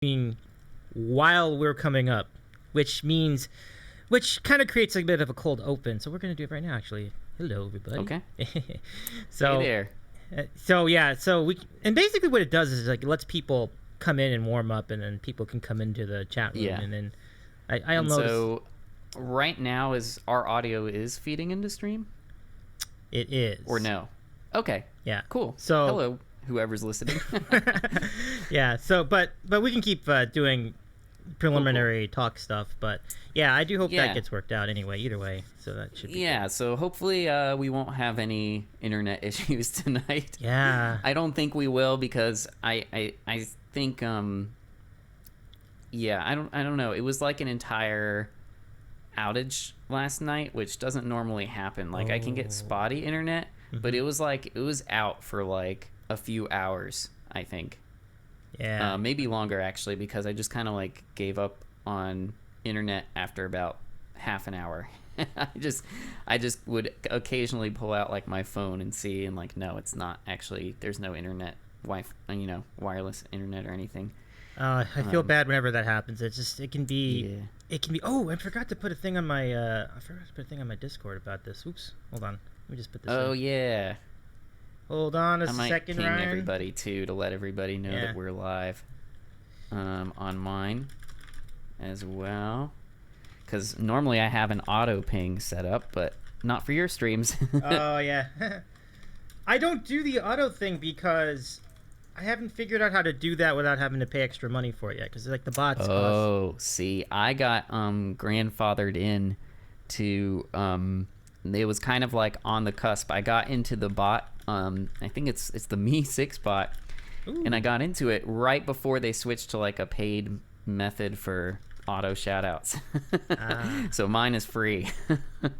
while we're coming up, which kind of creates a bit of a cold open. So we're going to do it right now, actually. Hello, everybody. Okay. So, hey there. And basically what it does is like it lets people come in and warm up, and then people can come into the chat room. Yeah. And then I'll notice. So right now our audio is feeding into stream? It is. Or no? Okay. Yeah. Cool. So hello, whoever's listening. Yeah. So, but we can keep doing preliminary talk stuff. But yeah, I do hope that gets worked out anyway. Either way, so that should be. Yeah. Good. So hopefully we won't have any internet issues tonight. Yeah. I don't think we will because I think yeah, I don't know. It was like an entire outage last night, which doesn't normally happen. Like I can get spotty internet, but it was out for like a few hours, I think. Yeah. Maybe longer actually, because I just kind of like gave up on internet after about half an hour. I just would occasionally pull out like my phone and see, and like, no, it's not actually, there's no internet, wireless internet or anything. I feel bad whenever that happens. It can be. Oh, I forgot to put a thing on my Discord about this. Oops, hold on. Let me just put this. Oh yeah. Hold on a second, I might ping Ryan. everybody too to let everybody know that we're live on mine as well. Because normally I have an auto ping set up, but not for your streams. Oh yeah. I don't do the auto thing because I haven't figured out how to do that without having to pay extra money for it yet. Because like the bots. See, I got grandfathered in to it was kind of like on the cusp. I got into the bot. I think it's the Me 6 bot. Ooh. And I got into it right before they switched to like a paid method for auto shoutouts. So mine is free, and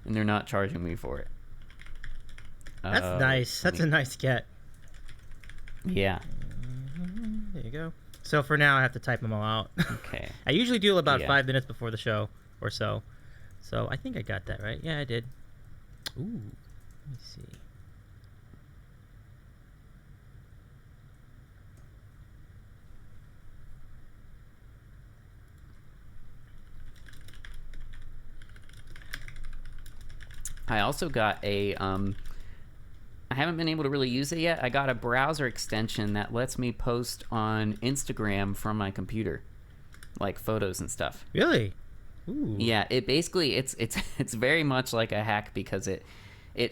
they're not charging me for it. That's nice. That's a nice get. Yeah. There you go. So for now, I have to type them all out. Okay. I usually do about 5 minutes before the show or so. So I think I got that right. Yeah, I did. Ooh. Let me see. I also got a I haven't been able to really use it yet. I got a browser extension that lets me post on Instagram from my computer, like photos and stuff. Really? Ooh. Yeah, it basically it's very much like a hack because it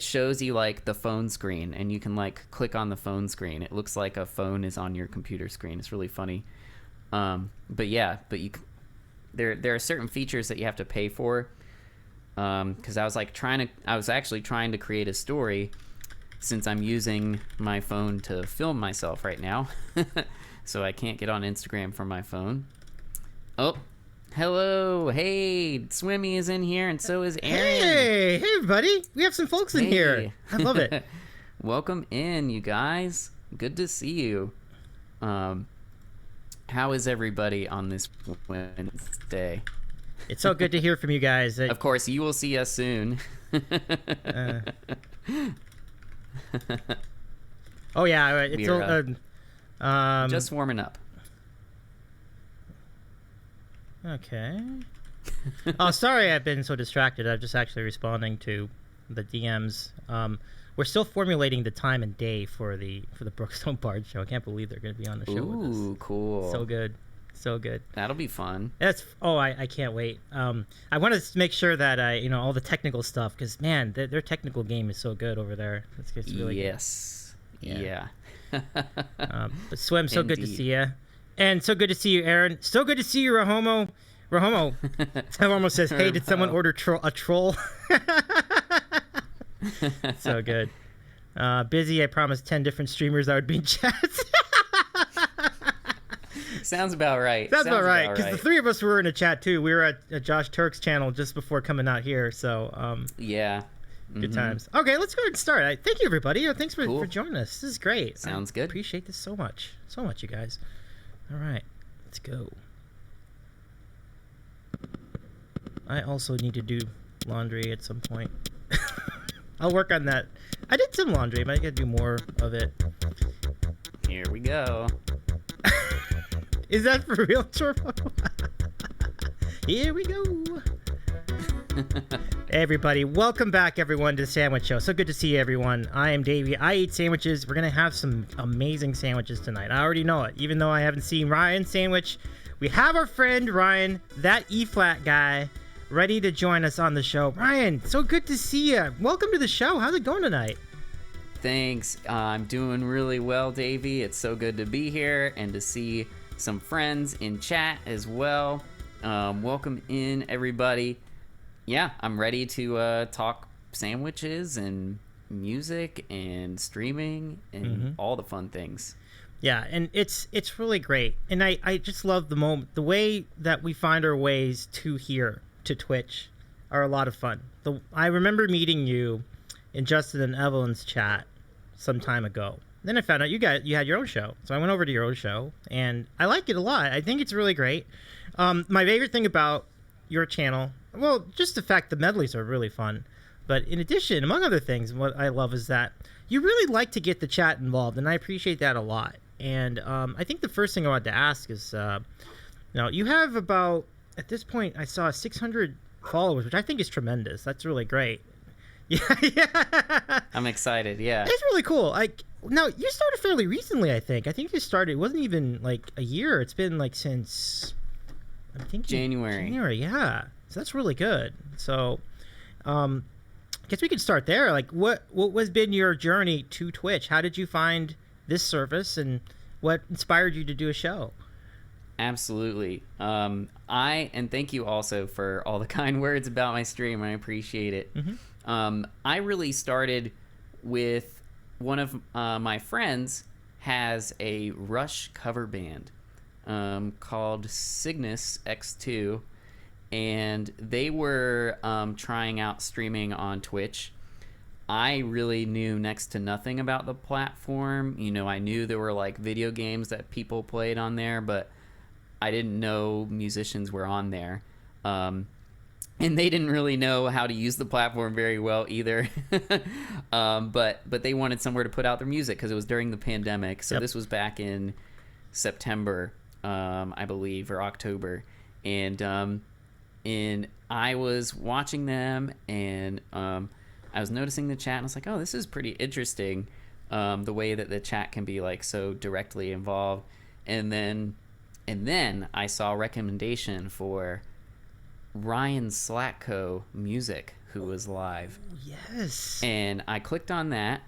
shows you like the phone screen, and you can like click on the phone screen. It looks like a phone is on your computer screen. It's really funny. But there are certain features that you have to pay for. Because I was actually trying to create a story, since I'm using my phone to film myself right now. So I can't get on Instagram from my phone. Oh, hello. Hey, Swimmy is in here, and so is Aaron. Hey, everybody. We have some folks in here. I love it. Welcome in, you guys. Good to see you. How is everybody on this Wednesday? It's so good to hear from you guys. Of course, you will see us soon. Oh yeah, it's just warming up. Okay. Oh, sorry, I've been so distracted. I'm just actually responding to the DMs. We're still formulating the time and day for the Brookstone Bard show. I can't believe they're going to be on the show with us. Ooh, cool. So good. So good. That'll be fun. I can't wait. I want to make sure that all the technical stuff, because man, their technical game is so good over there. It's really good. Yeah. But Swim, so good to see you, and so good to see you, Aaron. So good to see you, Rahomo. Rahomo says, "Hey, did someone order a troll?" So good. Busy. I promised 10 different streamers I would be in chat. Sounds about right. Sounds about right, because the three of us were in a chat too. We were at Josh Turk's channel just before coming out here, so yeah, good times. Okay, let's go ahead and start. Thank you, everybody. Thanks for joining us. This is great. Sounds good. Appreciate this so much, you guys. All right, let's go. I also need to do laundry at some point. I'll work on that. I did some laundry. I might gotta do more of it. Here we go. Is that for real, Turbo? Here we go. Hey everybody, welcome back everyone to the Sandwich Show. So good to see everyone. I am Davy. I eat sandwiches. We're gonna have some amazing sandwiches tonight. I already know it, even though I haven't seen Ryan's sandwich. We have our friend Ryan, that Eflat guy, ready to join us on the show. Ryan, so good to see you. Welcome to the show. How's it going tonight? Thanks. I'm doing really well, Davey. It's so good to be here and to see some friends in chat as well. Welcome in, everybody. Yeah, I'm ready to talk sandwiches and music and streaming and all the fun things. Yeah, and it's really great. And I just love the way that we find our ways to here, to Twitch, are a lot of fun. I remember meeting you in Justin and Evelyn's chat some time ago. Then I found out you had your own show. So I went over to your own show, and I like it a lot. I think it's really great. My favorite thing about your channel, well, just the fact the medleys are really fun. But in addition, among other things, what I love is that you really like to get the chat involved, and I appreciate that a lot. And I think the first thing I wanted to ask is, you have about, at this point, I saw 600 followers, which I think is tremendous. That's really great. Yeah. I'm excited, yeah. It's really cool. Now, you started fairly recently, I think. I think you started, it wasn't even like a year. It's been like since, I think January, yeah. So that's really good. So, I guess we could start there. Like, what has been your journey to Twitch? How did you find this service, and what inspired you to do a show? Absolutely. And thank you also for all the kind words about my stream. I appreciate it. I really started with one of my friends has a Rush cover band called Cygnus X2, and they were trying out streaming on Twitch. I really knew next to nothing about the platform. I knew there were like video games that people played on there, but I didn't know musicians were on there. And they didn't really know how to use the platform very well either. But they wanted somewhere to put out their music because it was during the pandemic. So This was back in September, I believe, or October. And I was watching them, and I was noticing the chat, and I was like, oh, this is pretty interesting, the way that the chat can be like so directly involved. And then I saw a recommendation for Ryan Slatko Music, who was live. Yes. And I clicked on that,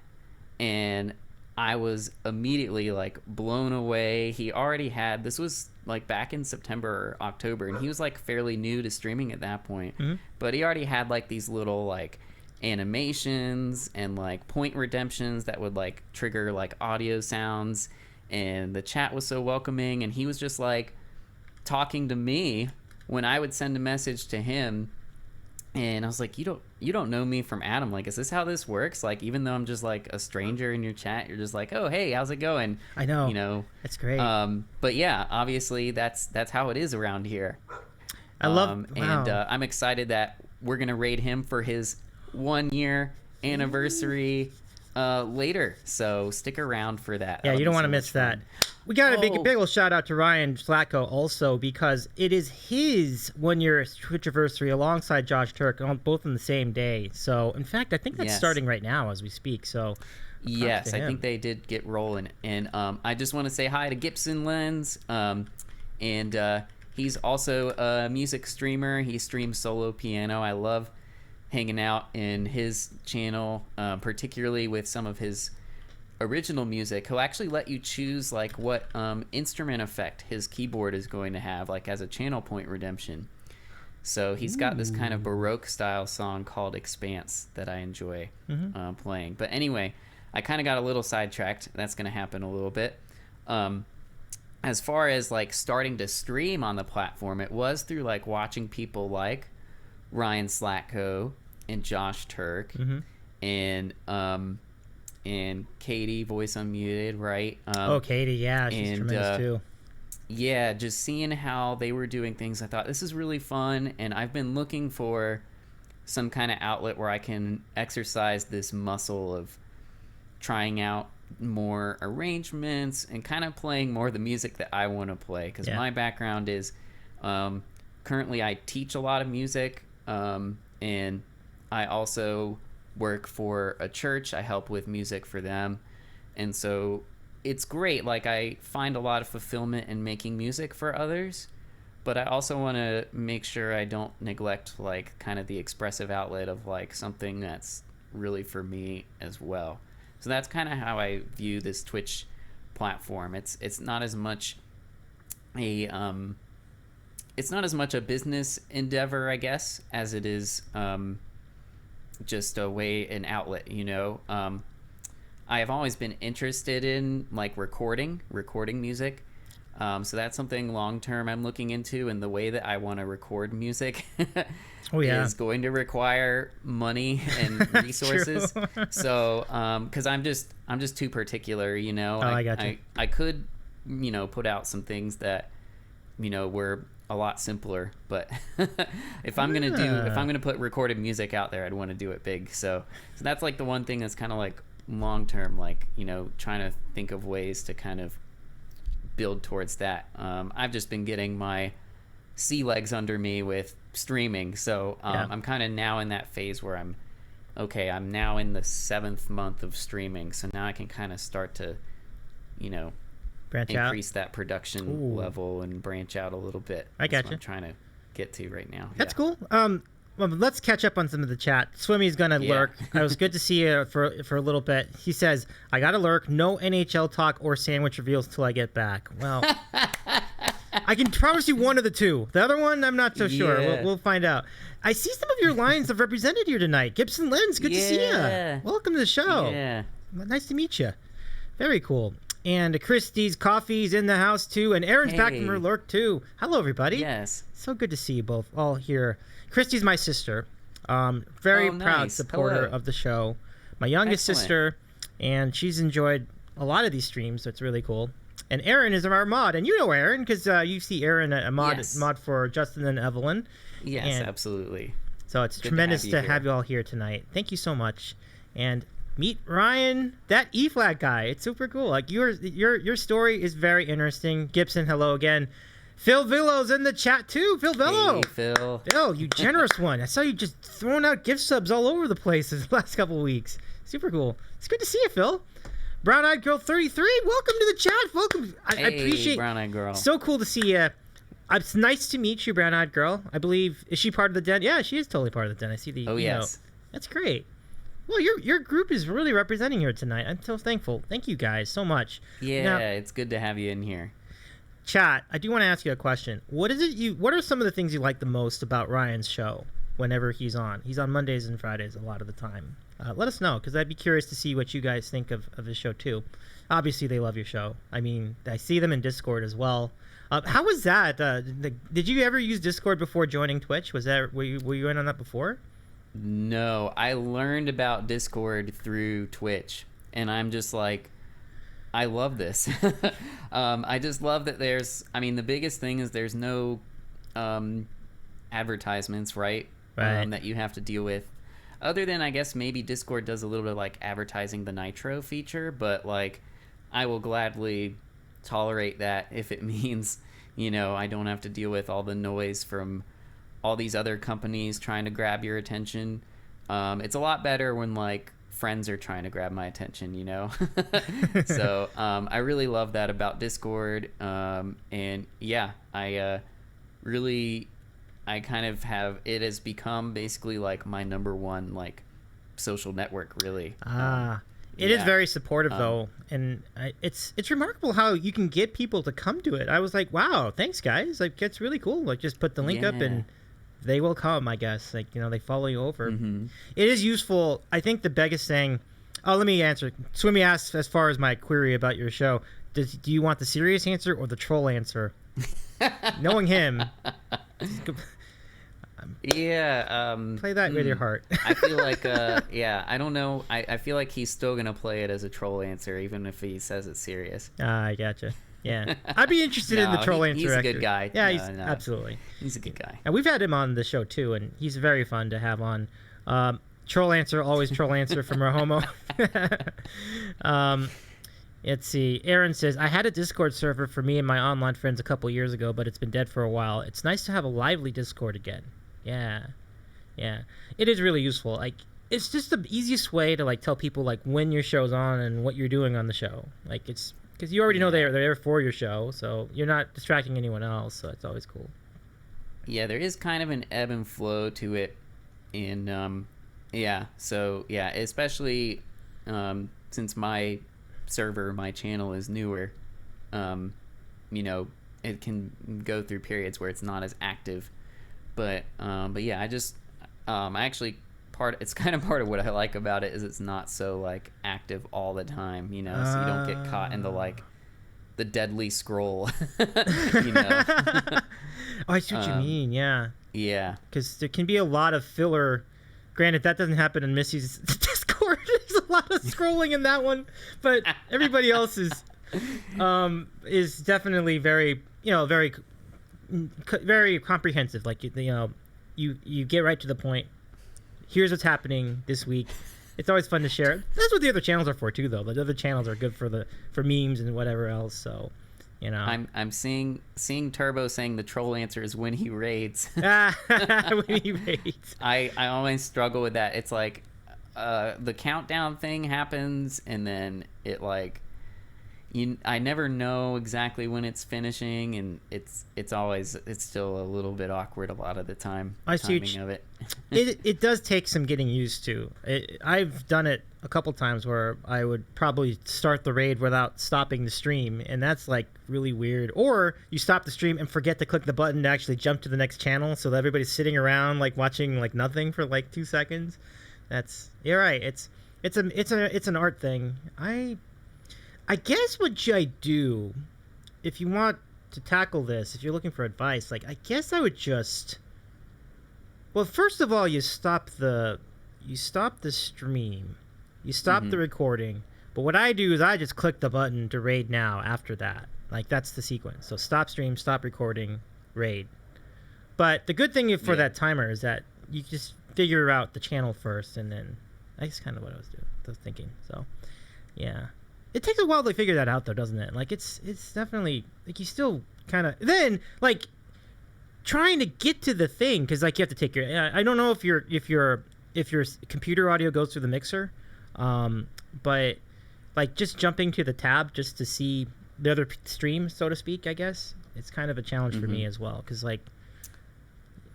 and I was immediately like blown away. He already had, this was like back in September or October, and he was like fairly new to streaming at that point. But he already had like these little like animations and like point redemptions that would like trigger like audio sounds, and the chat was so welcoming, and he was just like talking to me when I would send a message to him, and I was like, you don't know me from Adam. Like, is this how this works? Like, even though I'm just like a stranger in your chat, you're just like, oh, hey, how's it going? I know. That's great. But yeah, obviously that's how it is around here. I love, and I'm excited that we're gonna raid him for his 1 year anniversary later. So stick around for that. Yeah, you don't want to miss that. We got a big old shout out to Ryan Slatko also, because it is his 1 year Twitch anniversary alongside Josh Turk, both on the same day. So, in fact, I think that's starting right now as we speak. So, yes, I think they did get rolling. And I just want to say hi to Gibson Lens. And he's also a music streamer. He streams solo piano. I love hanging out in his channel, particularly with some of his original music. He'll actually let you choose like what instrument effect his keyboard is going to have, like as a channel point redemption. So he's got this kind of Baroque style song called Expanse that I enjoy playing. But anyway, I kind of got a little sidetracked. That's going to happen a little bit. As far as like starting to stream on the platform, it was through like watching people like Ryan Slatko and Josh Turk and Katie, voice unmuted, right? Katie, yeah, she's tremendous too. Yeah, just seeing how they were doing things, I thought this is really fun, and I've been looking for some kind of outlet where I can exercise this muscle of trying out more arrangements and kind of playing more the music that I want to play, because my background is currently I teach a lot of music, and I also work for a church. I help with music for them, and so it's great. Like, I find a lot of fulfillment in making music for others, but I also want to make sure I don't neglect like kind of the expressive outlet of like something that's really for me as well. So that's kind of how I view this Twitch platform. It's not as much a business endeavor, I guess, as it is just a way, an outlet, you know. I have always been interested in like recording music. So that's something long term I'm looking into, and the way that I want to record music is going to require money and resources. So because I'm just too particular, you know. I got you. I could, you know, put out some things that, you know, were a lot simpler, but if I'm gonna put recorded music out there, I'd want to do it big. So that's like the one thing that's kind of like long term, like, you know, trying to think of ways to kind of build towards that. I've just been getting my sea legs under me with streaming, so I'm kind of now in that phase where I'm now in the 7th month of streaming, so now I can kind of start to, you know, increase that production level and branch out a little bit. I got you. I'm trying to get to right now. That's cool. Well, let's catch up on some of the chat. Swimmy's gonna lurk. It was good to see you for a little bit. He says, "I gotta lurk. No NHL talk or sandwich reveals till I get back." Well, I can promise you one of the two. The other one, I'm not so sure. We'll find out. I see some of your lines have represented here tonight. Gibson Lenz, good to see you. Welcome to the show. Yeah. Nice to meet you. Very cool. And Christie's Coffee's in the house too, and Erin's back from her lurk too. Hello, everybody. Yes. So good to see you both all here. Christy's my sister. Very proud supporter of the show. My youngest sister, and she's enjoyed a lot of these streams, so it's really cool. And Erin is our mod, and you know Erin because you see Erin a mod for Justin and Evelyn. Yes, absolutely. So it's tremendous to have you all here tonight. Thank you so much. And meet Ryan, that Eflat guy. It's super cool. Like your story is very interesting. Gibson, hello again. Phil Villo's in the chat too. Phil Villo. Hey, Phil. Phil, you generous one. I saw you just throwing out gift subs all over the place the last couple of weeks. Super cool. It's good to see you, Phil. Brown Eyed Girl 33, welcome to the chat. Welcome. I appreciate. Brown Eyed Girl. So cool to see you. It's nice to meet you, Brown Eyed Girl. I believe, is she part of the den? Yeah, she is totally part of the den. I see the. Oh yes. That's great. Well, your group is really representing here tonight. I'm so thankful. Thank you guys so much. Yeah, now, it's good to have you in here. Chat, I do want to ask you a question. What are some of the things you like the most about Ryan's show whenever he's on? He's on Mondays and Fridays a lot of the time. Let us know, because I'd be curious to see what you guys think of his show too. Obviously, they love your show. I mean, I see them in Discord as well. How was that? Did you ever use Discord before joining Twitch? Were you in on that before? No, I learned about Discord through Twitch, and I'm just like, I love this. I just love that the biggest thing is there's no advertisements, right? That you have to deal with. Other than, I guess, maybe Discord does a little bit of, like, advertising the Nitro feature, but, like, I will gladly tolerate that if it means, you know, I don't have to deal with all the noise from all these other companies trying to grab your attention. It's a lot better when, like, friends are trying to grab my attention, you know. So I really love that about Discord, and yeah, I kind of have, it has become basically like my number one like social network, really. It is very supportive though, and it's remarkable how you can get people to come to it. I was like, wow, thanks guys, like it's really cool. Like just put the link up and they will come, I guess. Like, you know, they follow you over. Mm-hmm. It is useful. I think the biggest thing... Oh, let me answer. Swimmy asks, as far as my query about your show, do you want the serious answer or the troll answer? Knowing him... play that with your heart. I feel like, I don't know. I feel like he's still going to play it as a troll answer, even if he says it's serious. I gotcha. Yeah, I'd be interested in the troll answer. He's a good guy. Yeah, absolutely. He's a good guy. And we've had him on the show too, and he's very fun to have on. Troll answer, always troll answer from Rahomo. Let's see. Aaron says, I had a Discord server for me and my online friends a couple years ago, but it's been dead for a while. It's nice to have a lively Discord again. Yeah. Yeah. It is really useful. Like, it's just the easiest way to, like, tell people, like, when your show's on and what you're doing on the show. Like, it's... Because you already know they're there for your show, so you're not distracting anyone else, so it's always cool. Yeah, there is kind of an ebb and flow to it in... especially since my server, my channel is newer, it can go through periods where it's not as active, but yeah, I actually it's kind of part of what I like about it is it's not so like active all the time, so you don't get caught in the deadly scroll. Oh, I see what you mean. Yeah, because there can be a lot of filler. Granted, that doesn't happen in Missy's Discord. There's a lot of scrolling in that one, but everybody else is definitely very, very comprehensive. Like, you get right to the point. Here's what's happening this week. It's always fun to share. That's what the other channels are for too, though. The other channels are good for memes and whatever else. So, I'm seeing Turbo saying the troll answer is when he raids. When he raids. I always struggle with that. It's like the countdown thing happens, and then it like I never know exactly when it's finishing, and it's still a little bit awkward a lot of the time. I see timing of it. It does take some getting used to. I've done it a couple times where I would probably start the raid without stopping the stream, and that's like really weird. Or you stop the stream and forget to click the button to actually jump to the next channel, so that everybody's sitting around like watching like nothing for like 2 seconds. You're right. It's an art thing. I guess what I do, if you want to tackle this, if you're looking for advice, like I guess I would just. Well, first of all, you stop the stream, you stop the recording. But what I do is I just click the button to raid now. After that, like that's the sequence. So stop stream, stop recording, raid. But the good thing for that timer is that you just figure out the channel first, and then that's kind of what I was thinking. So, yeah. It takes a while to figure that out, though, doesn't it? Like, it's definitely like you still kind of then like trying to get to the thing because like you have to take your. I don't know if your computer audio goes through the mixer, but like just jumping to the tab just to see the other stream, so to speak. I guess it's kind of a challenge for me as well because like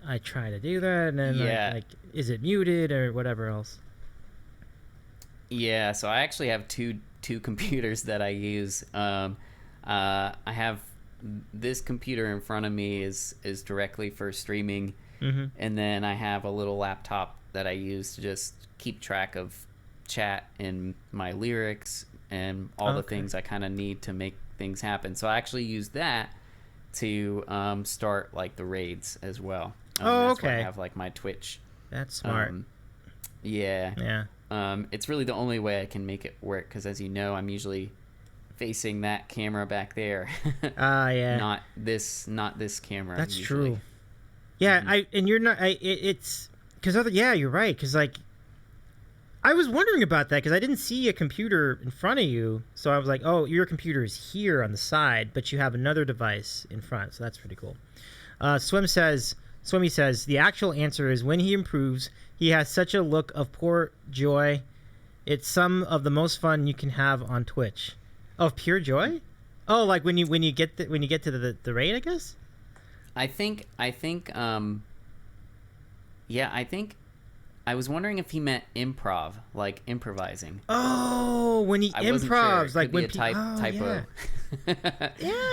I try to do that and then like is it muted or whatever else. Yeah, so I actually have two computers that I use. I have this computer in front of me is directly for streaming, and then I have a little laptop that I use to just keep track of chat and my lyrics and all the things I kind of need to make things happen. So I actually use that to start like the raids as well. That's where I have like my Twitch. That's smart. Yeah. It's really the only way I can make it work because, as you know, I'm usually facing that camera back there. Yeah. Not this camera. That's usually. true. Yeah, and you're not. It's because you're right. Because like, I was wondering about that because I didn't see a computer in front of you, so I was like, oh, your computer is here on the side, but you have another device in front, so that's pretty cool. Swimmy says the actual answer is when he improves. He has such a look of pure joy. It's some of the most fun you can have on Twitch. Of pure joy? Oh, like when you get to the raid, I guess. I think I was wondering if he meant improv, like improvising. Oh, when he improvs, sure. like when typo. Yeah. I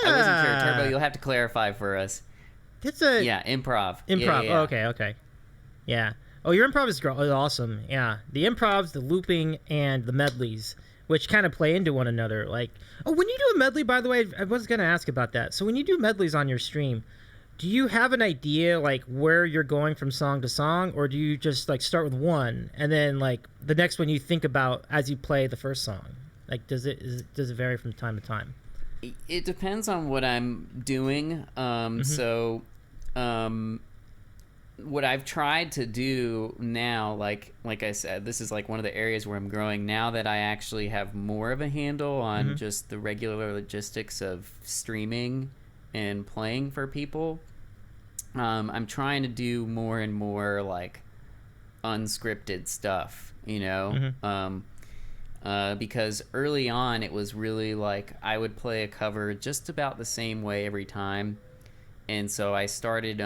wasn't sure, Turbo. You'll have to clarify for us. Improv. Improv. Yeah. Oh, okay. Yeah. Oh, your improv is awesome. Yeah, the improvs, the looping, and the medleys, which kind of play into one another. Like, when you do a medley, by the way, I was going to ask about that. So when you do medleys on your stream, do you have an idea like where you're going from song to song, or do you just like start with one and then like the next one you think about as you play the first song? Like, does it vary from time to time? It depends on what I'm doing. So, what I've tried to do now, like I said, this is like one of the areas where I'm growing now that I actually have more of a handle on just the regular logistics of streaming and playing for people. I'm trying to do more and more like unscripted stuff, you know, because early on it was really like I would play a cover just about the same way every time, and so I started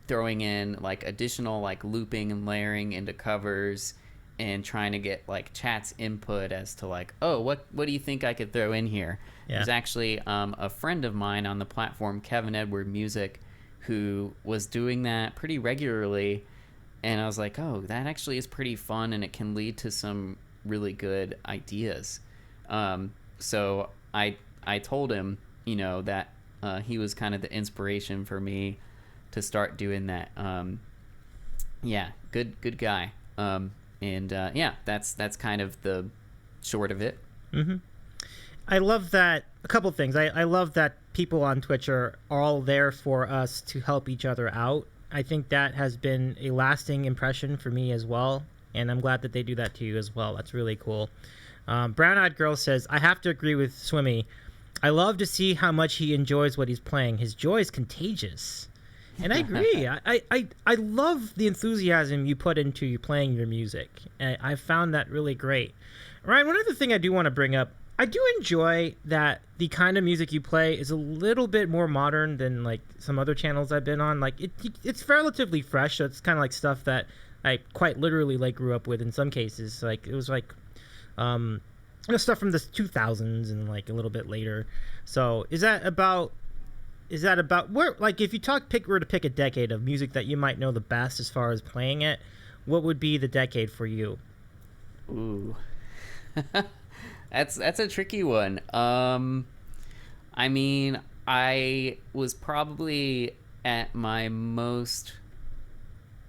throwing in like additional like looping and layering into covers and trying to get like chat's input as to like, oh, what do you think I could throw in here? There's actually a friend of mine on the platform, Kevin Edward Music, who was doing that pretty regularly, and I was like, oh, that actually is pretty fun and it can lead to some really good ideas. So I told him, you know, that he was kind of the inspiration for me to start doing that. Good guy. That's kind of the short of it. I love that. A couple things. I love that people on Twitch are all there for us to help each other out. I think that has been a lasting impression for me as well, and I'm glad that they do that to you as well. That's really cool. Brown Eyed Girl says, I have to agree with Swimmy. I love to see how much he enjoys what he's playing. His joy is contagious. And I agree. I love the enthusiasm you put into you playing your music. I found that really great. Ryan, one other thing I do want to bring up, I do enjoy that the kind of music you play is a little bit more modern than like some other channels I've been on. Like it's relatively fresh, so it's kind of like stuff that I quite literally like grew up with in some cases. Like it was like stuff from the 2000s and like a little bit later. So is that about where, like, if you were to pick a decade of music that you might know the best as far as playing it, what would be the decade for you? Ooh. That's a tricky one. I mean, I was probably at my most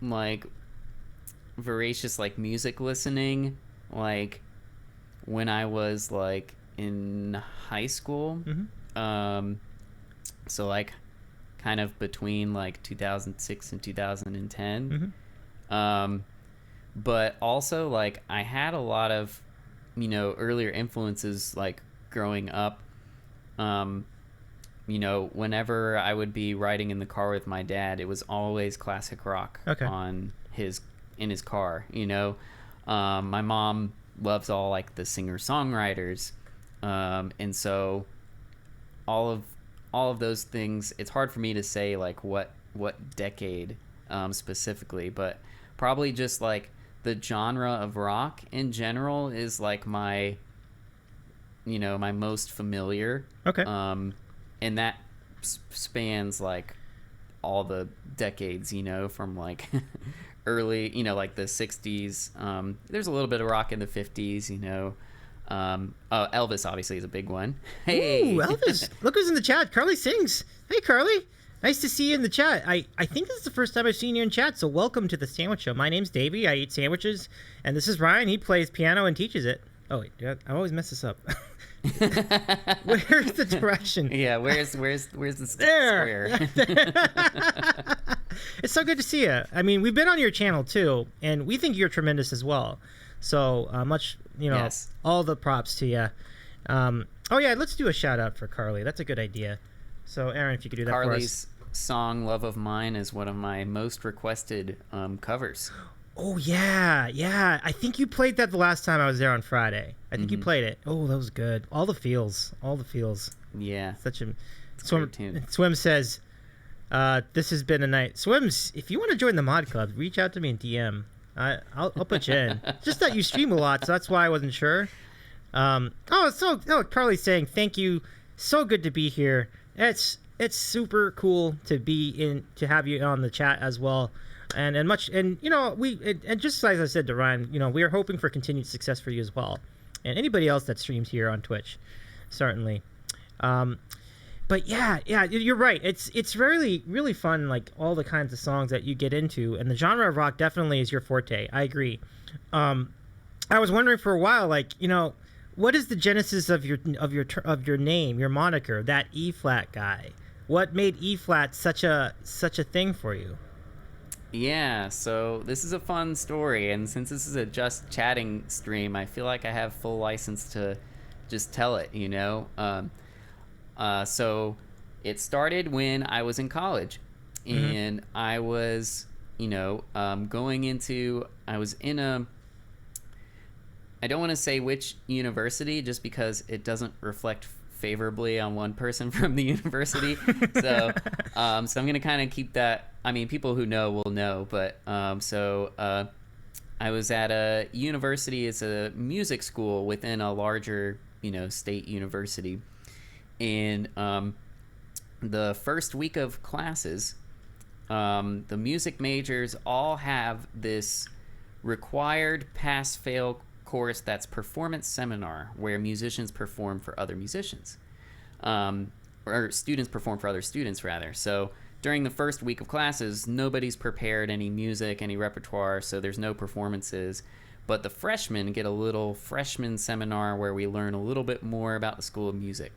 like voracious like music listening like when I was like in high school. So like kind of between like 2006 and 2010. But also like I had a lot of, you know, earlier influences like growing up. You know, whenever I would be riding in the car with my dad, it was always classic rock in his car, you know. My mom loves all like the singer-songwriters, and so all of those things, it's hard for me to say like what decade specifically, but probably just like the genre of rock in general is like my most familiar. And that spans like all the decades, you know, from like early, you know, like the 60s. There's a little bit of rock in the 50s, you know. Elvis obviously is a big one. Hey, ooh, Elvis! Look who's in the chat. Carly sings. Hey, Carly. Nice to see you in the chat. I think this is the first time I've seen you in chat, so welcome to the Sandwich Show. My name's Davy. I eat sandwiches, and this is Ryan. He plays piano and teaches it. Oh wait, I always mess this up. Where's the direction? Yeah, where's the square? It's so good to see you. I mean, we've been on your channel too, and we think you're tremendous as well. So much, you know, yes. All the props to you. Oh yeah, let's do a shout out for Carly. That's a good idea. So Aaron, if you could do that for us. Carly's song "Love of Mine" is one of my most requested covers. Oh yeah. I think you played that the last time I was there on Friday. I think you played it. Oh, that was good. All the feels. Yeah. Such a Swim tune. Swim says, "This has been a night." Swims, if you want to join the mod club, reach out to me in DM. I'll put you in. Just that you stream a lot, so that's why I wasn't sure. Carly's saying thank you. So good to be here. It's super cool to have you on the chat as well. And you know, and just as I said to Ryan, you know, we are hoping for continued success for you as well, and anybody else that streams here on Twitch, certainly. But yeah, you're right. It's really really fun, like all the kinds of songs that you get into, and the genre of rock definitely is your forte. I agree. I was wondering for a while, like, you know, what is the genesis of your name, your moniker, that E-flat guy? What made E-flat such a thing for you? Yeah, so this is a fun story, and since this is a just chatting stream, I feel like I have full license to just tell it, you know? So it started when I was in college, Mm-hmm. and I was, going into, I was in a, I don't want to say which university just because it doesn't reflect favorably on one person from the university. So I'm going to kind of keep that. I mean, people who know will know, but I was at a university. It's a music school within a larger, state university. And the first week of classes, the music majors all have this required pass-fail course that's performance seminar, where musicians perform for other musicians, or students perform for other students rather. So during the first week of classes, nobody's prepared any music, any repertoire, so there's no performances. But the freshmen get a little freshman seminar where we learn a little bit more about the School of Music.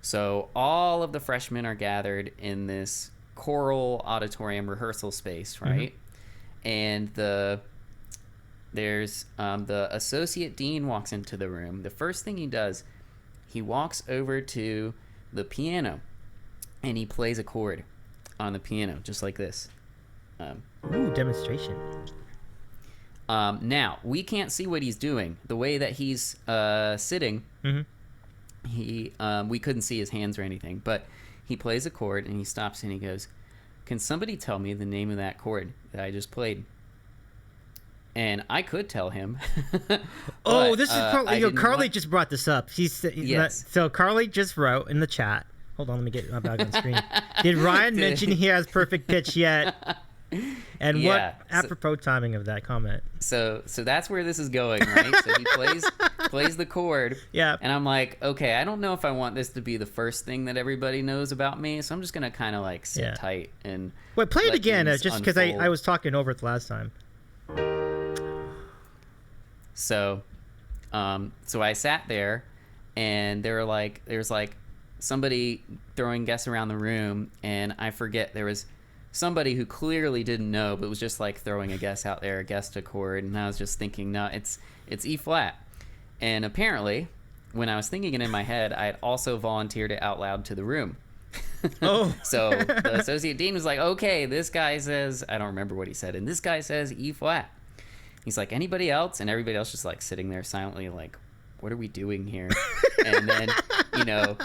So all of the freshmen are gathered in this choral auditorium rehearsal space, right? Mm-hmm. And there's the associate dean walks into the room. The first thing he does, he walks over to the piano and he plays a chord on the piano, just like this. Ooh, demonstration. Now, we can't see what he's doing. The way that he's sitting, we couldn't see his hands or anything, but he plays a chord and he stops and he goes, "Can somebody tell me the name of that chord that I just played?" And I could tell him. Oh, this is probably, Carly just brought this up. Yes. So Carly just wrote in the chat. Hold on, let me get my back on the screen. Did Ryan mention he has perfect pitch yet? And yeah, what apropos timing of that comment? So that's where this is going, right? So he plays the chord. Yeah. And I'm like, okay, I don't know if I want this to be the first thing that everybody knows about me, so I'm just gonna kind of like sit tight and. Wait, play it again, just because I was talking over it the last time. So I sat there, and there's like somebody throwing guests around the room, and I forget, there was somebody who clearly didn't know, but was just like throwing a guess out there, a guessed a chord, and I was just thinking, no, it's E flat. And apparently, when I was thinking it in my head, I had also volunteered it out loud to the room. Oh. So the associate dean was like, okay, this guy says, I don't remember what he said, and this guy says E flat. He's like, anybody else? And everybody else just like sitting there silently like, what are we doing here? And then,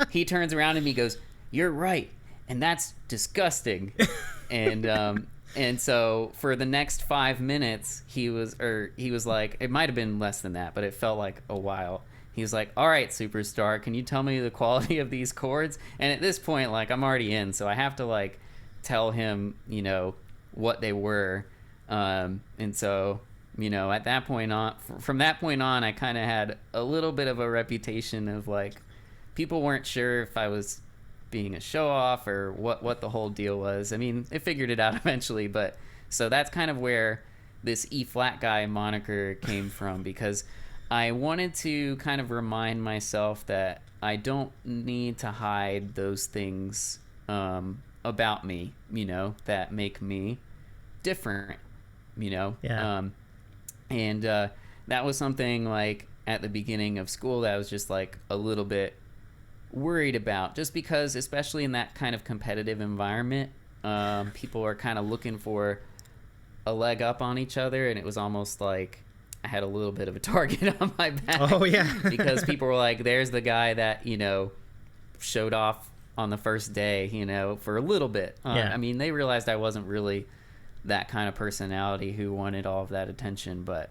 he turns around and he goes, "You're right. And that's disgusting." And so for the next 5 minutes, he was like, it might have been less than that, but it felt like a while. He was like, "All right, superstar, can you tell me the quality of these chords?" And at this point, like, I'm already in, so I have to like tell him, what they were. And so, at that point on, from that point on, I kind of had a little bit of a reputation of like, people weren't sure if I was being a show off or what the whole deal was. I mean, they figured it out eventually, but so that's kind of where this Eflat Guy moniker came from, because I wanted to kind of remind myself that I don't need to hide those things about me, that make me different, Yeah. And that was something like at the beginning of school that I was just like a little bit worried about, just because, especially in that kind of competitive environment, people are kind of looking for a leg up on each other, and it was almost like I had a little bit of a target on my back. Oh, yeah. Because people were like, there's the guy that, showed off on the first day, for a little bit. Yeah. I mean, they realized I wasn't really that kind of personality who wanted all of that attention, but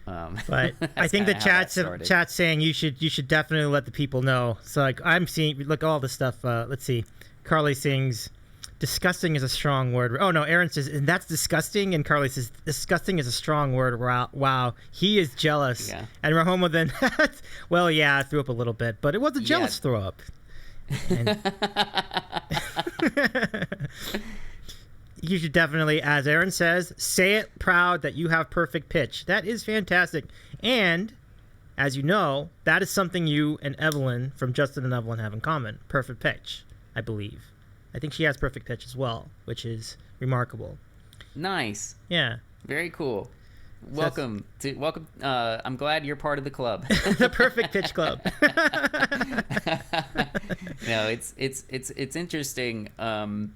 I think the chat's saying you should definitely let the people know. So like, I'm seeing, look, all the stuff. Let's see, Carly sings, "Disgusting is a strong word." Oh no, Aaron says, "And that's disgusting," and Carly says, "Disgusting is a strong word." Wow, he is jealous. Yeah. And Rahoma then, well, yeah, I threw up a little bit, but it was a jealous throw up. And you should definitely, as Aaron says, say it proud that you have perfect pitch. That is fantastic. And, as you know, that is something you and Evelyn from Justin and Evelyn have in common. Perfect pitch, I believe. I think she has perfect pitch as well, which is remarkable. Nice. Yeah. Very cool. So Welcome. I'm glad you're part of the club. The Perfect Pitch Club. No, it's interesting. One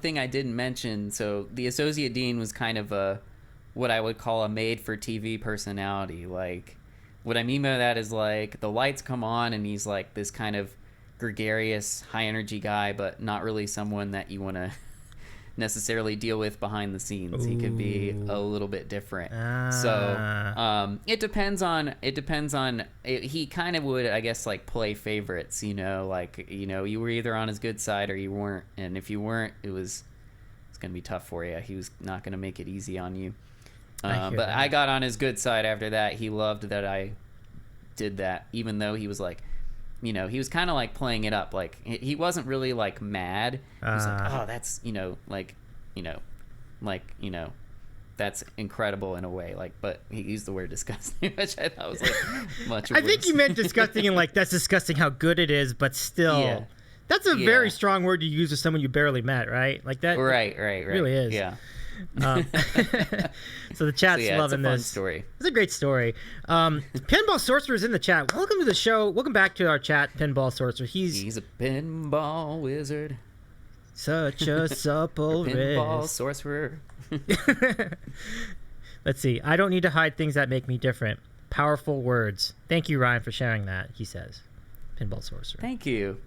thing I didn't mention. So the associate dean was kind of what I would call a made-for-TV personality. Like, what I mean by that is, like, the lights come on and he's like this kind of gregarious, high-energy guy, but not really someone that you want to necessarily deal with behind the scenes. Ooh. He could be a little bit different. So it depends on he kind of would, I guess, like, play favorites, like, you were either on his good side or you weren't, and if you weren't, it's gonna be tough for you. He was not gonna make it easy on you. But I got on his good side after that. He loved that I did that, even though he was like, he was kind of like playing it up. Like, he wasn't really like mad. He was like, oh, that's, that's incredible in a way. Like, but he used the word disgusting, which I thought was like much worse. I think you meant disgusting and like, that's disgusting how good it is, but still. Yeah. That's a very strong word to use with someone you barely met, right? Like that. Right. Really is. Yeah. So the chat's loving this. It's a fun story. It's a great story. Pinball Sorcerer is in the chat. Welcome to the show. Welcome back to our chat, Pinball Sorcerer. He's a pinball wizard. Such a supple pinball sorcerer. Let's see. I don't need to hide things that make me different. Powerful words. Thank you, Ryan, for sharing that, he says. Pinball Sorcerer. Thank you.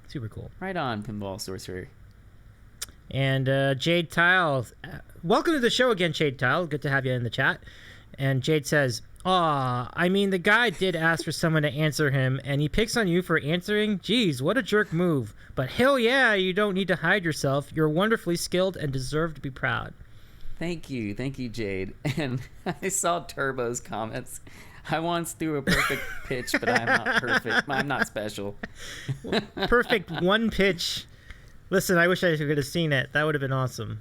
Super cool. Right on, Pinball Sorcerer. And Jade Tile, welcome to the show again, Jade Tile. Good to have you in the chat. And Jade says, "Aw, I mean, the guy did ask for someone to answer him, and he picks on you for answering? Geez, what a jerk move. But hell yeah, you don't need to hide yourself. You're wonderfully skilled and deserve to be proud." Thank you, Jade. And I saw Turbo's comments. I once threw a perfect pitch, but I'm not perfect. I'm not special. Perfect one pitch. Listen, I wish I could have seen it. That would have been awesome.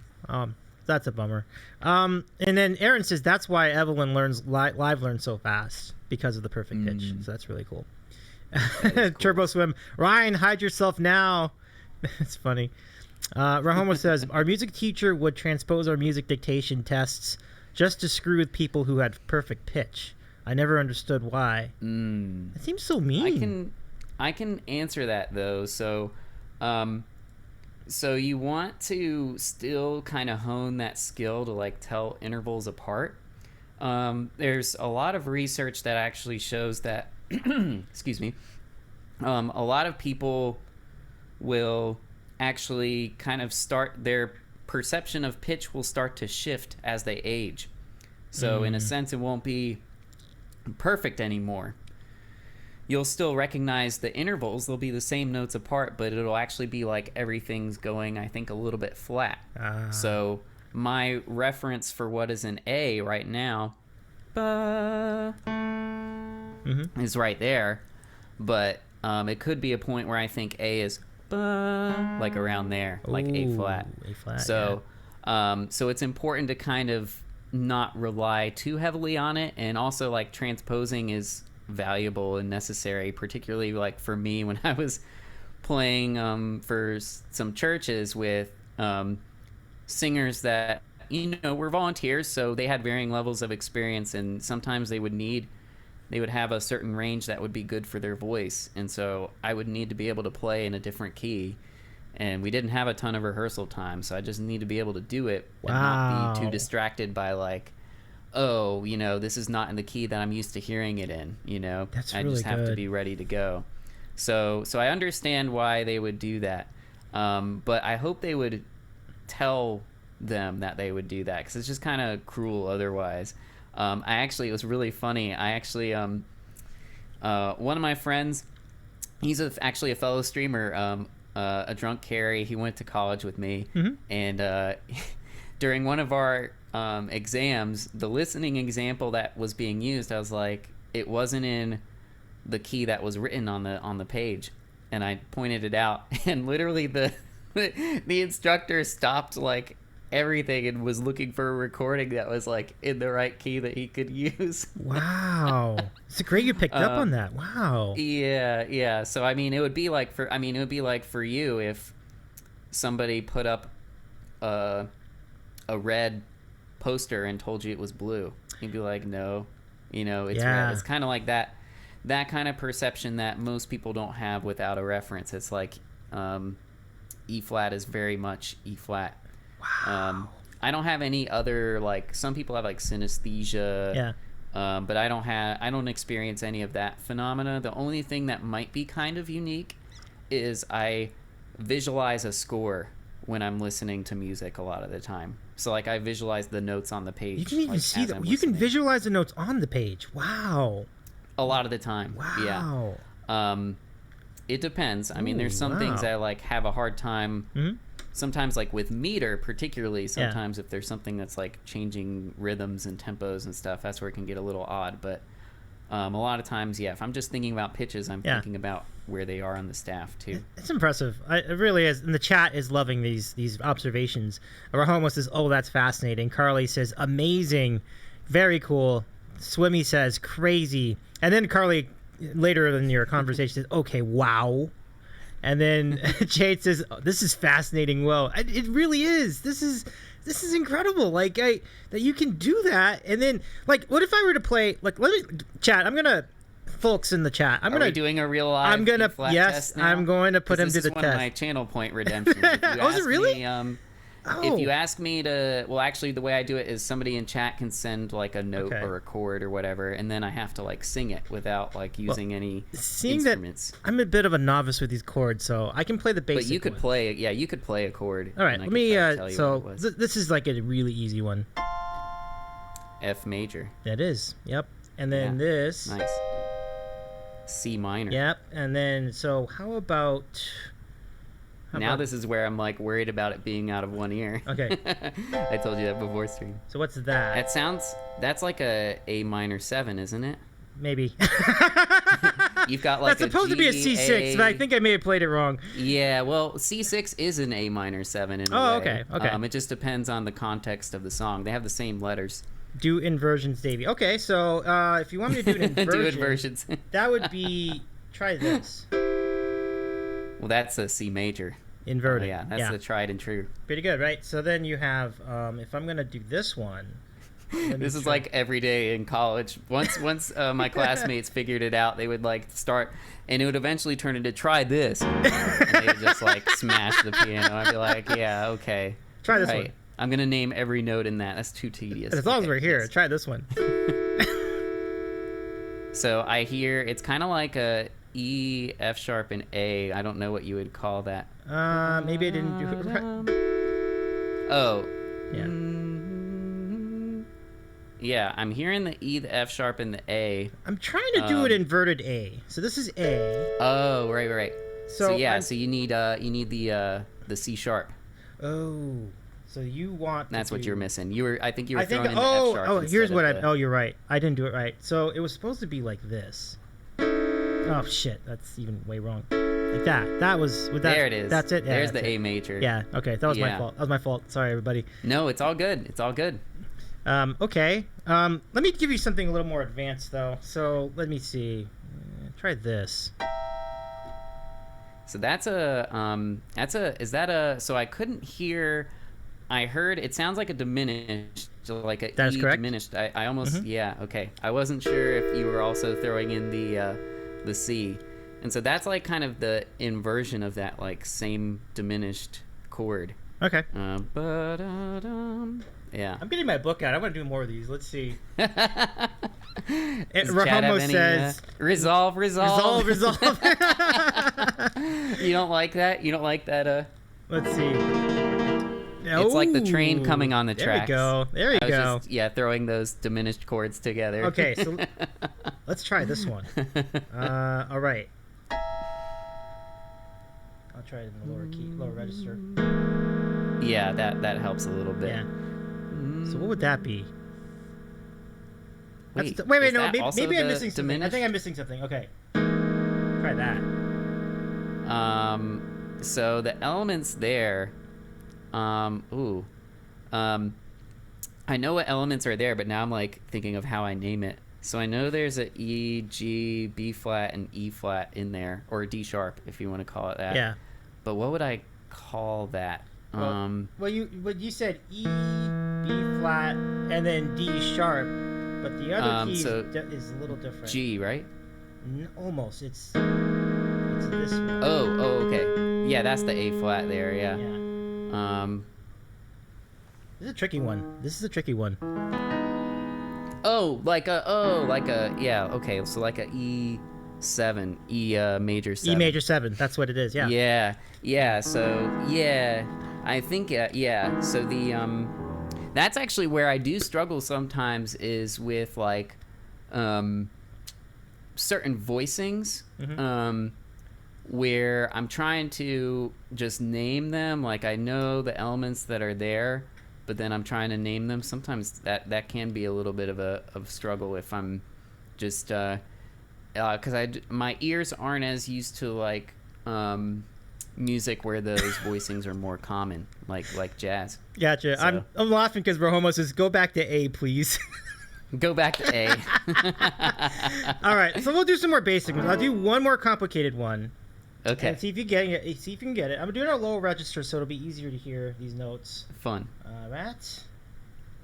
That's a bummer. And then Aaron says that's why Evelyn live learns so fast, because of the perfect pitch. So that's really cool. Cool. Turbo Swim. Ryan, hide yourself now. It's funny. Rahoma says our music teacher would transpose our music dictation tests just to screw with people who had perfect pitch. I never understood why. It seems so mean. I can answer that though. So you want to still kind of hone that skill to like tell intervals apart. There's a lot of research that actually shows that, excuse me, a lot of people will actually kind of start, their perception of pitch will start to shift as they age. So in a sense, it won't be perfect anymore. You'll still recognize the intervals. They'll be the same notes apart, but it'll actually be like everything's going, I think, a little bit flat. So my reference for what is an A right now is right there. But it could be a point where I think A is like around there, like A flat. A flat. So, so it's important to kind of not rely too heavily on it. And also, like, transposing is valuable and necessary, particularly like for me when I was playing for some churches with singers that were volunteers, so they had varying levels of experience, and sometimes they would have a certain range that would be good for their voice, and so I would need to be able to play in a different key, and we didn't have a ton of rehearsal time, so I just need to be able to do it and not be too distracted by like, oh, this is not in the key that I'm used to hearing it in, That's I really just have good. to be ready to go. So I understand why they would do that. But I hope they would tell them that they would do that, because it's just kind of cruel otherwise. It was really funny. One of my friends, he's actually a fellow streamer, a drunk Carrie. He went to college with me. And during one of our exams, the listening example that was being used, I was like, it wasn't in the key that was written on the page, and I pointed it out, and literally the instructor stopped like everything and was looking for a recording that was like in the right key that he could use. Wow, it's great you picked up on that. Wow. Yeah. So it would be like for you if somebody put up a red poster and told you it was blue, you'd be like, no, it's Yeah. red. It's kind of like that kind of perception that most people don't have without a reference. It's like E flat is very much E flat. Wow. I don't have any other, like, some people have like synesthesia. Yeah. But I don't experience any of that phenomena. The only thing that might be kind of unique is I visualize a score when I'm listening to music a lot of the time. So like I visualize the notes on the page. You can even like, see that. You can visualize the notes on the page. Wow. A lot of the time. Wow. Yeah. It depends. I mean, there's some things I like have a hard time. Mm-hmm. Sometimes, like with meter, particularly, sometimes if there's something that's like changing rhythms and tempos and stuff, that's where it can get a little odd. But a lot of times, if I'm just thinking about pitches, I'm thinking about where they are on the staff too. It's impressive. It really is. And the chat is loving these observations. Rahoma says, "Oh, that's fascinating." Carly says, "Amazing, very cool." Swimmy says, "Crazy." And then Carly, later in your conversation, says, "Okay, wow." And then Jade says, oh, "This is fascinating." Well, it really is. This is incredible. Like that you can do that. And then, like, what if I were to play? Like, let me chat. I'm gonna, folks in the chat. Are we doing a real live? I'm gonna test now? I'm going to put him to the This is one test. of my channel point redemptions. Oh, is it really? If you ask me to, well, actually, the way I do it is somebody in chat can send like a note or a chord or whatever, and then I have to like sing it without like using any instruments. That I'm a bit of a novice with these chords, so I can play the basic. But you could ones. play, you could play a chord. All right, let me. So this is like a really easy one. F major. That is. Yep. And then this. Nice. C minor. Yep. And then so how about? Now this is where I'm like worried about it being out of one ear. Okay. I told you that before stream. So what's that? That's like a minor 7, isn't it? Maybe. You've got like that's supposed to be a C6, but I think I may have played it wrong. Yeah, well, C6 is an A minor 7 in a way. Oh, okay. It just depends on the context of the song. They have the same letters. Do inversions, Davy. Okay, so if you want me to do an inversion, do inversions. That would be, try this. Well, that's a C major. Inverted. That's the tried and true. Pretty good, right? So then you have, if I'm going to do this one. This is like every day in college. Once my classmates figured it out, they would like start, and it would eventually turn into try this. And they would just like smash the piano. I'd be like, yeah, okay. Try this one. I'm going to name every note in that. That's too tedious. As long as we're here, try this one. So I hear it's kind of like a E, F sharp, and A. I don't know what you would call that. Maybe I didn't do it right. Oh. Yeah. Yeah, I'm hearing the E, the F sharp, and the A. I'm trying to do an inverted A. So this is A. Oh, right. So so you need the C sharp. Oh. So you want That's what you're missing. I think you were throwing in the F sharp. Oh, here's what oh, you're right. I didn't do it right. So it was supposed to be like this. Oh shit, that's even way wrong. Like that. That was with that. There it is. That's it. Yeah, there's the A major. Yeah. Okay. That was my fault. That was my fault. Sorry, everybody. No, it's all good. It's all good. Okay. Let me give you something a little more advanced though. So let me see. Try this. So so I couldn't hear. I heard it sounds like a diminished, like a That is E correct. diminished. I almost okay. I wasn't sure if you were also throwing in the C, and so that's like kind of the inversion of that like same diminished chord. Okay. Yeah. I'm getting my book out. I want to do more of these. Let's see. Does Rahomo says resolve. Resolve. You don't like that? You don't like that? Let's see. It's like the train coming on the tracks. There you go. Just, throwing those diminished chords together. Okay, so let's try this one. All right. I'll try it in the lower key, lower register. Yeah, that helps a little bit. Yeah. So what would that be? Wait, no, maybe I'm missing something. I think I'm missing something. Okay. Try that. So the elements there. I know what elements are there, but now I'm like thinking of how I name it. So I know there's a E, G, B flat, and E flat in there, or D sharp if you want to call it that. Yeah. But what would I call that? Well, you said E, B flat, and then D sharp, but the other key is a little different. G, right? Almost. It's this one. Oh, okay. Yeah, that's the A flat there. Yeah. This is a tricky one. Yeah. Okay, so like a E7, major 7. E major 7. That's what it is. Yeah. Yeah. So I think yeah. So the that's actually where I do struggle sometimes is with like certain voicings. Where I'm trying to just name them, like I know the elements that are there, but then I'm trying to name them. Sometimes that can be a little bit of a struggle if I'm just because my ears aren't as used to like music where those voicings are more common, like jazz. Gotcha. So. I'm laughing because Rohomo says, "Go back to A, please." Go back to A. All right, so we'll do some more basic ones. I'll do one more complicated one. Okay. And see if you get it. See if you can get it. I'm doing a low register, so it'll be easier to hear these notes. Fun. That,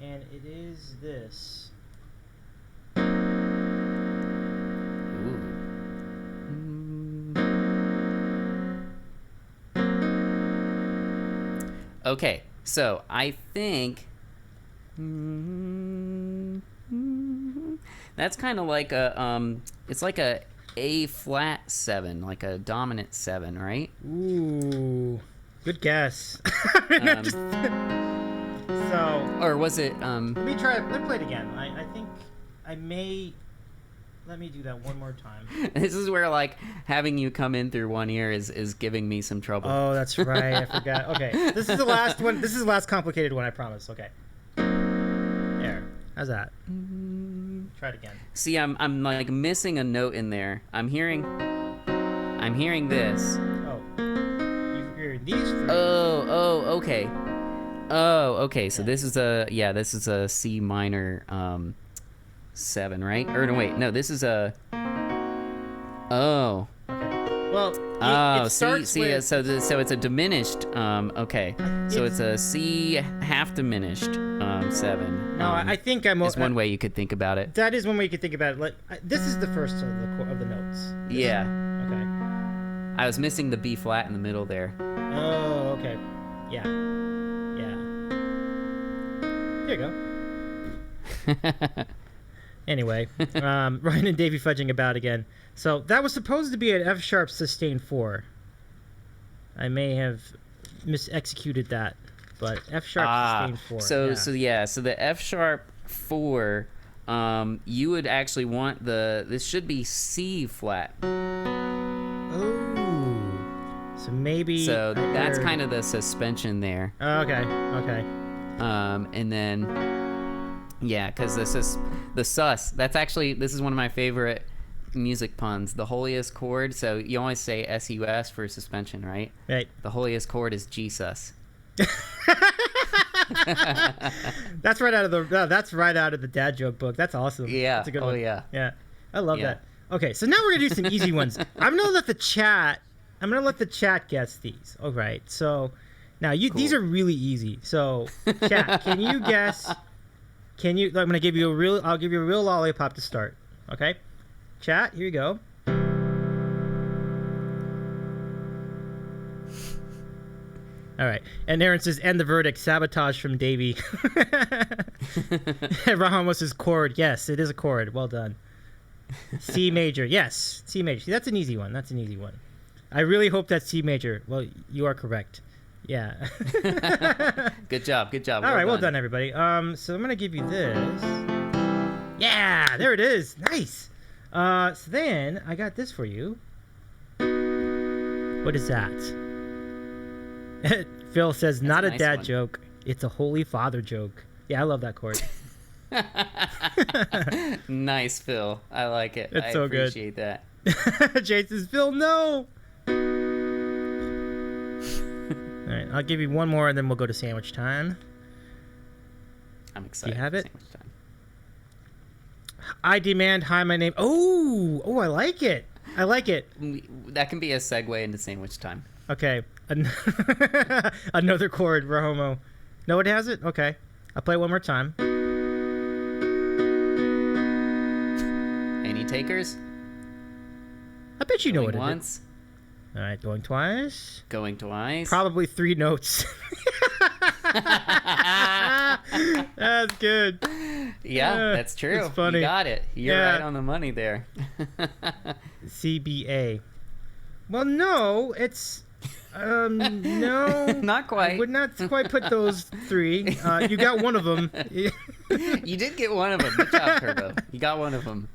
and it is this. Okay, so I think that's kind of like it's like a flat 7, like a dominant 7, right? Ooh, good guess. Or was it? Let me play it again. I think I may. Let me do that one more time. This is where like having you come in through one ear is giving me some trouble. Oh, that's right. I forgot. Okay, this is the last one. This is the last complicated one. I promise. Okay. There. How's that? Try it again. See, I'm like missing a note in there. I'm hearing this. Oh, you heard these three. Okay. Oh, okay. So this is a C minor 7, right? Or no, wait, no, this is a. Oh. Okay. Well. It starts with... so it's a diminished. Okay. So it's a C half diminished 7. No, I think I'm. Is one way you could think about it. That is one way you could think about it. Like this is the first of the notes. Yeah. Okay. I was missing the B flat in the middle there. Oh, okay. Yeah. There you go. Anyway, Ryan and Davy fudging about again. So that was supposed to be an F sharp sustained 4. I may have misexecuted that, but F sharp sustained 4. So the F sharp 4. You would actually want this should be C flat. Oh, so maybe. So that's kind of the suspension there. Okay. And then, yeah, because this is the sus. That's actually, this is one of my favorite music puns. The holiest chord. So you always say sus for suspension, right? Right. The holiest chord is G-sus. That's right out of the dad joke book. That's awesome. Yeah. That's a good one. Yeah. Yeah. I love that. Okay, so now we're gonna do some easy ones. I'm gonna let the chat guess these. All right. So now these are really easy. So chat, can you guess? I'm gonna give you I'll give you a real lollipop to start. Okay. Chat, here you go. All right. And Aaron says, "End the verdict. Sabotage from Davy." Ramos says, "Chord." Yes, it is a chord. Well done. C major. Yes, C major. See, that's an easy one. I really hope that's C major. Well, you are correct. Yeah. Good job. All right. Well done, everybody. So I'm gonna give you this. Yeah, there it is. Nice. So then I got this for you. What is that? Phil says, "That's not a nice dad one. Joke. It's a Holy Father joke." Yeah, I love that chord. Nice, Phil. I like it. It's so good. I appreciate that. Jade says, "Phil, no." All right, I'll give you one more, and then we'll go to sandwich time. I'm excited. Do you have it? Sandwich time. I demand hi, my name. Oh, I like it. That can be a segue into sandwich time. Okay. Another chord, Rahomo. No, it has it? Okay. I'll play it one more time. Any takers? I bet you know what Going it is. once. All right, going twice. Going twice. Probably 3 notes. That's good. Yeah, that's true. It's funny. You got it. You're Yeah. right on the money there. CBA. Well, no, it's no. Not quite. I would not quite put those 3. You got one of them. You did get one of them. Good job, Turbo. You got one of them.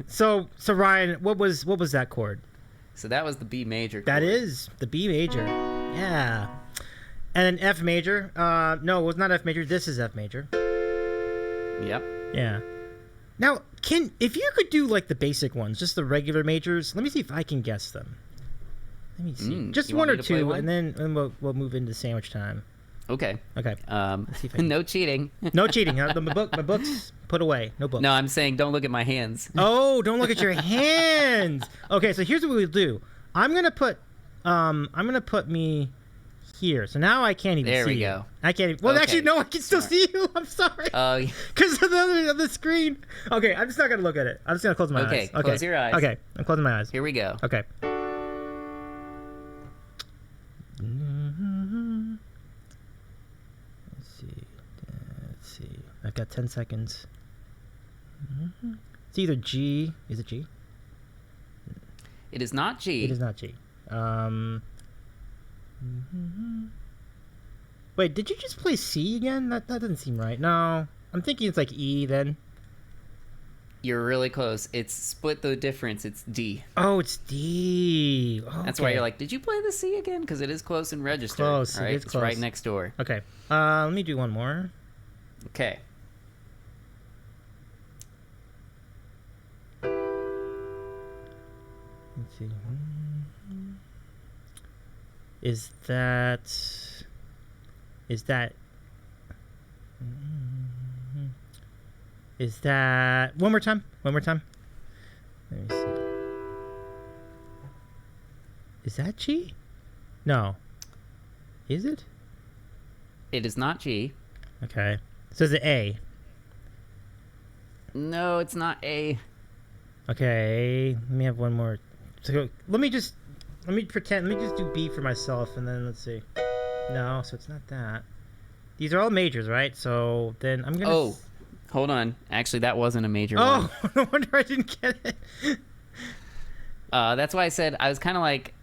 So Ryan, what was that chord? So that was the B major chord. That is the B major. Yeah. And then F major. No, it was not F major. This is F major. Yep. Yeah. Now, if you could do like the basic ones, just the regular majors, let me see if I can guess them. Let me see. Just you one want or me to play two, one? and then we'll move into sandwich time. Okay. Okay. see if I can- No cheating. No cheating. My books put away. No books. No, I'm saying don't look at my hands. Oh, don't look at your hands. Okay, so here's what we'll do. I'm gonna put me here. So now I can't even There see we you. go. I can't even. Well, Okay. actually, no, I can still Smart. see you. I'm sorry. Oh, Because of the screen. Okay, I'm just not gonna look at it. I'm just gonna close my Okay, eyes. close your eyes. Okay, I'm closing my eyes. here we go. Okay. Let's see. I've got 10 seconds. It's either G. Is it G? It is not G. It is not G. Wait, did you just play C again? That doesn't seem right. No, I'm thinking it's like E then. You're really close. It's split the difference. It's D. Oh, it's D. Oh, That's why okay. you're like, did you play the C again? Because it is close and registered. Close, it Right? is It's close. right next door. Okay. Let me do one more. Okay. Let's see. Is that one more time? One more time. Let me see. Is that G? No. Is it? It is not G. Okay. So is it A? No, it's not A. Okay. Let me have one more. So let me just do B for myself, and then let's see. No, so it's not that. These are all majors, right? So then I'm gonna. Oh, hold on. Actually, that wasn't a major one. Oh, no wonder I didn't get it. That's why I said I was kind of like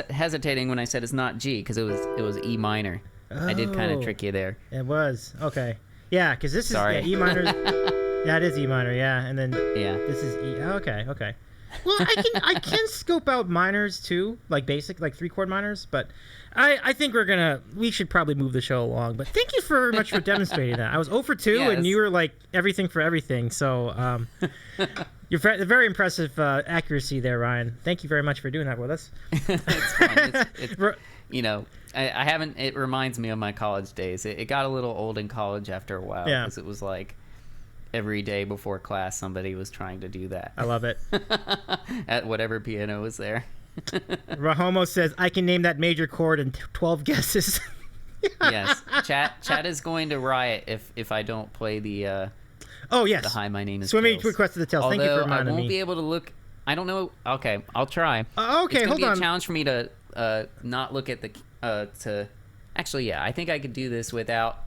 hesitating when I said it's not G because it was E minor. I did kind Oh. of trick you there. It was okay. Yeah, because this Sorry. is E minor. Yeah, it is E minor. Yeah, and then Yeah. this is E. Oh, okay, okay. Well, I can scope out minors too, like basic, like 3-chord minors. But I think we should probably move the show along. But thank you very much for demonstrating that. I was 0 for 2, Yes. and you were like everything for everything. So you're very impressive accuracy there, Ryan. Thank you very much for doing that with us. It's fun. It's, Ro- you know, I haven't. It reminds me of my college days. It got a little old in college after a while Yeah. because it was like every day before class somebody was trying to do that I love it. at whatever piano was there. Rahomo says I can name that major chord in 12 guesses. Yes, chat is going to riot if I don't play the Oh yes. Hi, my name is Swimming Tails. requested the tails. Thank you for Although I reminding won't me. be able to look. I don't know. Okay, I'll try. Okay, it's gonna hold be on. a challenge for me to not look at the to. Actually, yeah, I think I could do this without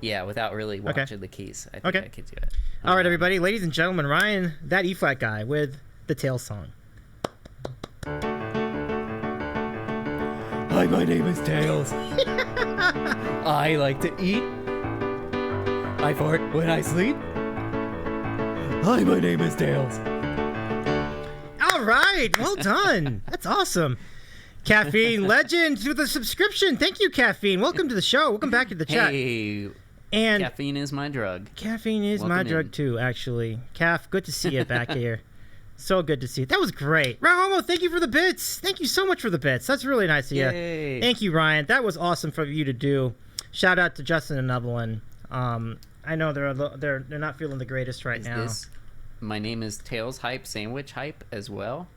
really watching the keys. I think Okay. I could do it. All right, everybody, ladies and gentlemen, Ryan, that E-flat guy with the tail song. Hi, my name is Tails. I like to eat. I fart when I sleep. Hi, my name is Tails. All right, well done. That's awesome. Caffeine Legend with a subscription. Thank you, Caffeine. Welcome to the show. Welcome back to the chat. Hey, And caffeine is my drug. caffeine is my Welcome drug in. too, actually. Calf, good to see you back here. So good to see you. That was great. Rahomo, thank you for the bits. Thank you so much for the bits. That's really nice of you. Yay. Thank you, Ryan. That was awesome for you to do. Shout out to Justin and Evelyn. I know they're not feeling the greatest right Is now. this? My name is Tails Hype Sandwich Hype as well.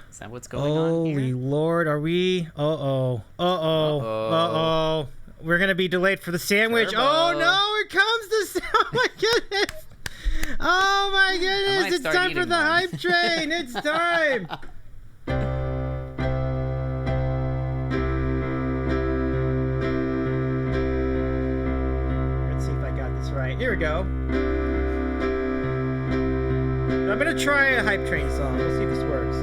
Is that what's going on here? Holy Lord, are we? Uh-oh. We're going to be delayed for the sandwich. Turbo. Oh, no, here comes the... Oh, my goodness. Oh, my goodness. It's time for the hype train. It's time. Let's see if I got this right. Here we go. I'm going to try a hype train song. We'll see if this works.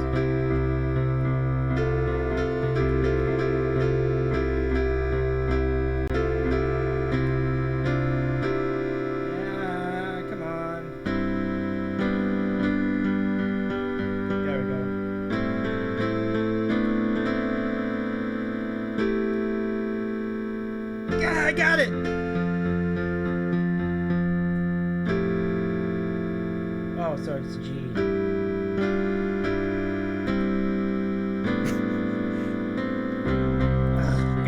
I got it! Oh, sorry, it's G.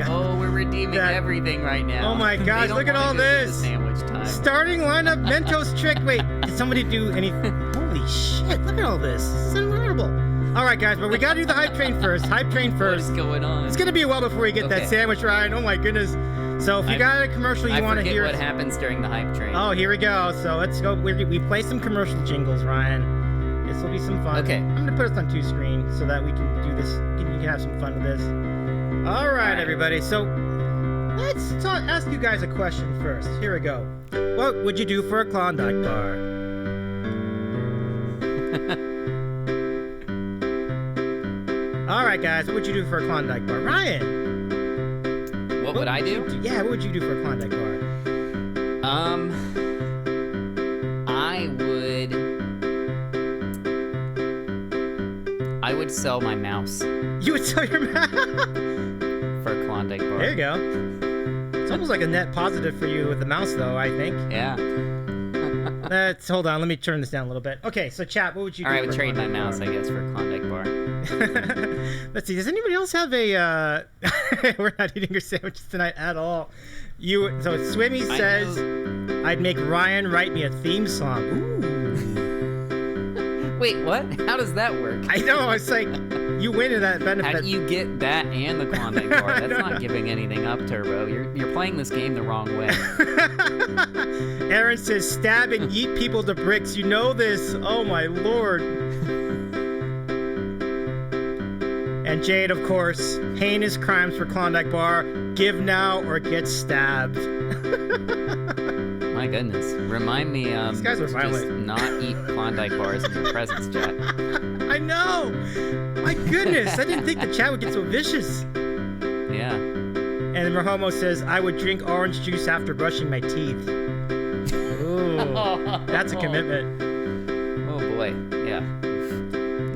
Oh, we're redeeming everything right now. Oh my gosh, look at all this! Sandwich time. Starting lineup, Mentos trick. Wait, did somebody do anything? Holy shit, look at all this. This is incredible. Alright guys, but we gotta do the hype train first. Hype train first. What is going on? It's gonna be a while before we get that sandwich, Ryan. Oh my goodness. So if you got a commercial you want to hear... I forget what happens during the hype train. Oh, here we go. So let's go. We play some commercial jingles, Ryan. This will be some fun. Okay. I'm going to put this on 2 screen so that we can do this. You can have some fun with this. All right, everybody. So let's ask you guys a question first. Here we go. What would you do for a Klondike bar? All right, guys. What would you do for a Klondike bar? Ryan. What would I do? Yeah, what would you do for a Klondike bar? I would sell my mouse. You would sell your mouse? For a Klondike bar. There you go. It's almost like a net positive for you with the mouse, though, I think. Yeah. Hold on, let me turn this down a little bit. Okay, so chat, what would you do? All right, I would trade my mouse, I guess, for a Klondike bar. Let's see, does anybody else have a... We're not eating your sandwiches tonight at all. So Swimmy says, I'd make Ryan write me a theme song. Ooh. Wait, what? How does that work? I know, it's like, you win in that benefit. How do you get that and the Klondike bar? That's not giving anything up, Turbo. You're playing this game the wrong way. Aaron says, stab and yeet people to bricks. You know this. Oh, my Lord. And Jade, of course, heinous crimes for Klondike bar. Give now or get stabbed. My goodness. Remind me, these guys are violent. Just not eat Klondike bars in your presence, chat. I know. My goodness. I didn't think the chat would get so vicious. Yeah. And Rahomo says, I would drink orange juice after brushing my teeth. Ooh. That's a commitment. Oh, boy. Yeah.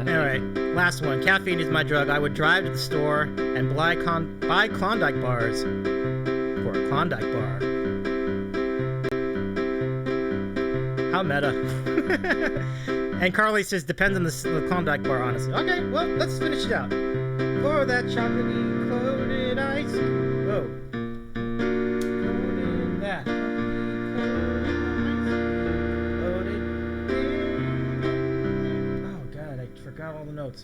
All right. Last one. Caffeine is my drug. I would drive to the store and buy Klondike bars for a Klondike bar. How meta. And Carly says, depends on the Klondike bar, honestly. Okay, well, let's finish it out. For that chocolatey coated ice cream. Whoa. Coated that. Oh, God, I forgot all the notes.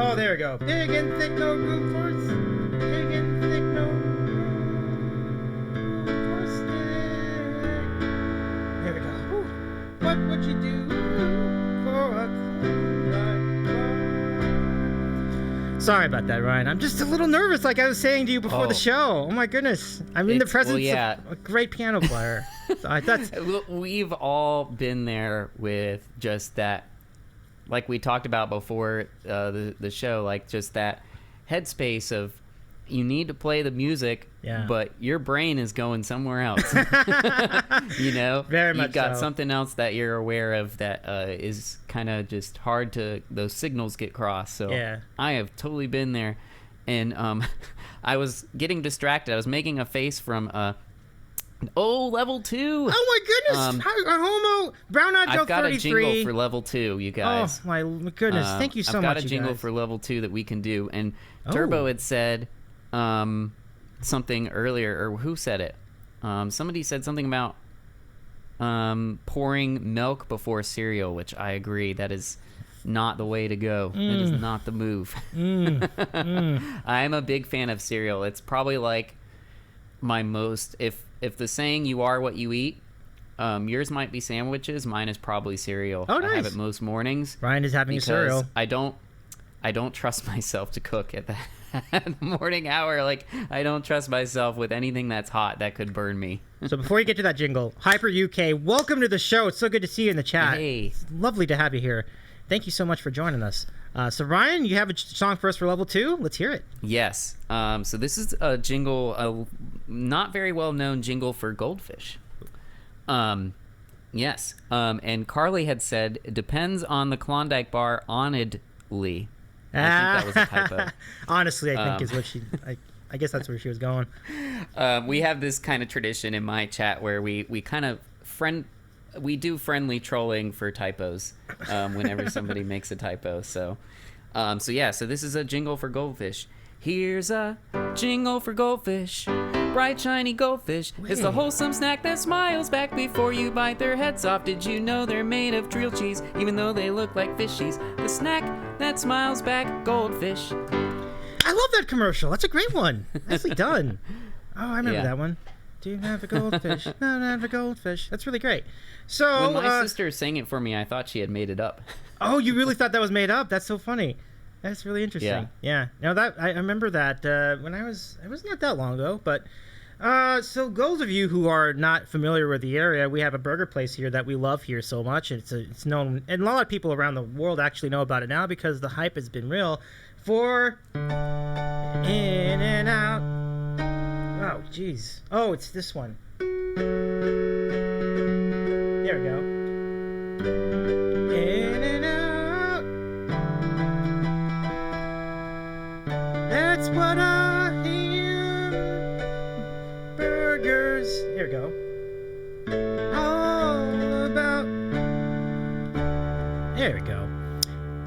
Oh, there we go. Big and thick, no room for big and thick, no room for stick. There we go. Whew. What would you do for a Klondike bar? Sorry about that, Ryan. I'm just a little nervous, like I was saying to you before the show. Oh my goodness. I'm in the presence of a great piano player. So we've all been there with just that. Like we talked about before the show, like just that headspace of you need to play the music, but your brain is going somewhere else. You know, very much. You've got something else that you're aware of that is kind of just hard to those signals get crossed. So I have totally been there, and I was getting distracted. I was making a face from Oh, level 2. Oh my goodness! Homo Brown Odd Joe I've got 33. a jingle for level 2, you guys. Oh my goodness! Thank you so much. I've got a jingle guys. for level 2 that we can do. And Turbo had said something earlier, or who said it? Somebody said something about pouring milk before cereal, which I agree. That is not the way to go. That is not the move. I'm a big fan of cereal. It's probably like my most, if the saying "you are what you eat," yours might be sandwiches. Mine is probably cereal. Oh, nice. I have it most mornings. Ryan is having a because cereal. I don't trust myself to cook at the morning hour. Like, I don't trust myself with anything that's hot that could burn me. So before you get to that jingle, Hyper UK, welcome to the show. It's so good to see you in the chat. Hey. It's lovely to have you here. Thank you so much for joining us. So Ryan, you have a song for us for level 2? Let's hear it. Yes. So this is a jingle, a not very well known jingle for Goldfish. Yes. And Carly had said, it depends on the Klondike bar honestly. I think that was a typo. Honestly, I think is what she... I guess that's where she was going. We have this kind of tradition in my chat where we kind of we do friendly trolling for typos whenever somebody makes a typo. So this is a jingle for Goldfish. Here's a jingle for Goldfish. Bright shiny goldfish. It's the wholesome snack that smiles back before you bite their heads off. Did you know they're made of real cheese, even though they look like fishies? The snack that smiles back, Goldfish. I love that commercial. That's a great one. Nicely done. Oh, I remember that one. Do you have a goldfish? No, I have a goldfish. That's really great. So when my sister sang it for me, I thought she had made it up. Oh, you really thought that was made up? That's so funny. That's really interesting. Yeah. Now that I remember that when it was not that long ago, but so those of you who are not familiar with the area, we have a burger place here that we love here so much. It's known, and a lot of people around the world actually know about it now because the hype has been real for In and Out. Oh, jeez. Oh, it's this one. There we go. In and out. That's what I am. Burgers. Here we go. All about. There we go.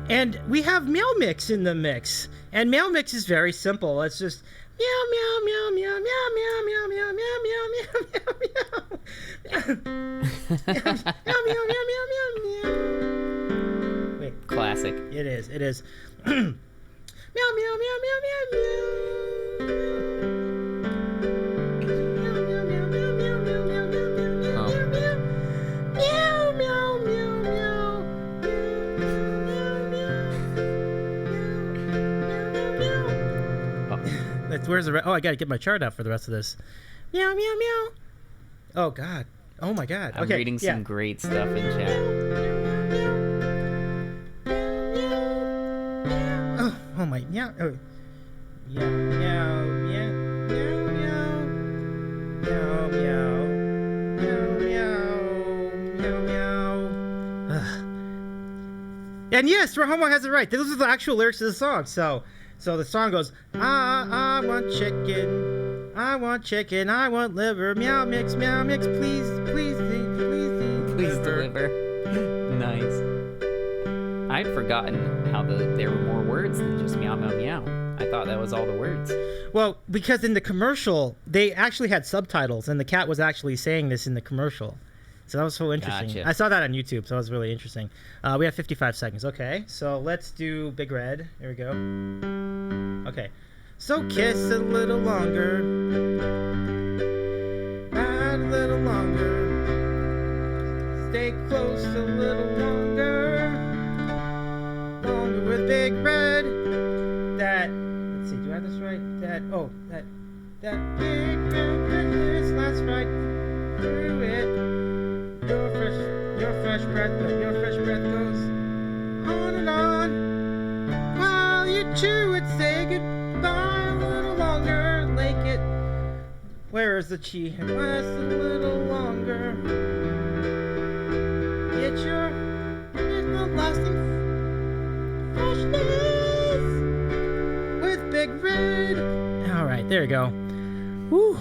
And we have Meow Mix in the mix. And Meow Mix is very simple. It's just meow meow meow meow meow meow meow meow meow meow meow meow meow meow meow. Wait. Classic. It is. Meow meow meow meow meow meow. Where's the I gotta get my chart out for the rest of this. Meow meow meow. Oh god. Oh my god. I'm reading some great stuff in chat. Oh my meow. Oh. Meow meow meow meow meow meow meow meow meow meow. And yes, Rahomo has it right. Those are the actual lyrics to the song. So the song goes, I want chicken, I want liver, meow mix, please deliver. Nice. I'd forgotten how there were more words than just meow meow meow. I thought that was all the words. Well, because in the commercial, they actually had subtitles, and the cat was actually saying this in the commercial. So that was so interesting. Gotcha. I saw that on YouTube, so that was really interesting. We have 55 seconds. Okay, so let's do Big Red. Here we go. Okay. So kiss a little longer. Ride a little longer. Stay close a little longer. Longer with Big Red. Let's see, do I have this right? That Big Red is last right through it. Your fresh breath goes on and on. While you chew it, say goodbye a little longer. Lake it. Where is the chi? Last a little longer. Get the lasting freshness with Big Red. All right, there you go. Woo.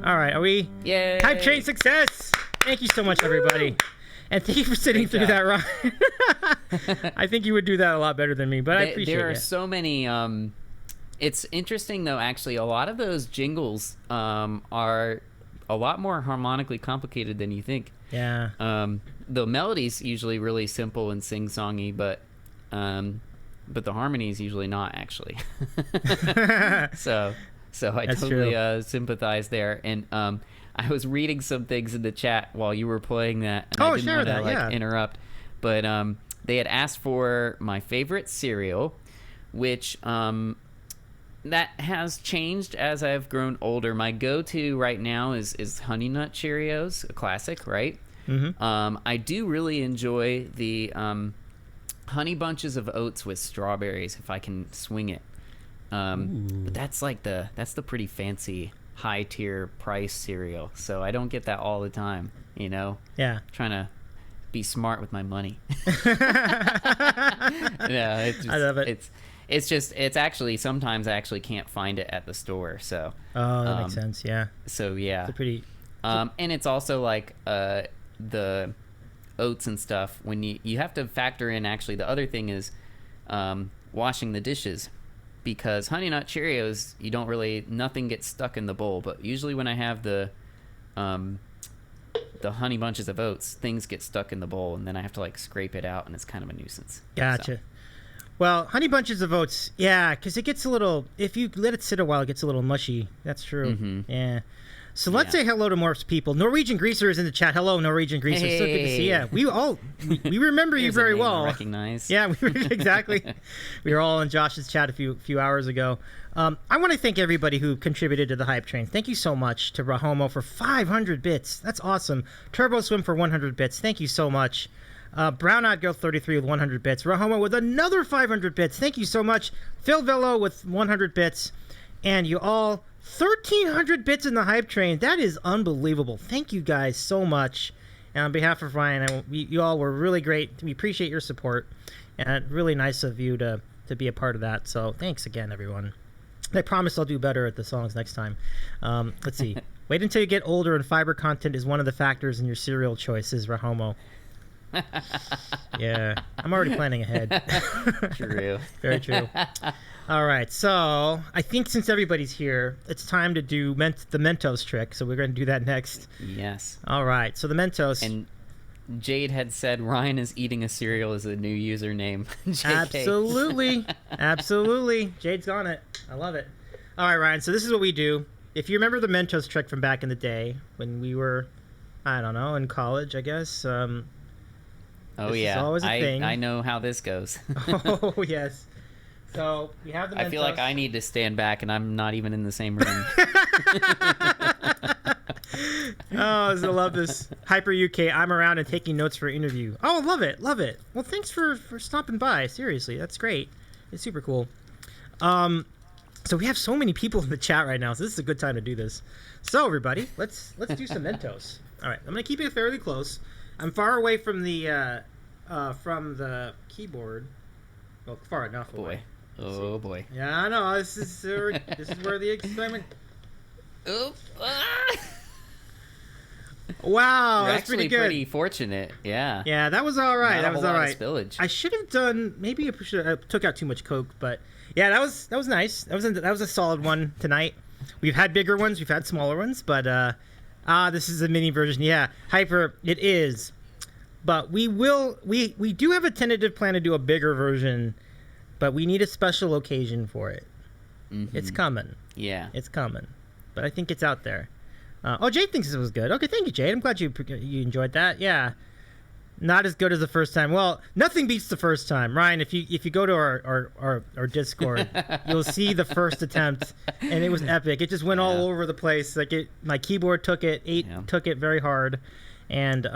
All right, are we? Yay! Hype train success! Thank you so much, everybody. And thank you for sitting through that, Ryan. I think you would do that a lot better than me, but I appreciate it. There are so many... it's interesting, though, actually. A lot of those jingles are a lot more harmonically complicated than you think. Yeah. The melody's usually really simple and sing-songy, but the harmony is usually not, actually. So I That's totally sympathize there. And I was reading some things in the chat while you were playing that, and I didn't want to interrupt. But they had asked for my favorite cereal, which that has changed as I've grown older. My go-to right now is Honey Nut Cheerios, a classic, right? Mm-hmm. I do really enjoy the Honey Bunches of Oats with strawberries if I can swing it. But that's the pretty fancy high tier price cereal, so I don't get that all the time, you know. Yeah. Trying to be smart with my money. I love it. It's actually sometimes I actually can't find it at the store, so that makes sense. Yeah. So yeah, it's a pretty and it's also like the oats and stuff, when you have to factor in, actually the other thing is washing the dishes, because Honey Nut Cheerios, nothing gets stuck in the bowl, but usually when I have the Honey Bunches of Oats, things get stuck in the bowl, and then I have to like scrape it out, and it's kind of a nuisance. Gotcha. So. Well, Honey Bunches of Oats, yeah, because it gets a little, if you let it sit a while, it gets a little mushy. That's true. Mm-hmm. Yeah. So let's say hello to more people. Norwegian Greaser is in the chat. Hello, Norwegian Greaser. Hey. So good to see you. We remember you very well. Recognize. Yeah, exactly. We were all in Josh's chat a few hours ago. I want to thank everybody who contributed to the hype train. Thank you so much to Rahomo for 500 bits. That's awesome. Turbo Swim for 100 bits. Thank you so much. Brown Eyed Girl 33 with 100 bits. Rahomo with another 500 bits. Thank you so much. Phil Vello with 100 bits. And you all, 1,300 bits in the hype train. That is unbelievable. Thank you guys so much. And on behalf of Ryan, you all were really great. We appreciate your support. And really nice of you to be a part of that. So thanks again, everyone. I promise I'll do better at the songs next time. Let's see. Wait until you get older and fiber content is one of the factors in your cereal choices, Rahomo. Yeah, I'm already planning ahead. True. Very true. All right, so I think since everybody's here, it's time to do the Mentos trick. So we're going to do that next. Yes. All right, so the Mentos. And Jade had said Ryan is eating a cereal as a new username. Absolutely. Absolutely. Jade's on it. I love it. All right, Ryan, so this is what we do. If you remember the Mentos trick from back in the day when we were, I don't know, in college, I guess. Oh, yeah. Always a thing. I know how this goes. Oh, yes. So we have the Mentos. I feel like I need to stand back, and I'm not even in the same room. Oh, I love this. Hyper UK, I'm around and taking notes for interview. Oh, love it. Love it. Well, thanks for stopping by. Seriously, that's great. It's super cool. So we have so many people in the chat right now, so this is a good time to do this. So, everybody, let's do some Mentos. All right, I'm going to keep it fairly close. I'm far away from the keyboard. Well, far enough away. Oh boy. Yeah, I know. This is where the excitement. Oops. Wow, You're that's pretty good. Pretty fortunate. Yeah. Yeah, that was all right. Not that a was whole all lot right. of spillage. I should have done. Maybe I took out too much Coke, but yeah, that was nice. That was a solid one tonight. We've had bigger ones, we've had smaller ones, but this is a mini version. Yeah, Hyper, it is. But we do have a tentative plan to do a bigger version, but we need a special occasion for it. Mm-hmm. It's coming. Yeah. It's coming. But I think it's out there. Jade thinks it was good. Okay, thank you, Jade. I'm glad you enjoyed that. Yeah. Not as good as the first time. Well, nothing beats the first time. Ryan, if you go to our Discord, you'll see the first attempt, and it was epic. It just went all over the place. Like my keyboard took it very hard, and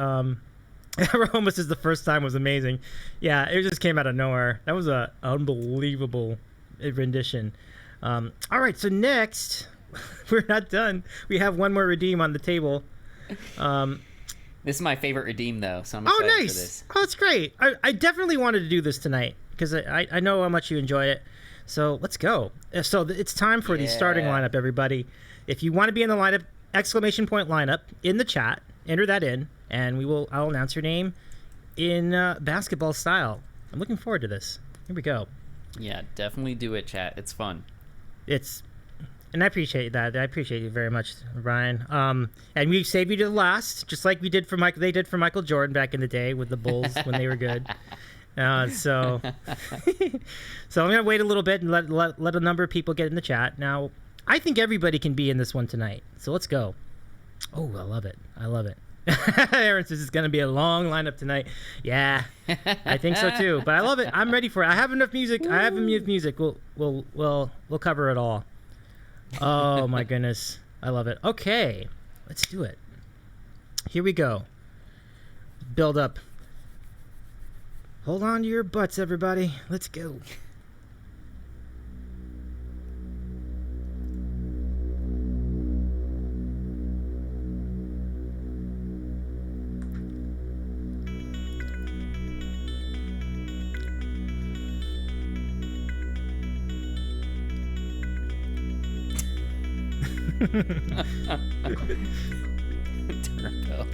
Roma says the first time was amazing. Yeah, it just came out of nowhere. That was a unbelievable rendition. All right, so next, we're not done. We have one more redeem on the table. This is my favorite redeem, though, so I'm excited for this. Oh, that's great. I definitely wanted to do this tonight because I know how much you enjoy it. So let's go. So it's time for the starting lineup, everybody. If you want to be in the lineup, exclamation point lineup in the chat. Enter that in, and I'll announce your name in basketball style. I'm looking forward to this. Here we go. Yeah, definitely do it, chat. It's fun. And I appreciate that. I appreciate you very much, Ryan. And we saved you to the last, just like we did for Michael. They did for Michael Jordan back in the day with the Bulls when they were good. So I'm gonna wait a little bit and let a number of people get in the chat. Now, I think everybody can be in this one tonight. So let's go. Oh, I love it. Aaron says it's gonna be a long lineup tonight. Yeah, I think so too. But I love it. I'm ready for it. I have enough music. I have enough music. We'll cover it all. Oh my goodness, I love it. Okay, let's do it. Here we go. Build up. Hold on to your butts, everybody. Let's go. Turbo.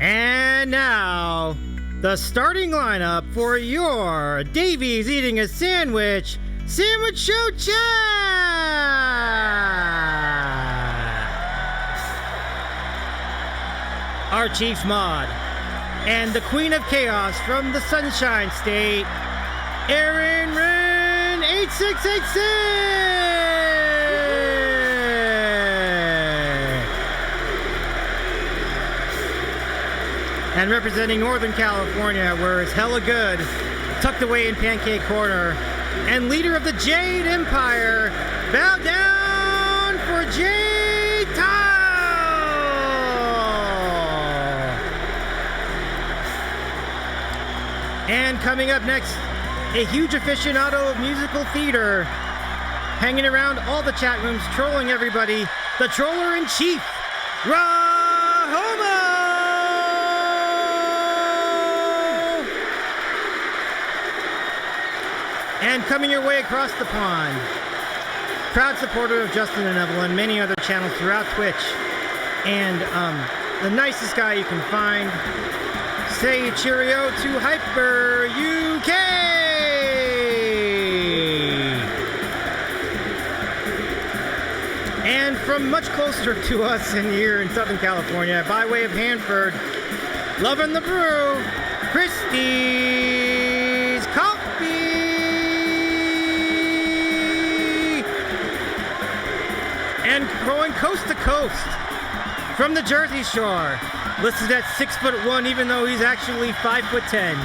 And now, the starting lineup for your Davy's Eating a Sandwich Sandwich Show Chat! Our Chief Mod and the Queen of Chaos from the Sunshine State, Aaron Wren 8686! And representing Northern California, where it's hella good, tucked away in Pancake Corner, and leader of the Jade Empire, bow down for Jade Tao! And coming up next, a huge aficionado of musical theater, hanging around all the chat rooms, trolling everybody, the Troller-in-Chief, Rahoma! And coming your way across the pond, proud supporter of Justin and Evelyn and many other channels throughout Twitch, and the nicest guy you can find. Say cheerio to Hyper UK! And from much closer to us in here in Southern California, by way of Hanford, loving the brew, Christie's Coffee! And going coast to coast from the Jersey Shore, listed at 6'1", even though he's actually 5'10".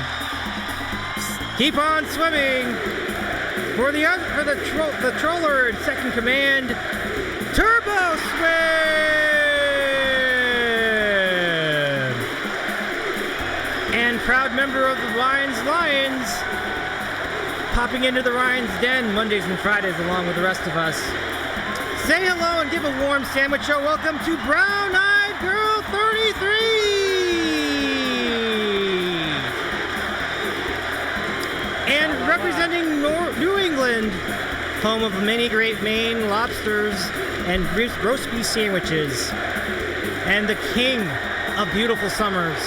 Keep on swimming for the troller in second command, Turbo Swim, and proud member of the Ryan's Lions, popping into the Ryan's Den Mondays and Fridays along with the rest of us. Say hello and give a warm sandwich show welcome to Brown Eyed Girl 33! And representing New England, home of many great Maine lobsters and roast beef sandwiches, and the king of beautiful summers.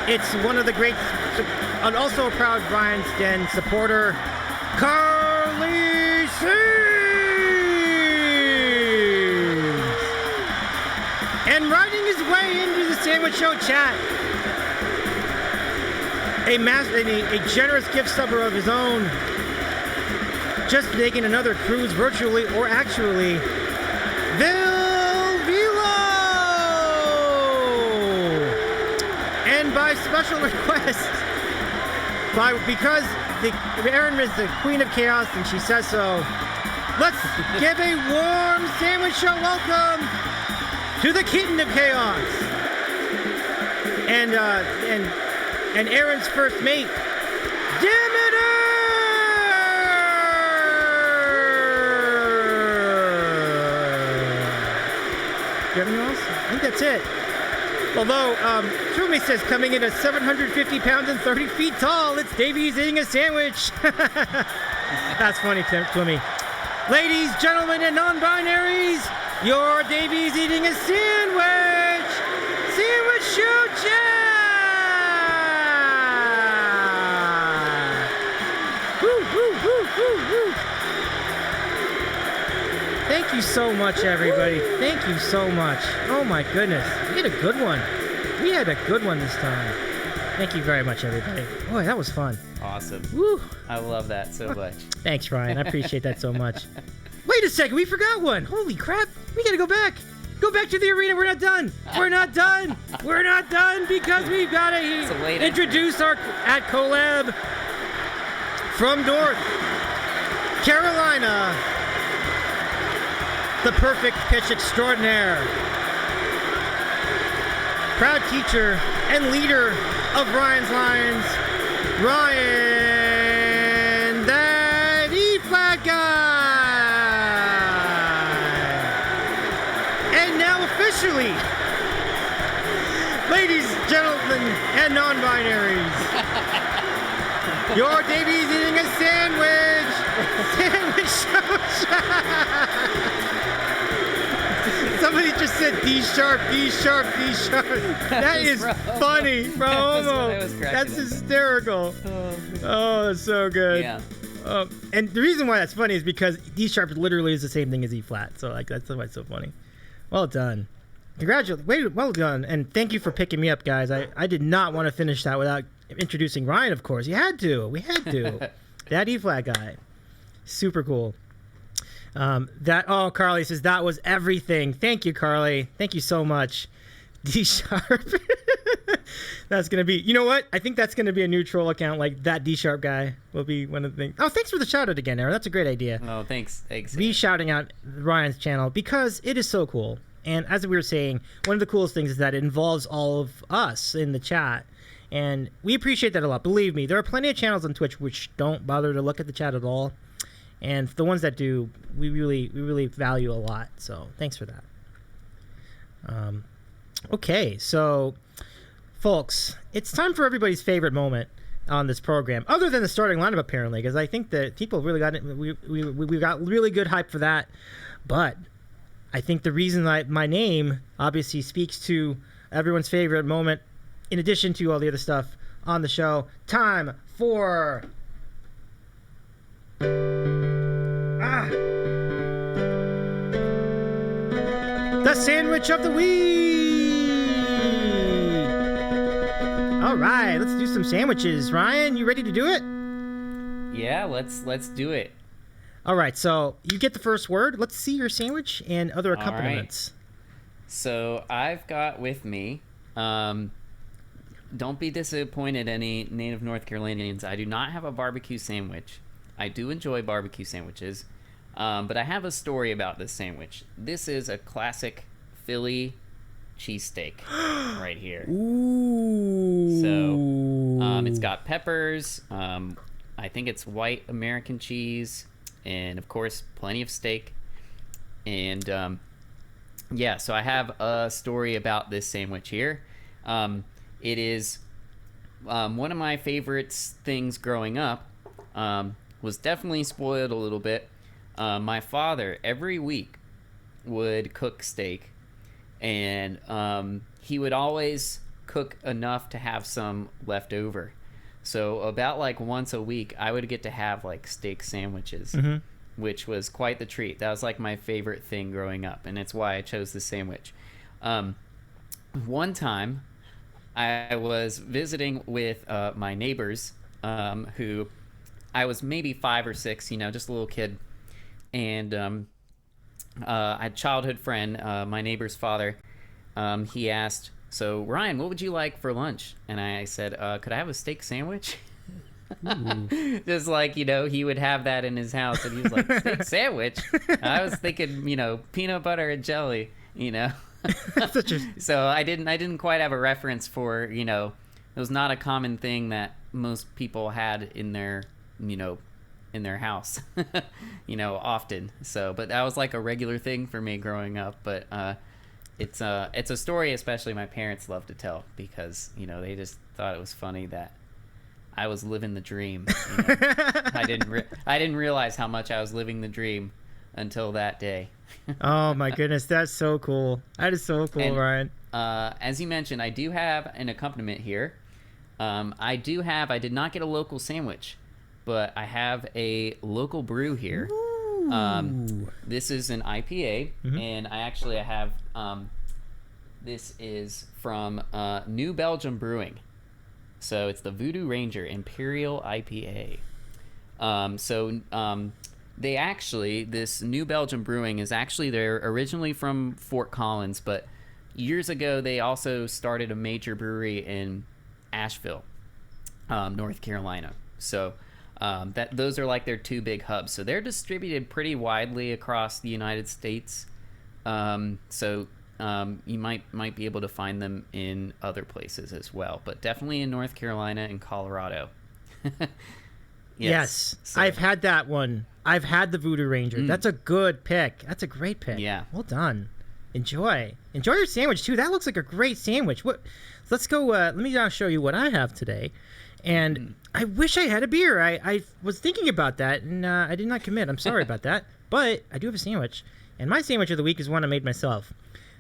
It's one of the great, and also a proud Ryan's Den supporter, Carly and riding his way into the Sandwich Show chat, a generous gift subber of his own, just making another cruise virtually or actually, Vilo! And by special request, because Erin is the Queen of Chaos and she says so, let's give a warm Sandwich Show welcome to the Kitten of Chaos and Erin's first mate, Demeter! Do you have anything else? I think that's it. Although, Trumi says, coming in at 750 pounds and 30 feet tall, it's Davy's eating a sandwich. That's funny, Trumi. Ladies, gentlemen, and non-binaries, your Davy's eating a sandwich. Sandwich shoot, yeah! Woo, woo, woo, woo, woo. Thank you so much, everybody. Thank you so much. Oh my goodness. We had a good one. We had a good one this time. Thank you very much, everybody. Boy, that was fun. Awesome. Woo. I love that so much. Thanks, Ryan. I appreciate that so much. Wait a second. We forgot one. Holy crap. We got to go back. Go back to the arena. We're not done. We're not done. We're not done because we've got to introduce our at Collab from North Carolina, the perfect pitch extraordinaire, proud teacher and leader of Ryan's Lions, Ryan, that Eflat Guy. And now officially, ladies, gentlemen, and non-binaries, your Davy's eating a sandwich. Sandwich show. Somebody just said D sharp, D sharp, D sharp. That is funny, bro. That's hysterical. Oh, that's so good. Yeah. And the reason why that's funny is because D sharp literally is the same thing as E flat. So like that's why it's so funny. Well done. Congratulations. Well done. And thank you for picking me up, guys. I did not want to finish that without introducing Ryan, of course. You had to. We had to. That Eflat Guy. Super cool. Carly says that was everything. Thank you, Carly. Thank you so much. D sharp. That's gonna be. You know what? I think that's gonna be a new troll account. Like that D sharp guy will be one of the things. Oh, thanks for the shout out again, Aaron. That's a great idea. Oh, thanks. Be shouting out Ryan's channel because it is so cool. And as we were saying, one of the coolest things is that it involves all of us in the chat. And we appreciate that a lot. Believe me, there are plenty of channels on Twitch which don't bother to look at the chat at all. And the ones that do, we really value a lot. So thanks for that. Okay, so folks, it's time for everybody's favorite moment on this program, other than the starting lineup apparently, because I think that people really got it. We got really good hype for that. But I think the reason my name obviously speaks to everyone's favorite moment, in addition to all the other stuff on the show. Time for the sandwich of the week. All right, let's do some sandwiches. Ryan, you ready to do it? Yeah, let's do it. All right, so you get the first word. Let's see your sandwich and other accompaniments. All right. So I've got with me, don't be disappointed, any native North Carolinians. I do not have a barbecue sandwich. I do enjoy barbecue sandwiches, but I have a story about this sandwich. This is a classic Philly cheesesteak right here. Ooh. So it's got peppers. I think it's white American cheese, and of course plenty of steak. And yeah, so I have a story about this sandwich here. It is one of my favorite things growing up. Was definitely spoiled a little bit. My father every week would cook steak, and he would always cook enough to have some left over. So about like once a week, I would get to have like steak sandwiches, which was quite the treat. That was like my favorite thing growing up, and it's why I chose this sandwich. One time, I was visiting with my neighbors, who I was maybe 5 or 6, just a little kid. And I had a childhood friend, my neighbor's father. He asked, so Ryan, what would you like for lunch? And I said, could I have a steak sandwich? Just like, he would have that in his house. And he was like, steak sandwich? I was thinking, peanut butter and jelly, So I didn't quite have a reference for, it was not a common thing that most people had in their house, often. So, but that was like a regular thing for me growing up. But it's a story especially my parents love to tell because they just thought it was funny that I was living the dream. I didn't realize how much I was living the dream until that day. Oh my goodness, that's so cool. That is so cool, And, Ryan. As you mentioned, I do have an accompaniment here. I did not get a local sandwich, but I have a local brew here. This is an IPA, and I have this is from New Belgium Brewing. So it's the Voodoo Ranger Imperial IPA. This New Belgium Brewing is they're originally from Fort Collins, but years ago they also started a major brewery in Asheville, North Carolina. So those are like their two big hubs. So they're distributed pretty widely across the United States. You might be able to find them in other places as well, but definitely in North Carolina and Colorado. Yes. So, I've had that one. I've had the Voodoo Ranger. That's a good pick. That's a great pick. Yeah. Well done. Enjoy your sandwich too. That looks like a great sandwich. Let's go. Let me now show you what I have today. And I wish I had a beer. I was thinking about that, and I did not commit. I'm sorry about that. But I do have a sandwich, and my sandwich of the week is one I made myself.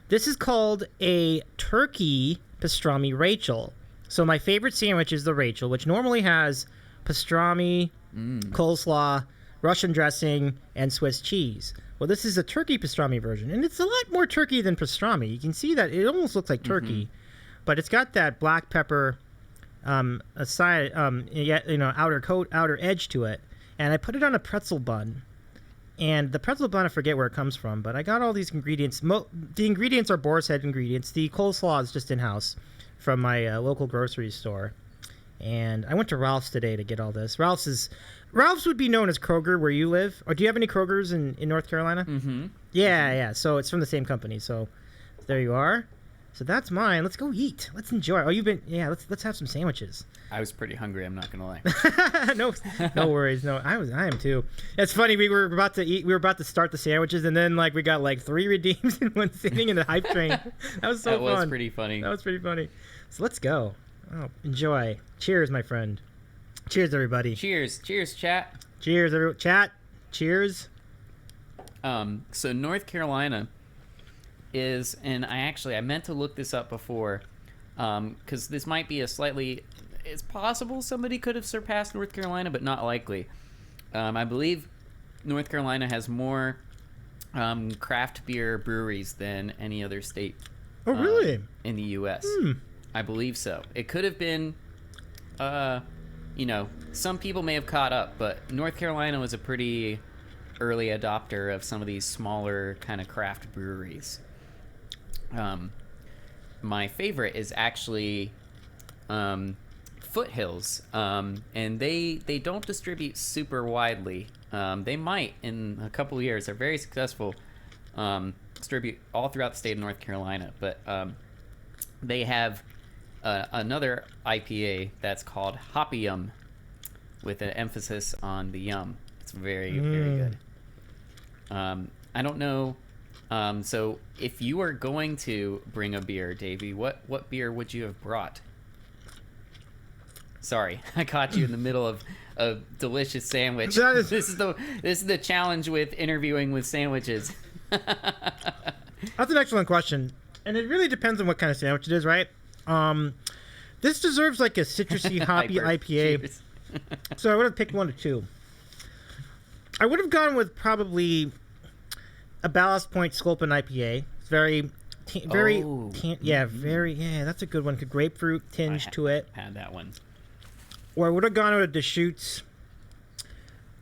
This is called a turkey pastrami Rachel. So my favorite sandwich is the Rachel, which normally has pastrami, coleslaw, Russian dressing, and Swiss cheese. Well, this is a turkey pastrami version, and it's a lot more turkey than pastrami. You can see that it almost looks like turkey, but it's got that black pepper outer edge to it. And I put it on a pretzel bun. And the pretzel bun, I forget where it comes from, but I got all these ingredients. The ingredients are Boar's Head ingredients. The coleslaw is just in-house from my local grocery store. And I went to Ralph's today to get all this. Ralph's would be known as Kroger where you live. Or do you have any Krogers in North Carolina? Mm-hmm. Yeah. So it's from the same company. So there you are. So that's mine. Let's go eat. Let's enjoy. Let's have some sandwiches. I was pretty hungry, I'm not gonna lie. No worries. No, I am too. It's funny, we were about to eat, we were about to start the sandwiches, and then we got 3 redeems in one sitting in the hype train. That was so fun. That was pretty funny. So let's go. Oh, enjoy. Cheers, my friend. Cheers, everybody. Cheers, chat. Cheers, chat. Cheers. So North Carolina is, and I meant to look this up before, because this might be it's possible somebody could have surpassed North Carolina, but not likely. I believe North Carolina has more craft beer breweries than any other state. Oh, really? In the U.S. I believe so. It could have been, some people may have caught up, but North Carolina was a pretty early adopter of some of these smaller kind of craft breweries. My favorite is actually Foothills, and they don't distribute super widely. They might in a couple of years. They're very successful, distribute all throughout the state of North Carolina, but they have another IPA that's called Hoppy Yum, with an emphasis on the yum. It's very, very good. I don't know. So if you were going to bring a beer, Davy, what beer would you have brought? Sorry, I caught you in the middle of a delicious sandwich. This is the challenge with interviewing with sandwiches. That's an excellent question, and it really depends on what kind of sandwich it is, right? This deserves a citrusy, hoppy IPA. So I would have picked 1 or 2. I would have gone with probably a Ballast Point Sculpin IPA. It's very, that's a good one. Good grapefruit tinge to it. Had that one. Or I would have gone with a Deschutes.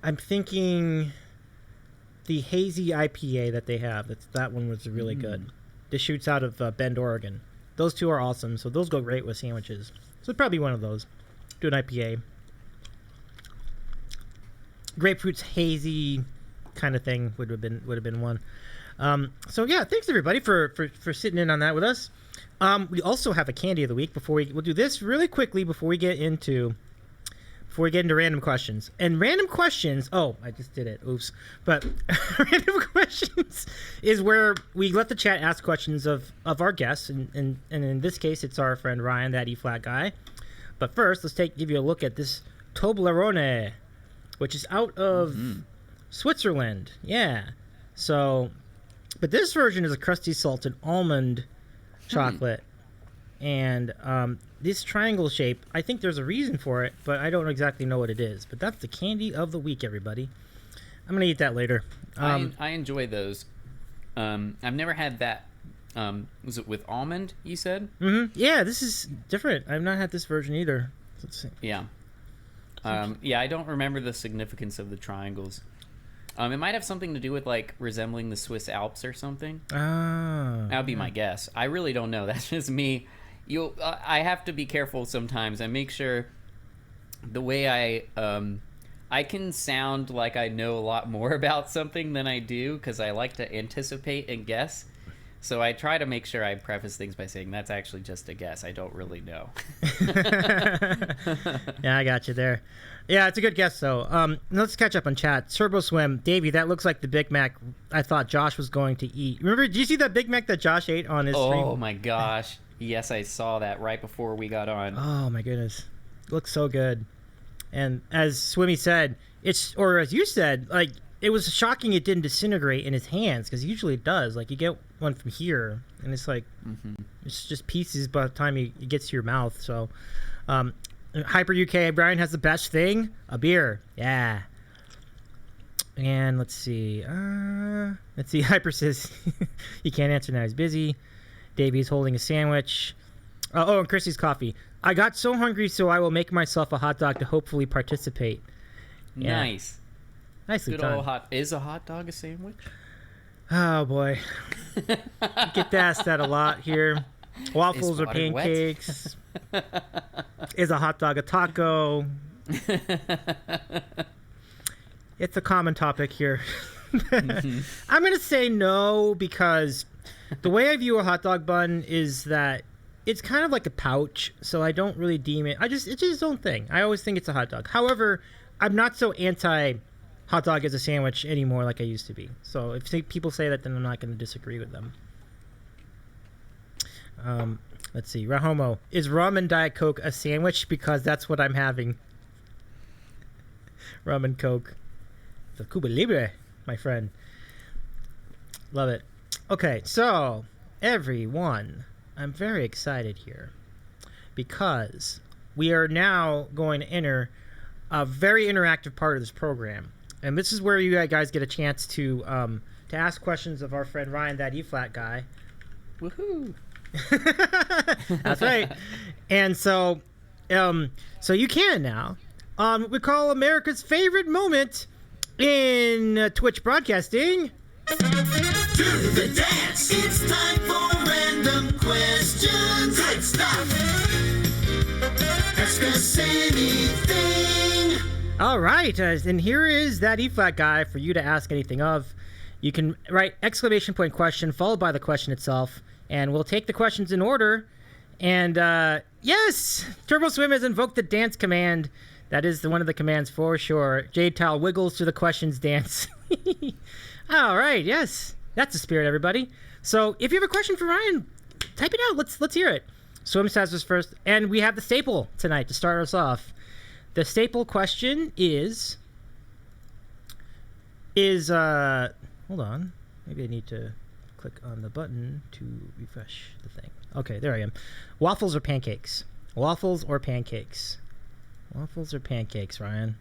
I'm thinking the hazy IPA that they have. That one was really good. Deschutes out of Bend, Oregon. Those two are awesome. So those go great with sandwiches. So probably one of those. Do an IPA. Grapefruit's hazy kind of thing would have been one. So yeah, thanks everybody for sitting in on that with us. We also have a candy of the week. We'll do this really quickly before we get into before we get into random questions. And random questions, oh, I just did it. Oops. But random questions is where we let the chat ask questions of our guests. And in this case, it's our friend Ryan, that Eflat Guy. But first, let's give you a look at this Toblerone, which is out of Switzerland. Yeah. So, but this version is a crusty salted almond chocolate. And this triangle shape, I think there's a reason for it, but I don't exactly know what it is. But that's the candy of the week, everybody. I'm going to eat that later. I enjoy those. I've never had that. Was it with almond, you said? Mm-hmm. Yeah, this is different. I've not had this version either. Let's see. Yeah. I don't remember the significance of the triangles. It might have something to do with, like, resembling the Swiss Alps or something. Oh. That would be my guess. I really don't know. That's just me. I have to be careful sometimes. I make sure the way I can sound like I know a lot more about something than I do because I like to anticipate and guess. So I try to make sure I preface things by saying that's actually just a guess. I don't really know. Yeah, I got you there. Yeah, it's a good guess, though. Let's catch up on chat. Turbo Swim, Davy, that looks like the Big Mac I thought Josh was going to eat. Remember, did you see that Big Mac that Josh ate on his stream? Oh, my gosh. Yes, I saw that right before we got on. Oh, my goodness. It looks so good. And as Swimmy said, or as you said, like, it was shocking it didn't disintegrate in his hands, because usually it does. Like, you get one from here, and it's like, it's just pieces by the time it gets to your mouth. So, Hyper UK, Brian has the best thing, a beer. Yeah. And let's see. Hyper says he can't answer now. He's busy. Davy's holding a sandwich. And Chrissy's coffee. I got so hungry, so I will make myself a hot dog to hopefully participate. Yeah. Nice. Nicely Good done. old Is a hot dog a sandwich? Oh, boy. Get asked that a lot here. Waffles or pancakes? Is a hot dog a taco? It's a common topic here. I'm going to say no, because the way I view a hot dog bun is that it's kind of like a pouch, so I don't really deem it. It's just its own thing. I always think it's a hot dog. However, I'm not so anti hot dog as a sandwich anymore like I used to be. So if people say that, then I'm not going to disagree with them. Let's see. Rahomo, is rum and Diet Coke a sandwich? Because that's what I'm having. Rum and Coke. The Cuba Libre, my friend. Love it. Okay, so everyone, I'm very excited here because we are now going to enter a very interactive part of this program. And this is where you guys get a chance to ask questions of our friend Ryan, that Eflat Guy. Woohoo! That's right. And so you can now. We call America's favorite moment in Twitch broadcasting. Do the dance. It's time for random questions. Good stuff. Ask us anything. All right, and here is that Eflat Guy for you to ask anything of. You can write exclamation point question followed by the question itself, and we'll take the questions in order. And yes, Turbo Swim has invoked the dance command. That is one of the commands for sure. Jade Towel wiggles to the questions dance. All right, yes, that's the spirit, everybody. So if you have a question for Ryan, type it out. Let's hear it. Swim says this first, and we have the staple tonight to start us off. The staple question is hold on. Maybe I need to click on the button to refresh the thing. Okay, there I am. Waffles or pancakes? Waffles or pancakes? Waffles or pancakes, Ryan?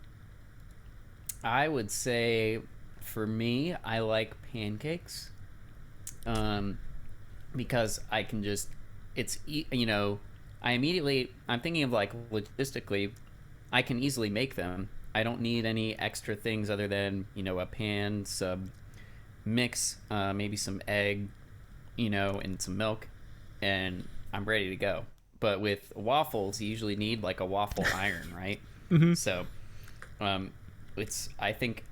I would say, for me, I like pancakes. Because I can just, I'm thinking of, like, logistically, I can easily make them. I don't need any extra things other than, a pan, some mix, maybe some egg, and some milk, and I'm ready to go. But with waffles, you usually need like a waffle iron, right? Mm-hmm. So, I think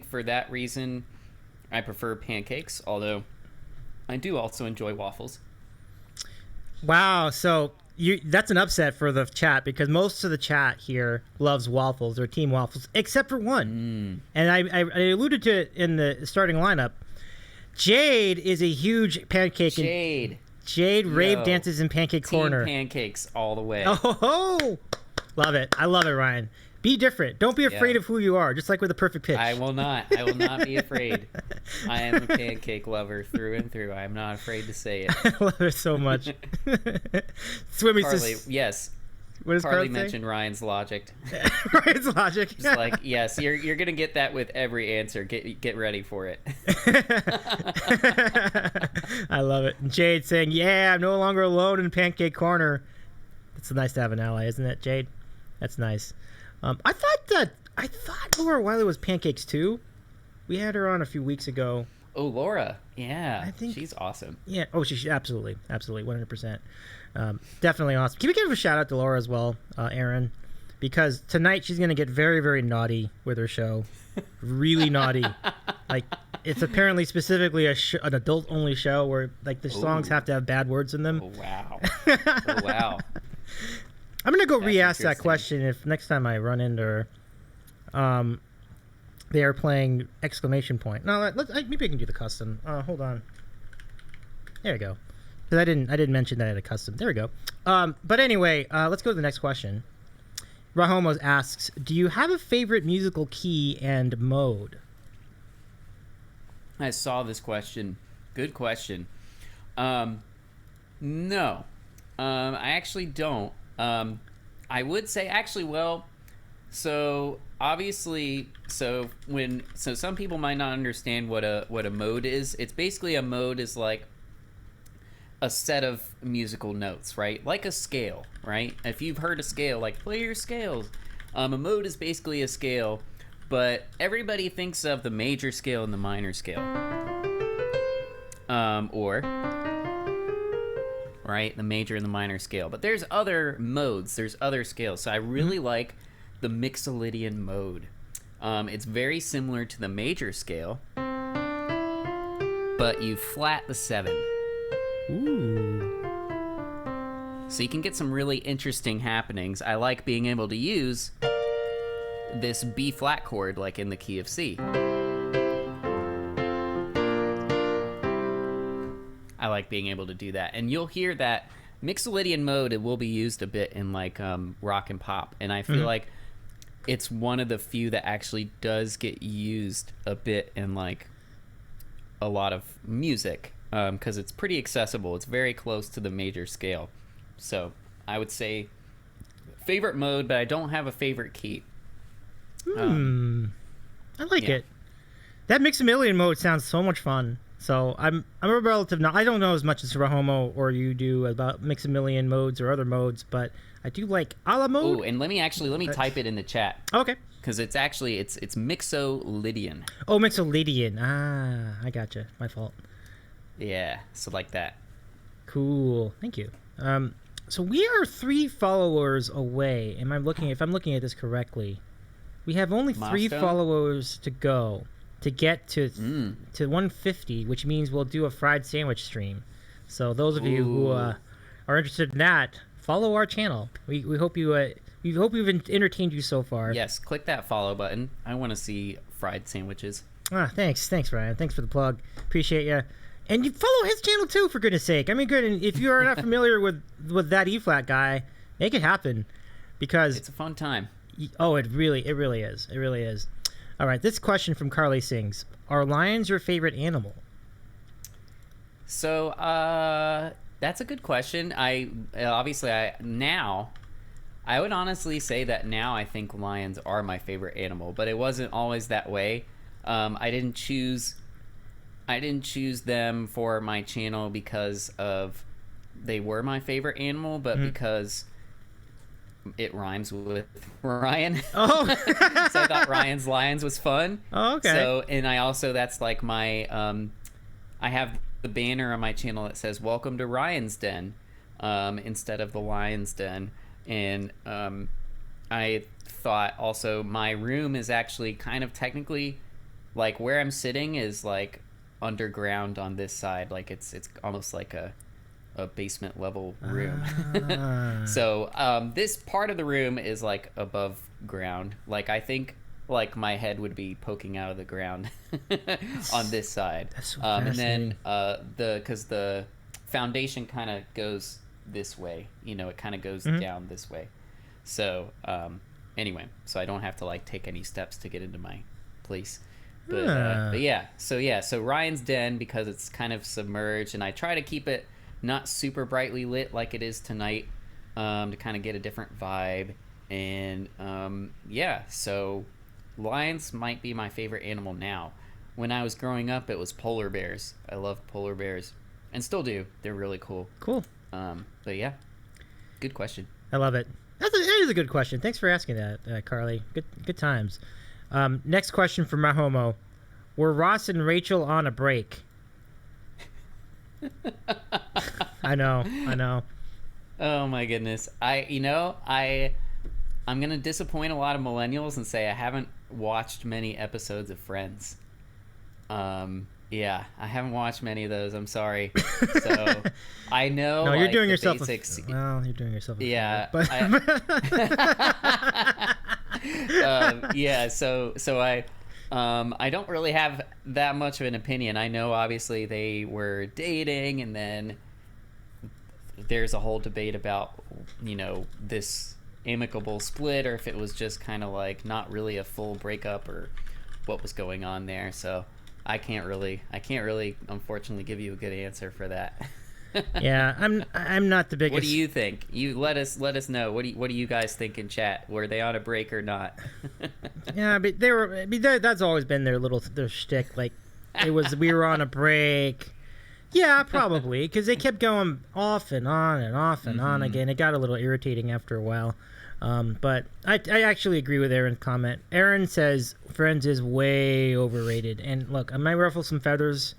for that reason, I prefer pancakes. Although, I do also enjoy waffles. Wow. So that's an upset for the chat because most of the chat here loves waffles or team waffles, except for one. And I alluded to it in the starting lineup. Jade is a huge pancake. Jade rave dances in pancake team corner. Pancakes all the way. Oh, love it. I love it, Ryan. Be different. Don't be afraid of who you are, just like with a perfect pitch. I will not. I will not be afraid. I am a pancake lover through and through. I am not afraid to say it. I love it so much. Swimmy Carly, says, yes. what does Carly Carly mentioned Ryan's logic. Ryan's logic. Just like, yes, you're gonna get that with every answer. Get ready for it. I love it. And Jade saying, "Yeah, I'm no longer alone in Pancake Corner." It's nice to have an ally, isn't it, Jade? That's nice. I thought Laura Wiley was Pancakes too. We had her on a few weeks ago. Oh, Laura. Yeah. I think she's awesome. Yeah. Oh, she's absolutely 100%. Definitely awesome. Can we give a shout out to Laura as well, Aaron? Because tonight she's going to get very, very naughty with her show. Really naughty. Like, it's apparently specifically an adult-only show where, like, the songs have to have bad words in them. Oh, wow. Oh, wow. I'm going to go re-ask that question if next time I run into her. They are playing exclamation point. No, maybe I can do the custom. Hold on. There we go. Because I didn't mention that I had a custom. There we go. But anyway, let's go to the next question. Rahomos asks, do you have a favorite musical key and mode? I saw this question. Good question. No. I actually don't. I would say actually, well, so obviously, so some people might not understand what a mode is. It's basically a mode is like a set of musical notes, right? Like a scale, right? If you've heard a scale, like play your scales. A mode is basically a scale, but everybody thinks of the major scale and the minor scale. Or right, the major and the minor scale. But there's other modes, there's other scales. So I really like the Mixolydian mode. It's very similar to the major scale, but you flat the 7. Ooh. So you can get some really interesting happenings. I like being able to use this B flat chord like in the key of C. I like being able to do that. And you'll hear that Mixolydian mode, it will be used a bit in like rock and pop. And I feel like it's one of the few that actually does get used a bit in like a lot of music. Because it's pretty accessible. It's very close to the major scale. So I would say favorite mode, but I don't have a favorite key. I like it. That Mixolydian mode sounds so much fun. So I'm a relative. I don't know as much as Rahomo or you do about Mixolydian modes or other modes, but I do like a la mode. Oh, and let me type it in the chat. Okay. Because it's actually it's Mixolydian. Oh, Mixolydian. Ah, I gotcha. My fault. Yeah, so like that. Cool. Thank you. So we are 3 followers away. If I'm looking at this correctly, we have only 3 Milestone? followers to go to get to 150, which means we'll do a fried sandwich stream. So those of you who are interested in that, follow our channel. We hope you we hope we've entertained you so far. Yes, click that follow button. I want to see fried sandwiches. Thanks, Ryan. Thanks for the plug. Appreciate you. And you follow his channel too, for goodness sake. I mean, good. And if you are not familiar with that Eflat guy, make it happen, because It's a fun time. Oh, it really is. It really is. All right, this question from Carly Sings: are lions your favorite animal? So, that's a good question. I would honestly say that now I think lions are my favorite animal, but it wasn't always that way. I didn't choose them for my channel because of they were my favorite animal, but because it rhymes with Ryan. Oh. So I thought Ryan's Lions was fun. Oh, okay. So, and I also, that's like my, I have the banner on my channel that says "Welcome to Ryan's Den," instead of the Lion's Den. And I thought also my room is actually kind of technically, like where I'm sitting is like underground on this side. Like it's almost like a a basement level room. Ah. So this part of the room is like above ground. Like I think like my head would be poking out of the ground on this side. That's so and fascinating. then because the foundation kind of goes this way, you know, it kind of goes Mm-hmm. down this way. So anyway, so I don't have to like take any steps to get into my place. But yeah, so Ryan's den, because it's kind of submerged, and I try to keep it not super brightly lit like it is tonight, to kind of get a different vibe. And yeah, so lions might be my favorite animal now. When I was growing up, it was polar bears. I loved polar bears, and still do. They're really cool. Cool. But yeah, good question. I love it. That is a good question. Thanks for asking that, Carly. Good times. Next question from Mahomo. Were Ross and Rachel on a break? I know. Oh my goodness. I'm gonna disappoint a lot of millennials and say I haven't watched many episodes of Friends. Yeah, I haven't watched many of those. I'm sorry. So I know. No, you're like, doing the yourself. basics. Well, you're doing yourself. Yeah. But Yeah. So I don't really have that much of an opinion. I know obviously they were dating, and then there's a whole debate about, you know, this amicable split, or if it was just kind of like not really a full breakup, or what was going on there. So I can't really unfortunately give you a good answer for that. yeah, I'm not the biggest. What do you think? You let us know. What do you guys think in chat? Were they on a break or not? Yeah, but they were. I mean, that's always been their shtick. Like, we were on a break. Yeah, probably, because they kept going off and on and off and on again. It got a little irritating after a while. But I actually agree with Aaron's comment. Aaron says Friends is way overrated. And look, I might ruffle some feathers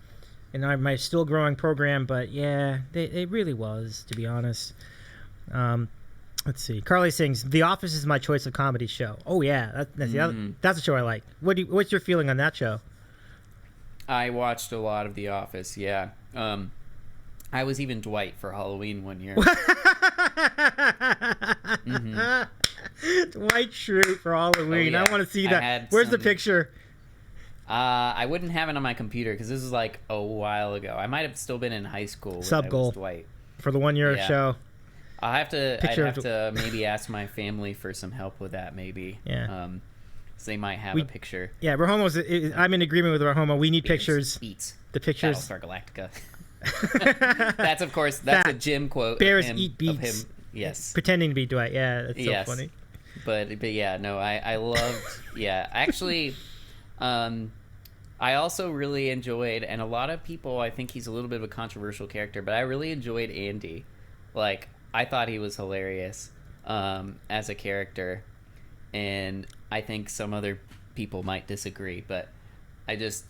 in my still growing program, but yeah, it really was, to be honest. Let's see. Carly sings, The Office is my choice of comedy show. Oh yeah, that's a show I like. What's your feeling on that show? I watched a lot of The Office, yeah. I was even Dwight for Halloween one year. Dwight Schrute for Halloween. Oh, yeah. I want to see that. Where's the picture? I wouldn't have it on my computer because this is like a while ago. I might have still been in high school when Sub I goal was Dwight. For the 1 year Yeah. show. I'd have Picture to maybe ask my family for some help with that, maybe. Yeah. So they might have a picture. Yeah, I'm in agreement with Rahomo. We need pictures. Beats. The pictures. Battlestar Galactica. That's, of course, that's a Jim quote. Bears of him, eat beets. Of him. Yes. Pretending to be Dwight. Yeah, that's so Yes. funny. But yeah, no, I loved, yeah. Actually, I also really enjoyed, and a lot of people, I think he's a little bit of a controversial character, but I really enjoyed Andy. Like, I thought he was hilarious as a character, and I think some other people might disagree, but I just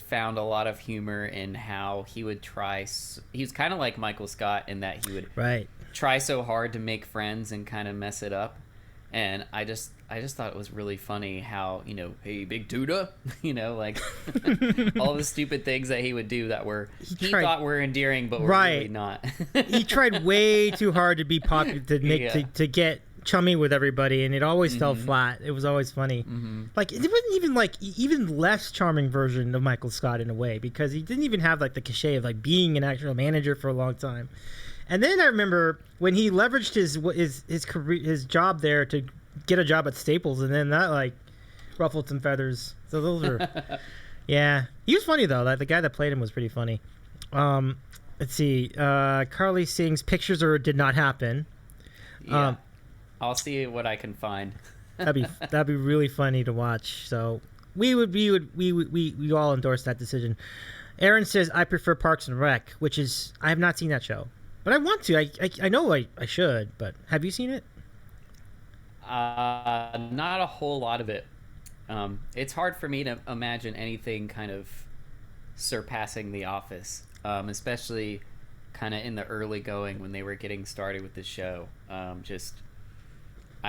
found a lot of humor in how he would try. He was kind of like Michael Scott in that he would try so hard to make friends and kind of mess it up. And I just thought it was really funny how, you know, hey, big Duda, you know, like all the stupid things that he would do that he thought were endearing, but were really not. He tried way too hard to be popular, to get chummy with everybody, and it always fell flat. It was always funny. Like, it wasn't even like even less charming version of Michael Scott in a way, because he didn't even have like the cachet of like being an actual manager for a long time. And then I remember when he leveraged his career, his job there to get a job at Staples, and then that like ruffled some feathers. So those are, yeah. He was funny though. The guy that played him was pretty funny. Let's see. Carly sings "Pictures or Did Not Happen." Yeah. I'll see what I can find. that'd be really funny to watch. So we all endorse that decision. Aaron says I prefer Parks and Rec, which is I have not seen that show. But I want to. I know I should, but have you seen it? Not a whole lot of it. It's hard for me to imagine anything kind of surpassing The Office, especially kind of in the early going when they were getting started with the show. I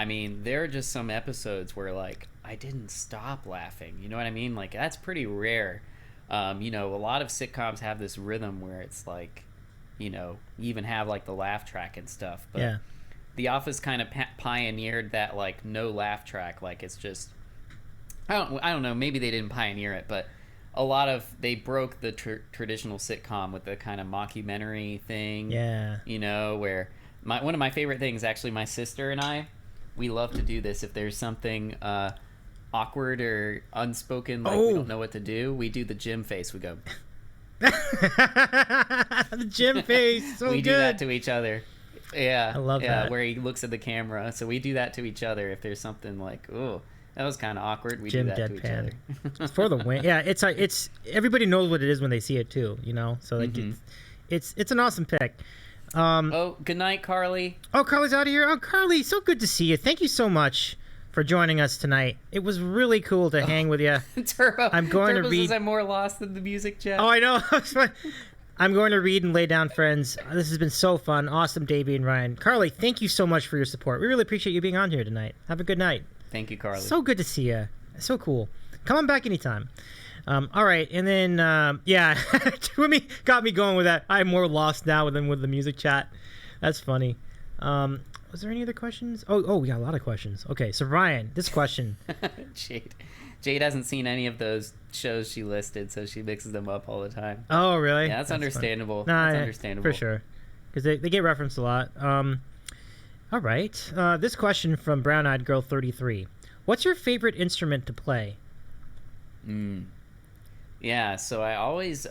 mean, there are just some episodes where like I didn't stop laughing. You know what I mean? Like that's pretty rare. You know, a lot of sitcoms have this rhythm where it's like, you even have like the laugh track and stuff. But Yeah. The Office kind of pioneered that like no laugh track. Like it's just I don't know. Maybe they didn't pioneer it, but they broke the traditional sitcom with the kind of mockumentary thing. Yeah. Where one of my favorite things, actually, my sister and I, we love to do this. If there's something awkward or unspoken, like we don't know what to do, we do the Jim face. We go. The Jim face. So we good. do that to each other. Yeah, I love that. Where he looks at the camera. So we do that to each other. If there's something like, oh, that was kind of awkward. We Jim do that to each deadpan. other. It's for the win. Yeah, it's everybody knows what it is when they see it too. So like it's an awesome pick. Oh, good night, Carly. Oh, Carly's out of here. Oh, Carly, so good to see you. Thank you so much for joining us tonight. It was really cool to hang with you. Turbo. I'm going to read. Says I'm more lost than the music, Jeff. Oh, I know. I'm going to read and lay down, friends. This has been so fun. Awesome, Davy and Ryan. Carly, thank you so much for your support. We really appreciate you being on here tonight. Have a good night. Thank you, Carly. So good to see you. So cool. Come on back anytime. All right, and then Twimmy got me going with that. I'm more lost now than with the music chat. That's funny. Was there any other questions? Oh, we got a lot of questions. Okay, so Ryan, this question. Jade hasn't seen any of those shows she listed, so she mixes them up all the time. Oh, really? Yeah, that's understandable. Nah, that's understandable. For sure. Because they get referenced a lot. All right. This question from Brown Eyed Girl 33. What's your favorite instrument to play? Yeah, so I always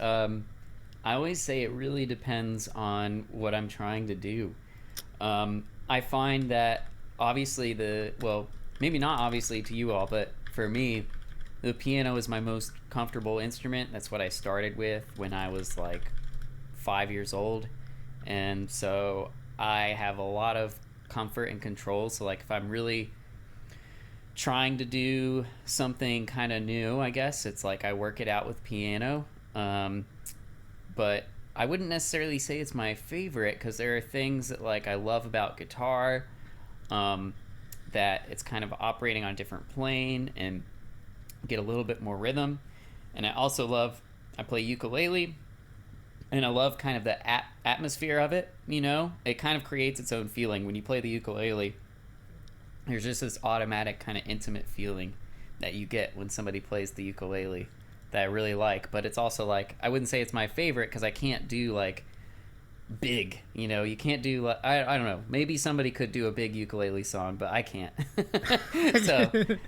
say it really depends on what I'm trying to do. I find that obviously maybe not obviously to you all, but for me, the piano is my most comfortable instrument. That's what I started with when I was like 5 years old. And so I have a lot of comfort and control. So like if I'm really trying to do something kind of new, I guess it's like I work it out with piano. But I wouldn't necessarily say it's my favorite, because there are things that like I love about guitar, that it's kind of operating on a different plane and get a little bit more rhythm. And I play ukulele, and I love kind of the atmosphere of it. It kind of creates its own feeling when you play the ukulele. There's just this automatic kind of intimate feeling that you get when somebody plays the ukulele that I really like. But it's also like, I wouldn't say it's my favorite, because I can't do like big, you can't do like, I don't know, maybe somebody could do a big ukulele song, but I can't.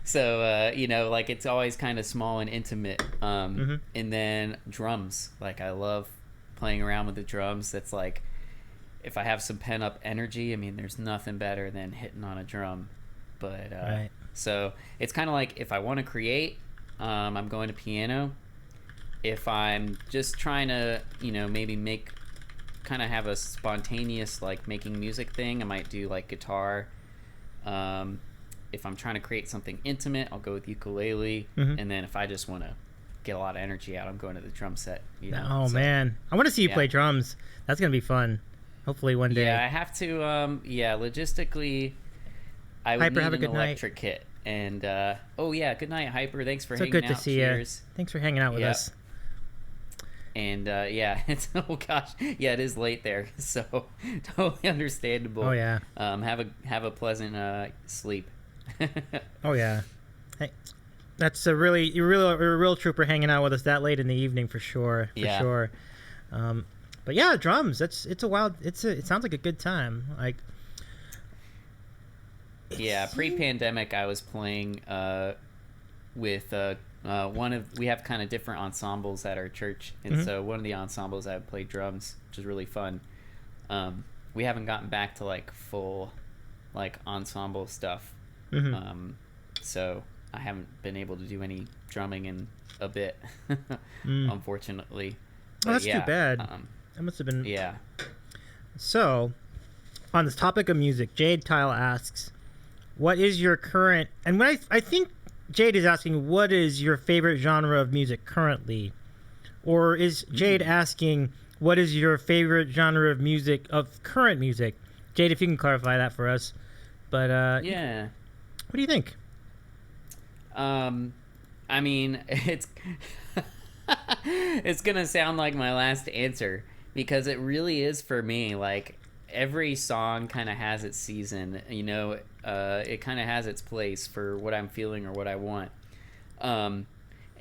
so like it's always kind of small and intimate. And then drums, like I love playing around with the drums. That's like, if I have some pent up energy, I mean, there's nothing better than hitting on a drum. But right. So it's kind of like, if I want to create, I'm going to piano. If I'm just trying to, maybe kind of have a spontaneous like making music thing, I might do like guitar. If I'm trying to create something intimate, I'll go with ukulele. And then if I just want to get a lot of energy out, I'm going to the drum set. Man, I want to see you play drums. That's gonna be fun. Hopefully one day. Yeah, I have to. Logistically, I would Hyper, need have a an good electric kit. And good night, Hyper. Thanks for hanging good out. to see you. Thanks for hanging out with us. And it's it is late there, so totally understandable. Oh yeah. Have a pleasant sleep. Oh yeah. Hey, that's you're a real trooper hanging out with us that late in the evening for sure. Sure. But yeah, drums. It sounds like a good time. Like. Yeah, pre-pandemic, I was playing with we have kind of different ensembles at our church, and so one of the ensembles I played drums, which is really fun. We haven't gotten back to like full like ensemble stuff, so I haven't been able to do any drumming in a bit, unfortunatately. Oh, that's too bad. That must have been. Yeah. So, on this topic of music, Jade Tile asks, what is your current, and when I think Jade is asking, what is your favorite genre of music currently? Or is Jade asking, what is your favorite genre of music, of current music? Jade, if you can clarify that for us. But, yeah. What do you think? I mean, it's going to sound like my last answer, because it really is for me. Like every song kind of has its season, you know. It kind of has its place for what I'm feeling or what I want.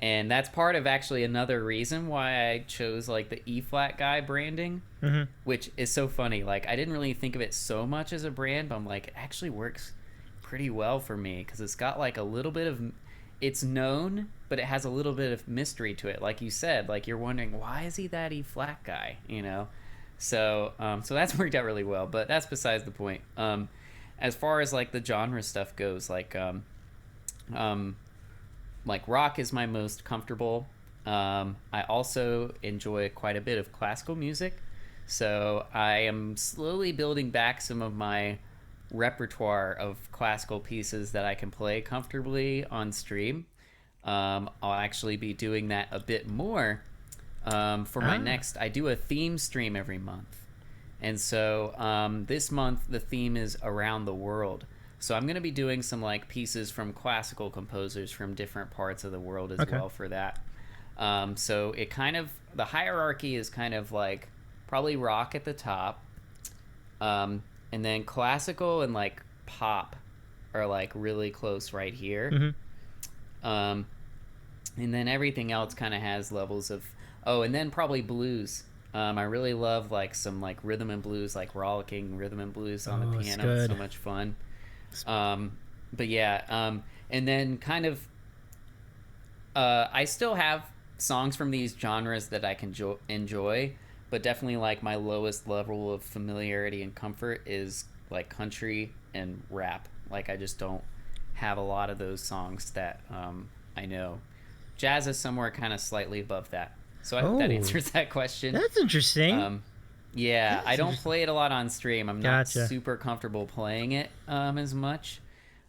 And that's part of actually another reason why I chose like the Eflat Guy branding, which is so funny. Like I didn't really think of it so much as a brand, but I'm like, it actually works pretty well for me because it's got like a little bit of, it's known, but it has a little bit of mystery to it. Like you said, like you're wondering, why is he that Eflat Guy, you know? So so that's worked out really well, but that's besides the point. As far as like the genre stuff goes, like rock is my most comfortable. I also enjoy quite a bit of classical music, so I am slowly building back some of my repertoire of classical pieces that I can play comfortably on stream. I'll actually be doing that a bit more for my next. I do a theme stream every month, and so this month the theme is around the world. So I'm going to be doing some like pieces from classical composers from different parts of the world as well for that. So it kind of, the hierarchy is kind of like probably rock at the top, and then classical and like pop are like really close right here. And then everything else kind of has levels of, and then probably blues. I really love like some like rhythm and blues, like rollicking rhythm and blues on the piano. It's so much fun. But yeah, and then kind of I still have songs from these genres that I can enjoy, but definitely like my lowest level of familiarity and comfort is like country and rap. Like I just don't have a lot of those songs that I know. Jazz is somewhere kind of slightly above that, so I hope that answers that question. That's interesting. Yeah, I don't play it a lot on stream. I'm not super comfortable playing it as much.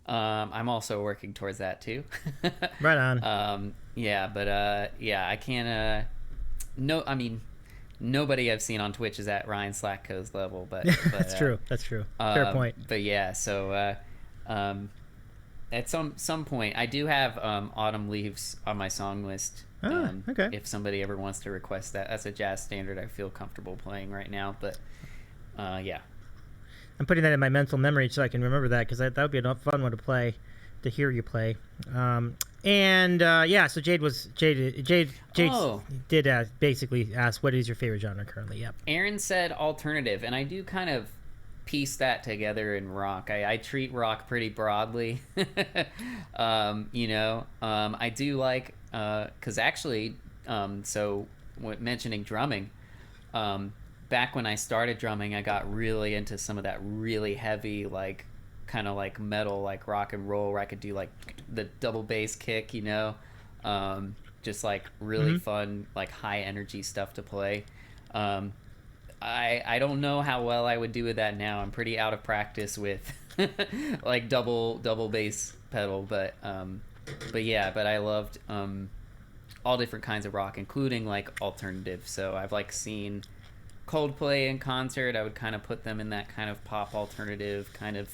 I'm also working towards that too. Right on. Yeah, but yeah, I can't. No, I mean, nobody I've seen on Twitch is at Ryan Slatko's level, but that's true. That's true. Fair point. But yeah, so at some point, I do have Autumn Leaves on my song list. Okay. If somebody ever wants to request that, that's a jazz standard I feel comfortable playing right now. But yeah, I'm putting that in my mental memory so I can remember that, because that would be a fun one to play, to hear you play. Yeah, so Jade did basically ask, what is your favorite genre currently? Yep. Aaron said alternative, and I do kind of piece that together in rock. I treat rock pretty broadly. You know, I do like, because actually, so mentioning drumming, back when I started drumming, I got really into some of that really heavy, like kind of like metal, like rock and roll, where I could do like the double bass kick, you know, just like really fun, like high energy stuff to play. I don't know how well I would do with that now. I'm pretty out of practice with like double bass pedal, but yeah, but I loved all different kinds of rock, including like alternative. So I've like seen Coldplay in concert. I would kind of put them in that kind of pop alternative kind of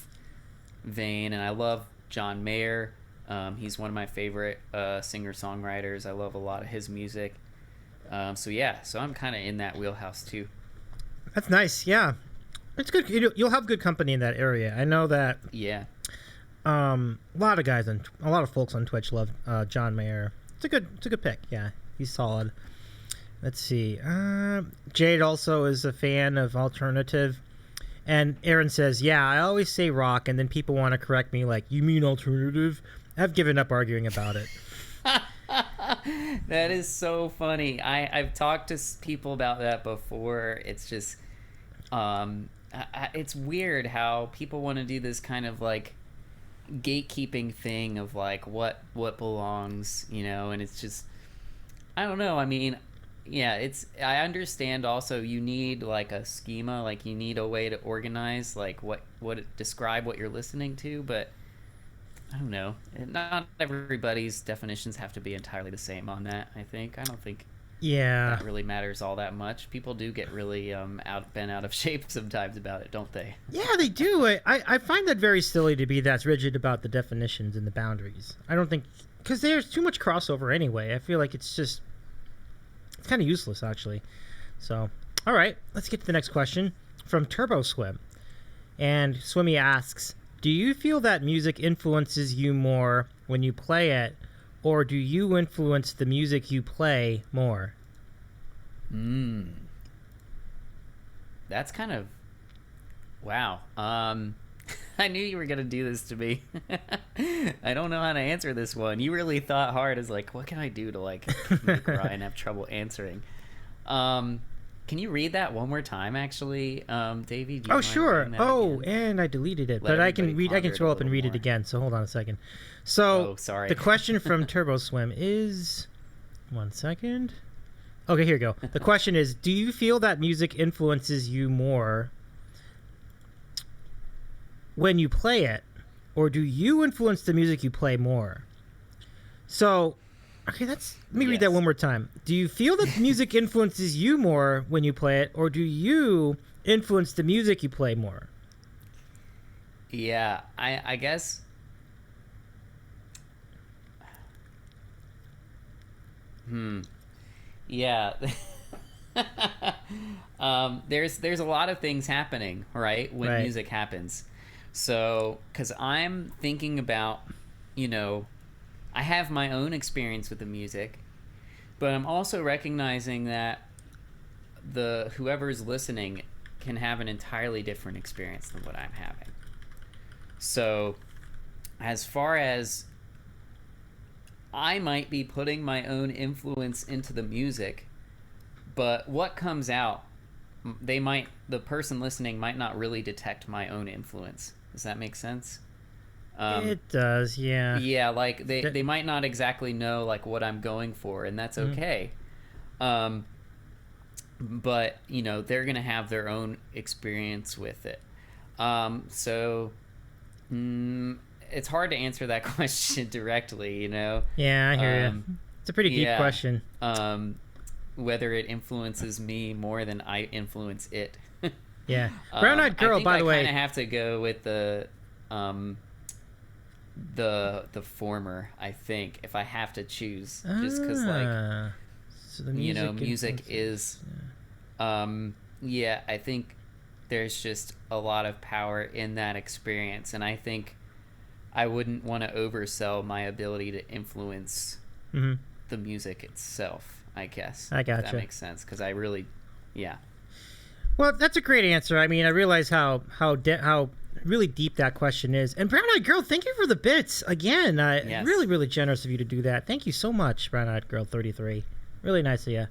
vein, and I love John Mayer. He's one of my favorite singer-songwriters. I love a lot of his music. So yeah, so I'm kind of in that wheelhouse too. That's nice. Yeah, it's good. You'll have good company in that area. I know that. Yeah. A lot of folks on Twitch love John Mayer. It's a good pick. Yeah, he's solid. Let's see. Jade also is a fan of alternative, and Aaron says, "Yeah, I always say rock, and then people want to correct me, like, you mean alternative?" I've given up arguing about it. That is so funny. I've talked to people about that before. It's just, it's weird how people want to do this kind of like gatekeeping thing of like what belongs, you know, and it's just, I don't know. I mean, yeah, I understand also you need like a schema, like you need a way to organize like describe what you're listening to, but I don't know. Not everybody's definitions have to be entirely the same on that, I think. I don't think that really matters all that much. People do get really bent out of shape sometimes about it, don't they? Yeah, they do. I find that very silly to be that rigid about the definitions and the boundaries. I don't think... Because there's too much crossover anyway. I feel like it's kind of useless, actually. So, All right, let's get to the next question from Turbo Swim. And Swimmy asks, do you feel that music influences you more when you play it, or do you influence the music you play more? That's kind of... Wow. I knew you were going to do this to me. I don't know how to answer this one. You really thought hard as like, what can I do to like make Ryan have trouble answering? Can you read that one more time, actually, Davy? Do you mind Sure. reading that Oh, again? And I deleted it, Let but I can everybody read. I can ponder it scroll a up and little read it more. again. So hold on a second. So Sorry. the question from Turbo Swim is, 1 second. Okay, here we go. The question is, do you feel that music influences you more when you play it, or do you influence the music you play more? So, okay, let me read that Yes. one more time. Do you feel that music influences you more when you play it, or do you influence the music you play more? Yeah, I guess... Yeah. There's a lot of things happening, right, when Right. music happens. So, because I'm thinking about, I have my own experience with the music, but I'm also recognizing that whoever's listening can have an entirely different experience than what I'm having. So, as far as I might be putting my own influence into the music, but what comes out, the person listening might not really detect my own influence. Does that make sense? It does, yeah. Yeah, like they might not exactly know like what I'm going for, and that's okay. But they're gonna have their own experience with it. So it's hard to answer that question directly. Yeah, I hear you. It's a pretty deep question. Whether it influences me more than I influence it. Yeah. Brown-eyed girl, by the way. I kind of have to go with the former. I think if I have to choose, just because so the music is. I think there's just a lot of power in that experience, and I think I wouldn't want to oversell my ability to influence the music itself. I guess. I gotcha. If that makes sense, because I really, Well, that's a great answer. I mean, I realize how really deep that question is. And Brown-eyed girl, thank you for the bits again. Yes. Really, really generous of you to do that. Thank you so much, Brown-eyed girl 33. Really nice of you.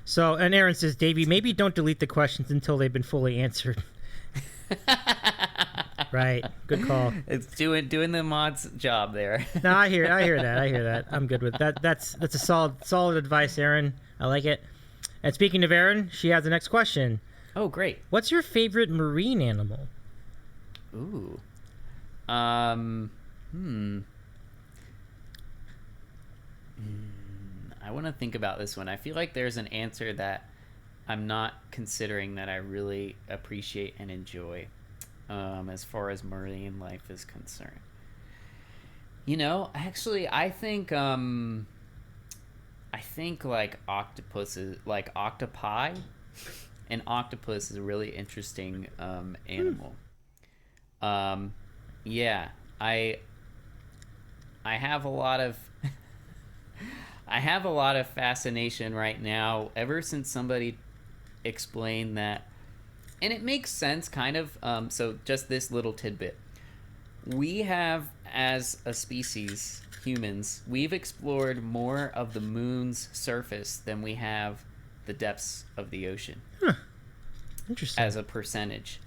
So, and Aaron says, Davey, maybe don't delete the questions until they've been fully answered. Right. Good call. It's doing the mod's job there. No, I hear that. I'm good with that. That's a solid advice, Aaron. I like it. And speaking of Aaron, she has the next question. Oh, great. What's your favorite marine animal? Ooh. I want to think about this one. I feel like there's an answer that I'm not considering that I really appreciate and enjoy, as far as marine life is concerned. Actually, I think like octopuses, like octopi. An octopus is a really interesting animal. Yeah, I have a lot of I have a lot of fascination right now ever since somebody explained that, and it makes sense kind of. So just this little tidbit. We have, as a species, humans, we've explored more of the moon's surface than we have the depths of the ocean. Interesting. As a percentage.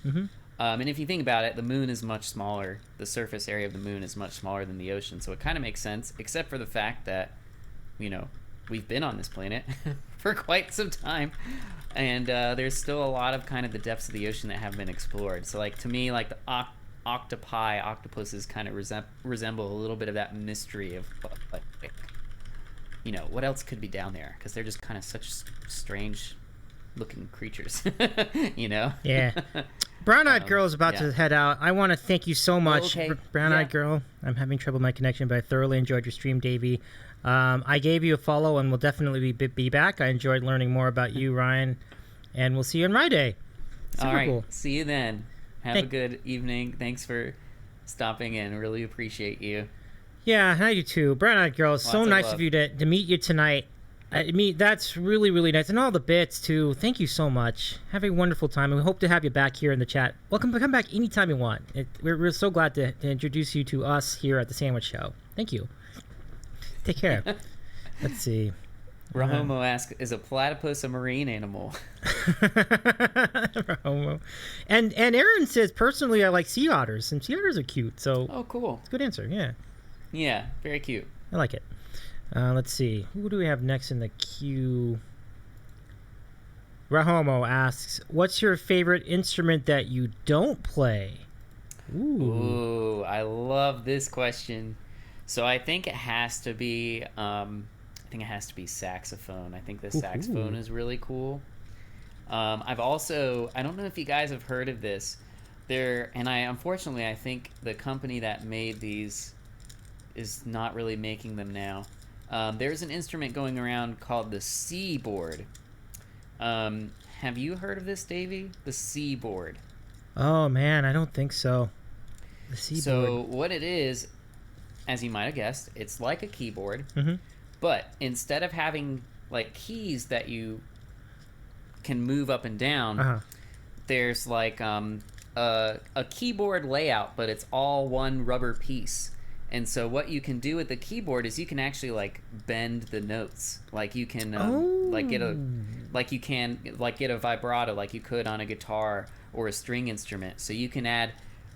And if you think about it, the moon is much smaller. The surface area of the moon is much smaller than the ocean. So it kind of makes sense, except for the fact that, we've been on this planet for quite some time. And there's still a lot of kind of the depths of the ocean that haven't been explored. So, like, to me, like, the octopuses kind of resemble a little bit of that mystery of, like, what else could be down there? Because they're just kind of such strange looking creatures, Yeah. Brown-eyed girl is about to head out. I want to thank you so much, okay. Brown-eyed girl. I'm having trouble with my connection, but I thoroughly enjoyed your stream, Davey. I gave you a follow and will definitely be back. I enjoyed learning more about you, Ryan. And we'll see you on Rye Day. Super All right. cool. See you then. Have a good evening. Thanks for stopping in. Really appreciate you. Yeah, I do too. Brown Eyed Girl, it's so Lots of nice love. of you to meet you tonight. I mean, that's really, really nice. And all the bits, too. Thank you so much. Have a wonderful time. And we hope to have you back here in the chat. Welcome to come back anytime you want. We're so glad to introduce you to us here at the Sandwich Show. Thank you. Take care. Let's see. Rahomo asks, is a platypus a marine animal? Rahomo. And Aaron says, personally, I like sea otters. And sea otters are cute. So, Oh, cool. good answer. Yeah. Yeah, very cute. I like it. Let's see. Who do we have next in the queue? Rahomo asks, what's your favorite instrument that you don't play? Ooh, I love this question. So I think it has to be saxophone. I think the saxophone is really cool. I don't know if you guys have heard of this. Unfortunately, I think the company that made these is not really making them now. There's an instrument going around called the seaboard. Have you heard of this, Davy? The seaboard. Oh, man, I don't think so. The seaboard. So what it is, as you might have guessed, it's like a keyboard, but instead of having like keys that you can move up and down, there's like a keyboard layout, but it's all one rubber piece. And so what you can do with the keyboard is you can actually like bend the notes. Like you can get a vibrato like you could on a guitar or a string instrument. So you can add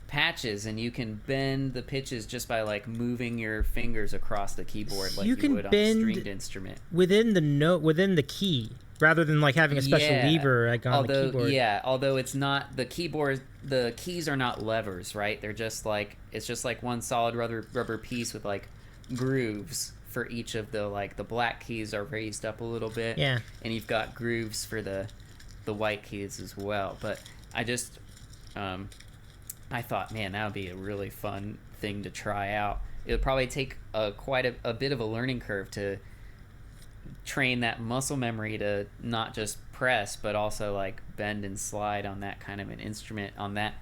patches and you can bend the pitches just by like moving your fingers across the keyboard like you would on a stringed instrument. Within the key, rather than like having a special lever like on the keyboard. Yeah, although it's not the keyboard. The keys are not levers, right? They're just like one solid rubber piece with like grooves for each of the black keys are raised up a little bit. Yeah. And you've got grooves for the white keys as well. But I just I thought, man, that would be a really fun thing to try out. It would probably take quite a bit of a learning curve to train that muscle memory to not just press but also like bend and slide on that kind of an instrument on that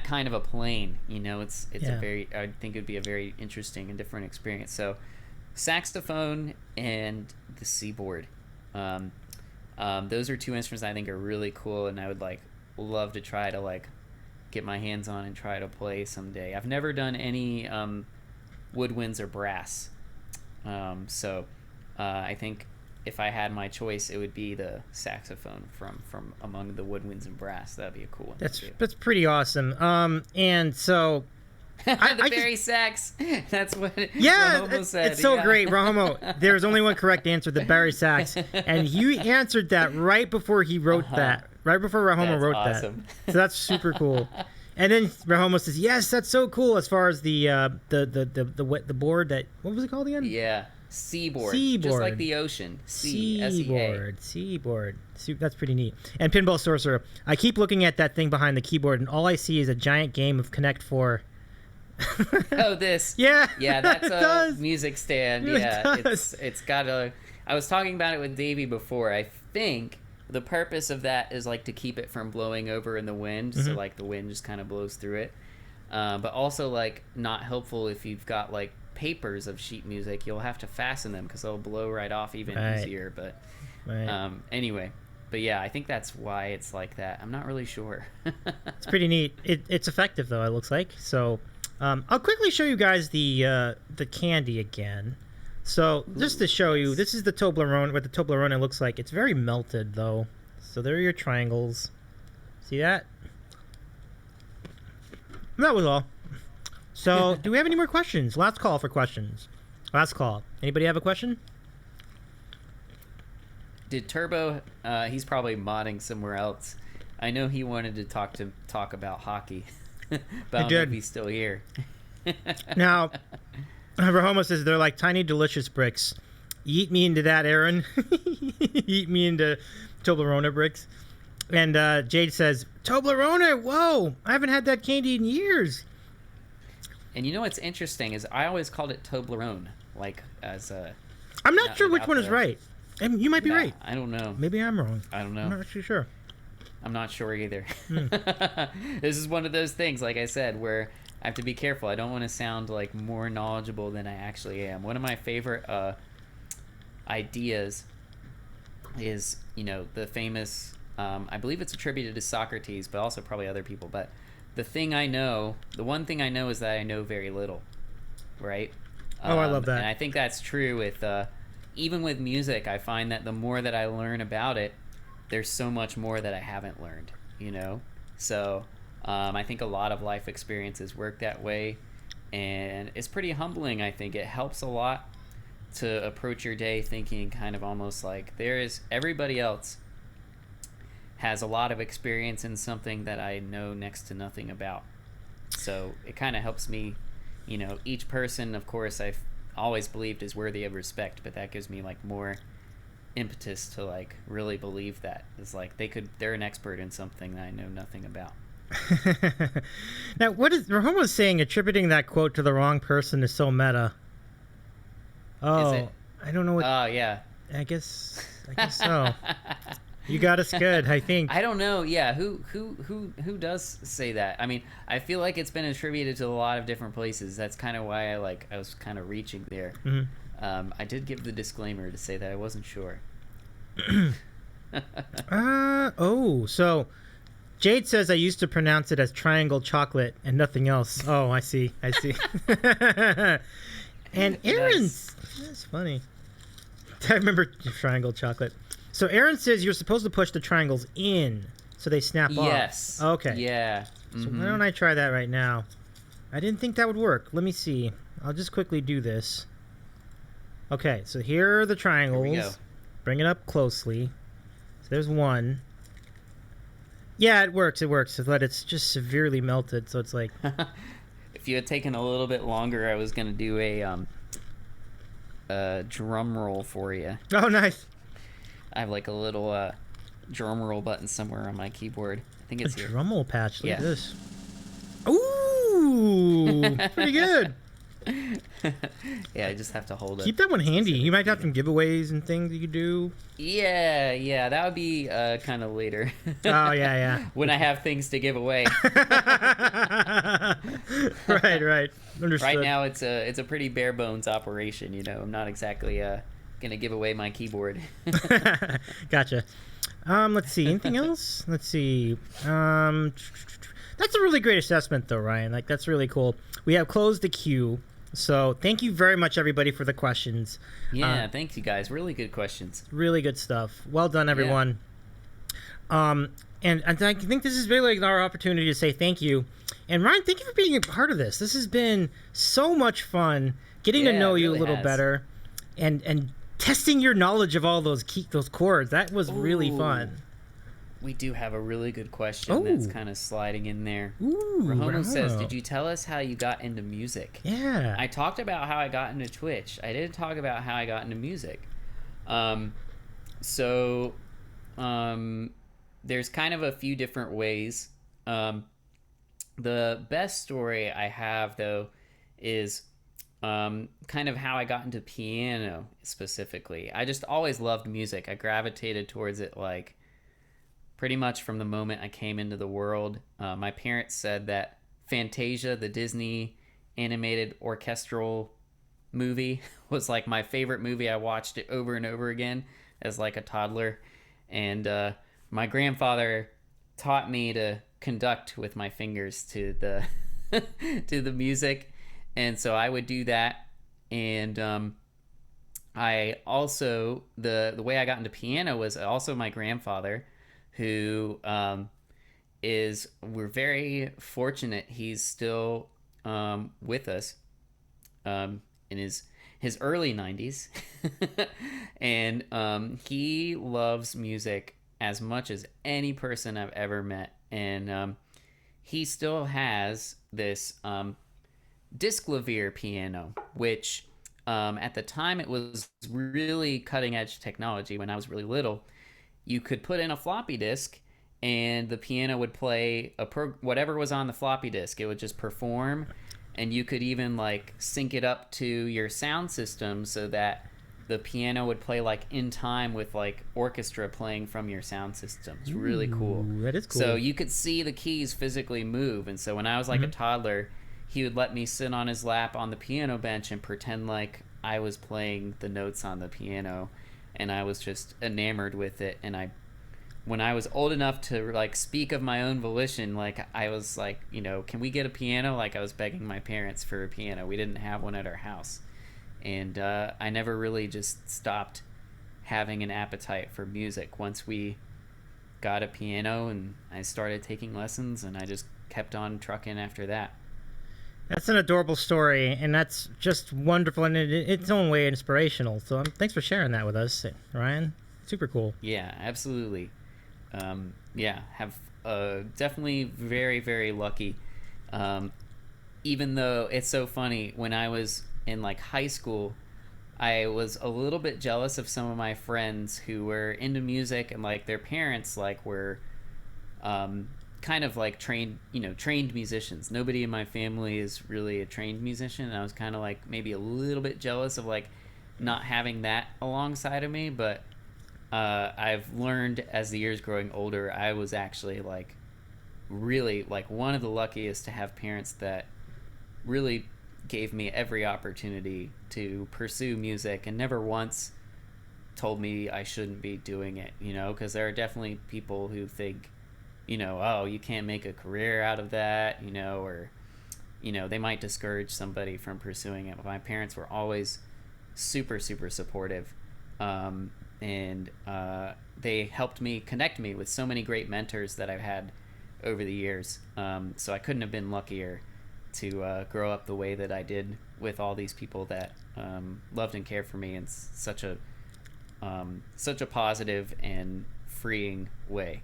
kind of a plane. It's a very, I think it would be a very interesting and different experience. So saxophone and the seaboard, those are two instruments I think are really cool, and I would love to try to get my hands on and try to play someday. I've never done any woodwinds or brass, so I think if I had my choice, it would be the saxophone from among the woodwinds and brass. That'd be a cool one. That's pretty awesome. And so the Barry sax. That's what Rahomo said. It's so great, Rahomo. There's only one correct answer, the Barry sax, and you answered that right before he wrote that. Right before Rahomo wrote awesome. that. So that's super cool. And then Rahomo says, "Yes, that's so cool." As far as the board that, what was it called again? Yeah. Seaboard. Just like the ocean. Seaboard. That's pretty neat. And Pinball Sorcerer, I keep looking at that thing behind the keyboard, and all I see is a giant game of Connect 4. Oh, this. Yeah. Yeah, that's a music stand. It's got a... I was talking about it with Davy before. I think the purpose of that is to keep it from blowing over in the wind, so the wind just kind of blows through it. But also not helpful if you've got papers of sheet music. You'll have to fasten them because they'll blow right off even easier. But anyway, but yeah, I think that's why it's like that. I'm not really sure. It's pretty neat. It's effective though, it looks like. So I'll quickly show you guys the candy again. So just to show you, this is the Toblerone, what the Toblerone looks like. It's very melted though. So there are your triangles. See that? That was all. So, do we have any more questions? Last call for questions. Last call. Anybody have a question? Did Turbo? He's probably modding somewhere else. I know he wanted to talk about hockey, but I don't know if he's still here. Now, Rahomo says they're like tiny, delicious bricks. Eat me into that, Aaron. Eat me into Toblerone bricks. And Jade says, Toblerone, whoa! I haven't had that candy in years. And you know what's interesting is I always called it Toblerone, I'm not sure which one is right. And you might be right. I don't know. Maybe I'm wrong. I don't know. I'm not actually sure. I'm not sure either. This is one of those things, like I said, where I have to be careful. I don't want to sound like more knowledgeable than I actually am. One of my favorite ideas is, the famous, I believe it's attributed to Socrates, but also probably other people. But the one thing I know is that I know very little, right? I love that. And I think that's true with, even with music. I find that the more that I learn about it, there's so much more that I haven't learned, So I think a lot of life experiences work that way, and it's pretty humbling. I think it helps a lot to approach your day thinking kind of almost like everybody else has a lot of experience in something that I know next to nothing about. So it kind of helps me, each person, of course, I've always believed is worthy of respect, but that gives me like more impetus to like really believe that. It's like they're an expert in something that I know nothing about. Now, what is Rahom was saying? Attributing that quote to the wrong person is so meta. Oh, Is it? I don't know what. Oh yeah. I guess so. You got us good, I think. I don't know. Yeah, who does say that? I mean, I feel like it's been attributed to a lot of different places. That's kind of why I was kind of reaching there. Mm-hmm. I did give the disclaimer to say that I wasn't sure. So Jade says I used to pronounce it as triangle chocolate and nothing else. Oh, I see. And Aaron's... That's funny. I remember triangle chocolate. So Aaron says you're supposed to push the triangles in so they snap off. Yes. Okay. Yeah. So why don't I try that right now? I didn't think that would work. Let me see. I'll just quickly do this. Okay, so here are the triangles. Here we go. Bring it up closely. So there's one. Yeah, it works. But it's just severely melted, so it's like... If you had taken a little bit longer, I was going to do a drum roll for you. Oh, nice. I have like a little drum roll button somewhere on my keyboard. I think it's a here. drum roll patch. Look at Yeah. this. Ooh, pretty good. Yeah, I just have to hold it. Keep that one handy. You might have some giveaways and things you could do. Yeah, that would be kind of later. Oh, yeah. When I have things to give away. Right. Understood. Right now, it's a pretty bare bones operation. I'm not exactly gonna give away my keyboard. Gotcha. Let's see. Anything else? Let's see. That's a really great assessment, though, Ryan. Like, that's really cool. We have closed the queue. So thank you very much, everybody, for the questions. Yeah, thank you, guys. Really good questions. Really good stuff. Well done, everyone. Yeah. And I think this is really like our opportunity to say thank you. And Ryan, thank you for being a part of this. This has been so much fun getting to know you a little better and testing your knowledge of all those chords. That was really fun. We do have a really good question that's kind of sliding in there. Rahoma says, did you tell us how you got into music? Yeah. I talked about how I got into Twitch. I didn't talk about how I got into music. There's kind of a few different ways. The best story I have, though, is kind of how I got into piano specifically. I just always loved music. I gravitated towards it like pretty much from the moment I came into the world. My parents said that Fantasia, the Disney animated orchestral movie, was like my favorite movie. I watched it over and over again as like a toddler. And my grandfather taught me to conduct with my fingers to the to the music. And so I would do that. And I also, the way I got into piano was also my grandfather, who we're very fortunate he's still with us in his early 90s. And he loves music as much as any person I've ever met. And he still has this disclavier piano, which at the time it was really cutting edge technology. When I was really little, you could put in a floppy disk and the piano would play whatever was on the floppy disk. It would just perform, and you could even like sync it up to your sound system so that the piano would play like in time with like orchestra playing from your sound system. It's really cool. That is cool. So you could see the keys physically move. And so when I was like a toddler, he would let me sit on his lap on the piano bench and pretend like I was playing the notes on the piano, and I was just enamored with it. And when I was old enough to like speak of my own volition, like I was like, you know, can we get a piano? Like I was begging my parents for a piano. We didn't have one at our house. And I never really just stopped having an appetite for music. Once we got a piano and I started taking lessons, and I just kept on trucking after that. That's an adorable story, and that's just wonderful and in its own way inspirational. So thanks for sharing that with us, Ryan. Super cool. Yeah, absolutely. Have definitely very, very lucky. Even though it's so funny, when I was in like high school, I was a little bit jealous of some of my friends who were into music, and like their parents like were kind of like trained musicians. Nobody in my family is really a trained musician, and I was kind of like maybe a little bit jealous of like not having that alongside of me. But I've learned as the years growing older, I was actually like really like one of the luckiest to have parents that really gave me every opportunity to pursue music and never once told me I shouldn't be doing it, you know, because there are definitely people who think, you know, oh, you can't make a career out of that, you know, or, you know, they might discourage somebody from pursuing it. But my parents were always super, super supportive. And they helped me connect me with so many great mentors that I've had over the years. So I couldn't have been luckier to grow up the way that I did with all these people that loved and cared for me in such a positive and freeing way.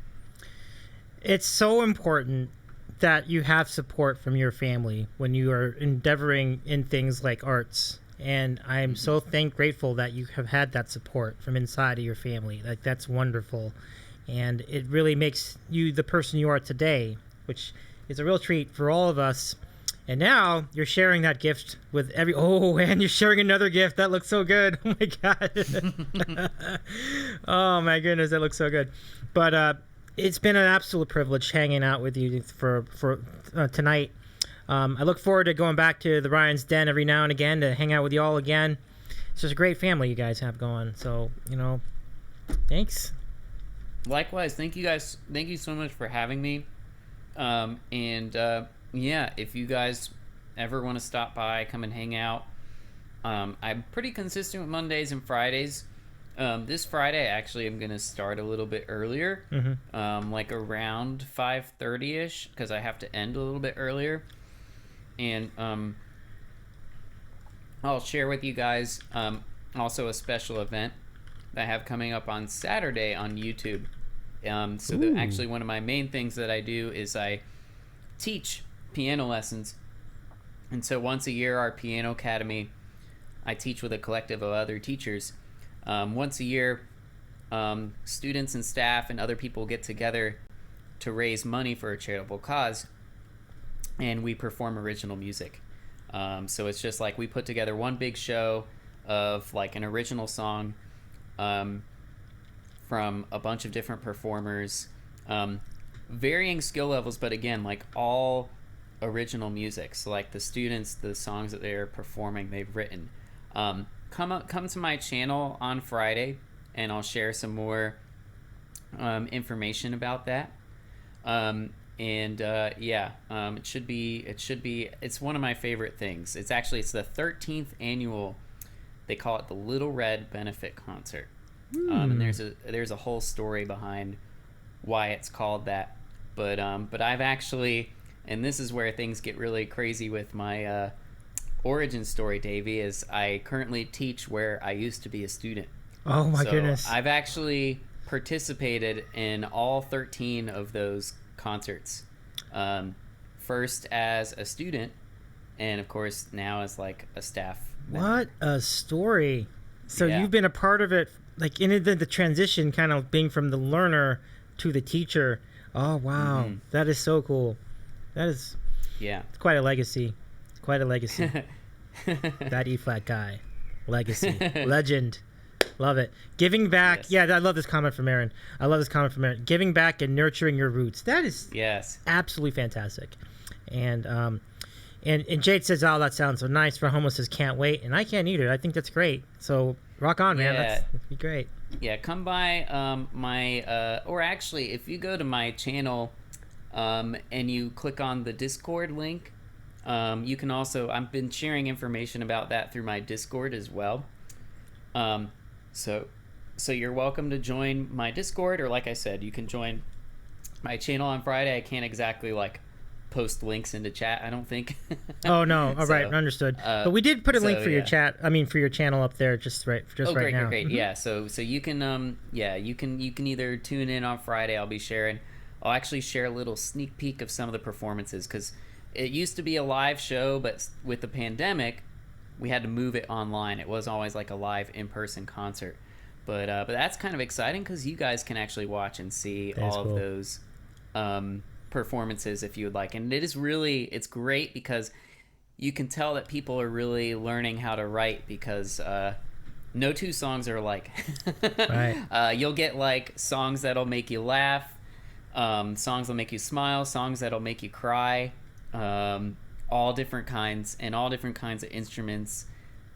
It's so important that you have support from your family when you are endeavoring in things like arts. And I'm so grateful that you have had that support from inside of your family. Like, that's wonderful. And it really makes you the person you are today, which is a real treat for all of us. And now you're sharing that gift with and you're sharing another gift. That looks so good. Oh my God. Oh my goodness, that looks so good. But it's been an absolute privilege hanging out with you for tonight. I look forward to going back to the Ryan's Den every now and again to hang out with you all again. It's just a great family you guys have going. So, you know, thanks. Likewise. Thank you guys. Thank you so much for having me. Yeah, if you guys ever want to stop by, come and hang out. I'm pretty consistent with Mondays and Fridays. This Friday, actually, I'm going to start a little bit earlier, like around 5:30-ish, because I have to end a little bit earlier. And I'll share with you guys also a special event that I have coming up on Saturday on YouTube. Actually, one of my main things that I do is I teach piano lessons. And so once a year, our piano academy, I teach with a collective of other teachers. Once a year, students and staff and other people get together to raise money for a charitable cause, and we perform original music. So it's just like we put together one big show of like an original song from a bunch of different performers, varying skill levels, but again, like all original music. So like the students, the songs that they're performing, they've written. Come to my channel on Friday, and I'll share some more information about that. It should be. It's one of my favorite things. It's the 13th annual. They call it the Little Red Benefit Concert. And there's a whole story behind why it's called that. But I've actually, and this is where things get really crazy with my origin story, Davy, is I currently teach where I used to be a student. Oh my goodness. I've actually participated in all 13 of those concerts. First as a student, and of course now as like a staff member. What a story. So Yeah. You've been a part of it, like in the transition, kind of being from the learner to the teacher. Oh wow. That is so cool. That is it's quite a legacy. Quite a legacy. That E-flat guy. Legacy. Legend. Love it. Giving back. Yes. Yeah, I love this comment from Aaron. Giving back and nurturing your roots. That is absolutely fantastic. And Jade says, "Oh, that sounds so nice." For Homo says, "Can't wait," and I can't either. I think that's great. So rock on, man. That'd be great. Yeah, come by or actually, if you go to my channel, and you click on the Discord link, you can also. I've been sharing information about that through my Discord as well. So you're welcome to join my Discord, or like I said, you can join my channel on Friday. I can't exactly post links into chat, I don't think. Oh no! All right, understood. But we did put a link for your chat. I mean, for your channel up there, right great, now. Great. Yeah. So you can you can either tune in on Friday. I'll actually share a little sneak peek of some of the performances, because it used to be a live show, but with the pandemic, we had to move it online. It was always like a live in-person concert, but that's kind of exciting because you guys can actually watch and see all of those performances if you would like. And it's great because you can tell that people are really learning how to write, because no two songs are alike. Right. You'll get songs that'll make you laugh, songs that'll make you smile, songs that'll make you cry, all different kinds of instruments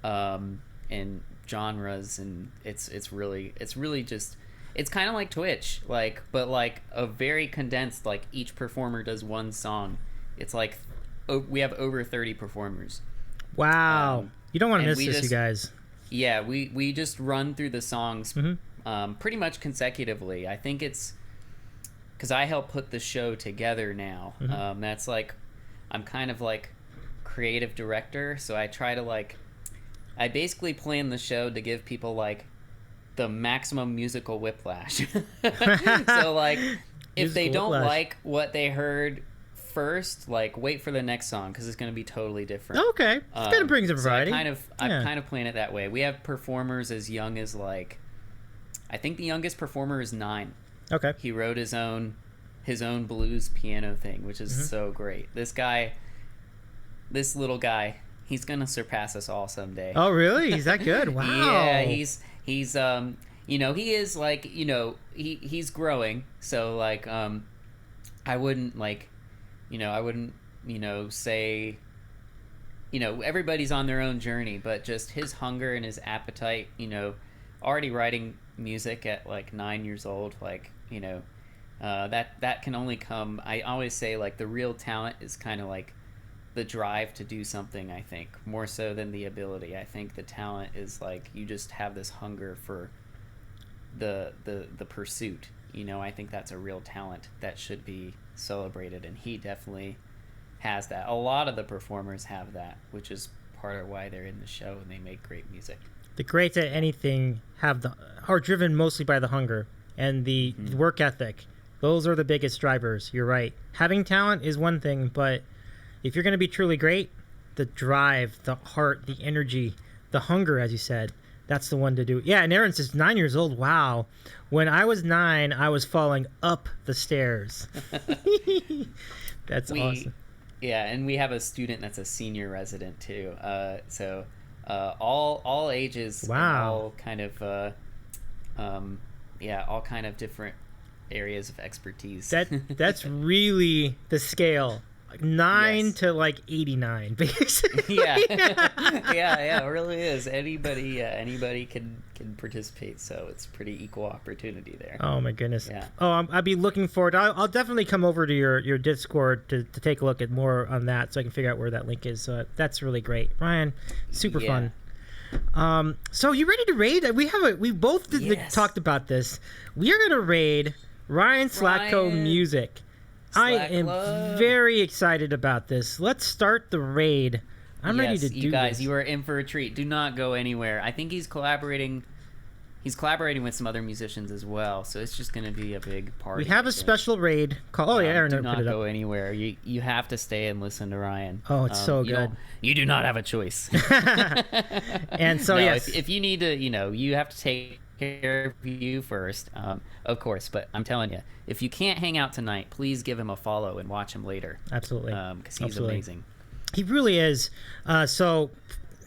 and genres, and it's really just, it's kind of like Twitch, but a very condensed, each performer does one song. It's we have over 30 performers. Wow. You don't want to miss this, you guys. Yeah, we just run through the songs pretty much consecutively. I think it's because I help put the show together now. That's I'm kind of creative director, so I try to I basically plan the show to give people the maximum musical whiplash. So if they don't like what they heard first, wait for the next song, because it's going to be totally different. Okay, it kind of brings a variety. So I kind of plan it that way. We have performers as young as I think the youngest performer is 9. Okay. He wrote his own blues piano thing, which is so great. This little guy, he's gonna surpass us all someday. Oh really? He's that good? Wow. Yeah, he's he is he's growing. So I wouldn't say, everybody's on their own journey, but just his hunger and his appetite, already writing music at 9 years old, that can only come. I always say the real talent is kind of the drive to do something, I think, more so than the ability. I think the talent is you just have this hunger for the pursuit. I think that's a real talent that should be celebrated, and he definitely has that. A lot of the performers have that, which is part of why they're in the show and they make great music. The greats at anything are driven mostly by the hunger and the work ethic. Those are the biggest drivers. You're right. Having talent is one thing, but if you're going to be truly great, the drive, the heart, the energy, the hunger, as you said, that's the one to do. Yeah, and Aaron says 9 years old. Wow. When I was 9, I was falling up the stairs. That's awesome. Yeah, and we have a student that's a senior resident too. So all ages. Wow. All kind of all kind of different areas of expertise. That's really the scale. 9 to 89, basically. Yeah, it really is. Anybody can participate, so it's pretty equal opportunity there. Oh my goodness. Yeah. Oh, I'll be looking forward. I'll definitely come over to your Discord to take a look at more on that, so I can figure out where that link is. So that's really great, Ryan. Super fun. So you ready to raid? We both talked about this. We are gonna raid Ryan Slatko Music. I am very excited about this. Let's start the raid. I'm ready to do this. You guys, you are in for a treat. Do not go anywhere. I think he's collaborating with some other musicians as well, so it's just going to be a big party. We have a special raid called... Aaron, do not go anywhere. You have to stay and listen to Ryan. Oh, it's so good. You do not have a choice. And so, yes. If you need to, you have to take care of you first, of course, but I'm telling you, if you can't hang out tonight, please give him a follow and watch him later. Absolutely. Because he's amazing. He really is. So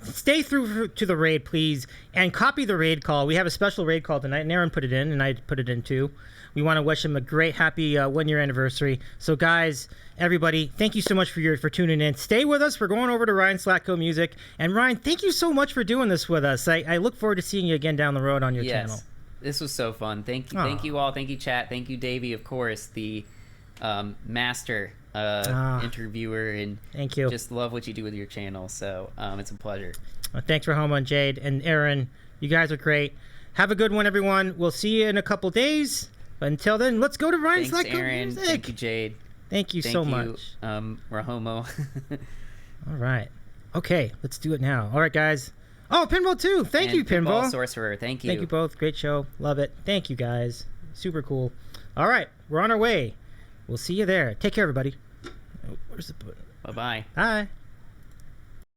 stay through to the raid, please, and copy the raid call. We have a special raid call tonight, and Aaron put it in, and I put it in too. We want to wish him a great, happy 1-year anniversary. So, guys, everybody, thank you so much for tuning in. Stay with us. We're going over to Ryan Slatko Music. And, Ryan, thank you so much for doing this with us. I look forward to seeing you again down the road on your channel. This was so fun. Thank you all. Thank you, chat. Thank you, Davy, of course, the master interviewer. And thank you. Just love what you do with your channel. So it's a pleasure. Well, thanks for Homo and Jade. And Aaron, you guys are great. Have a good one, everyone. We'll see you in a couple days. But until then, let's go to Ryan Slatko Aaron. Music. Thank you, Jade. Thank you so much. Rahomo. All right. Okay, let's do it now. All right, guys. Oh, Pinball too. Thank you, Pinball. Sorcerer. Thank you. Thank you both. Great show. Love it. Thank you, guys. Super cool. All right, we're on our way. We'll see you there. Take care, everybody. Oh, where's the button? Bye-bye. Bye.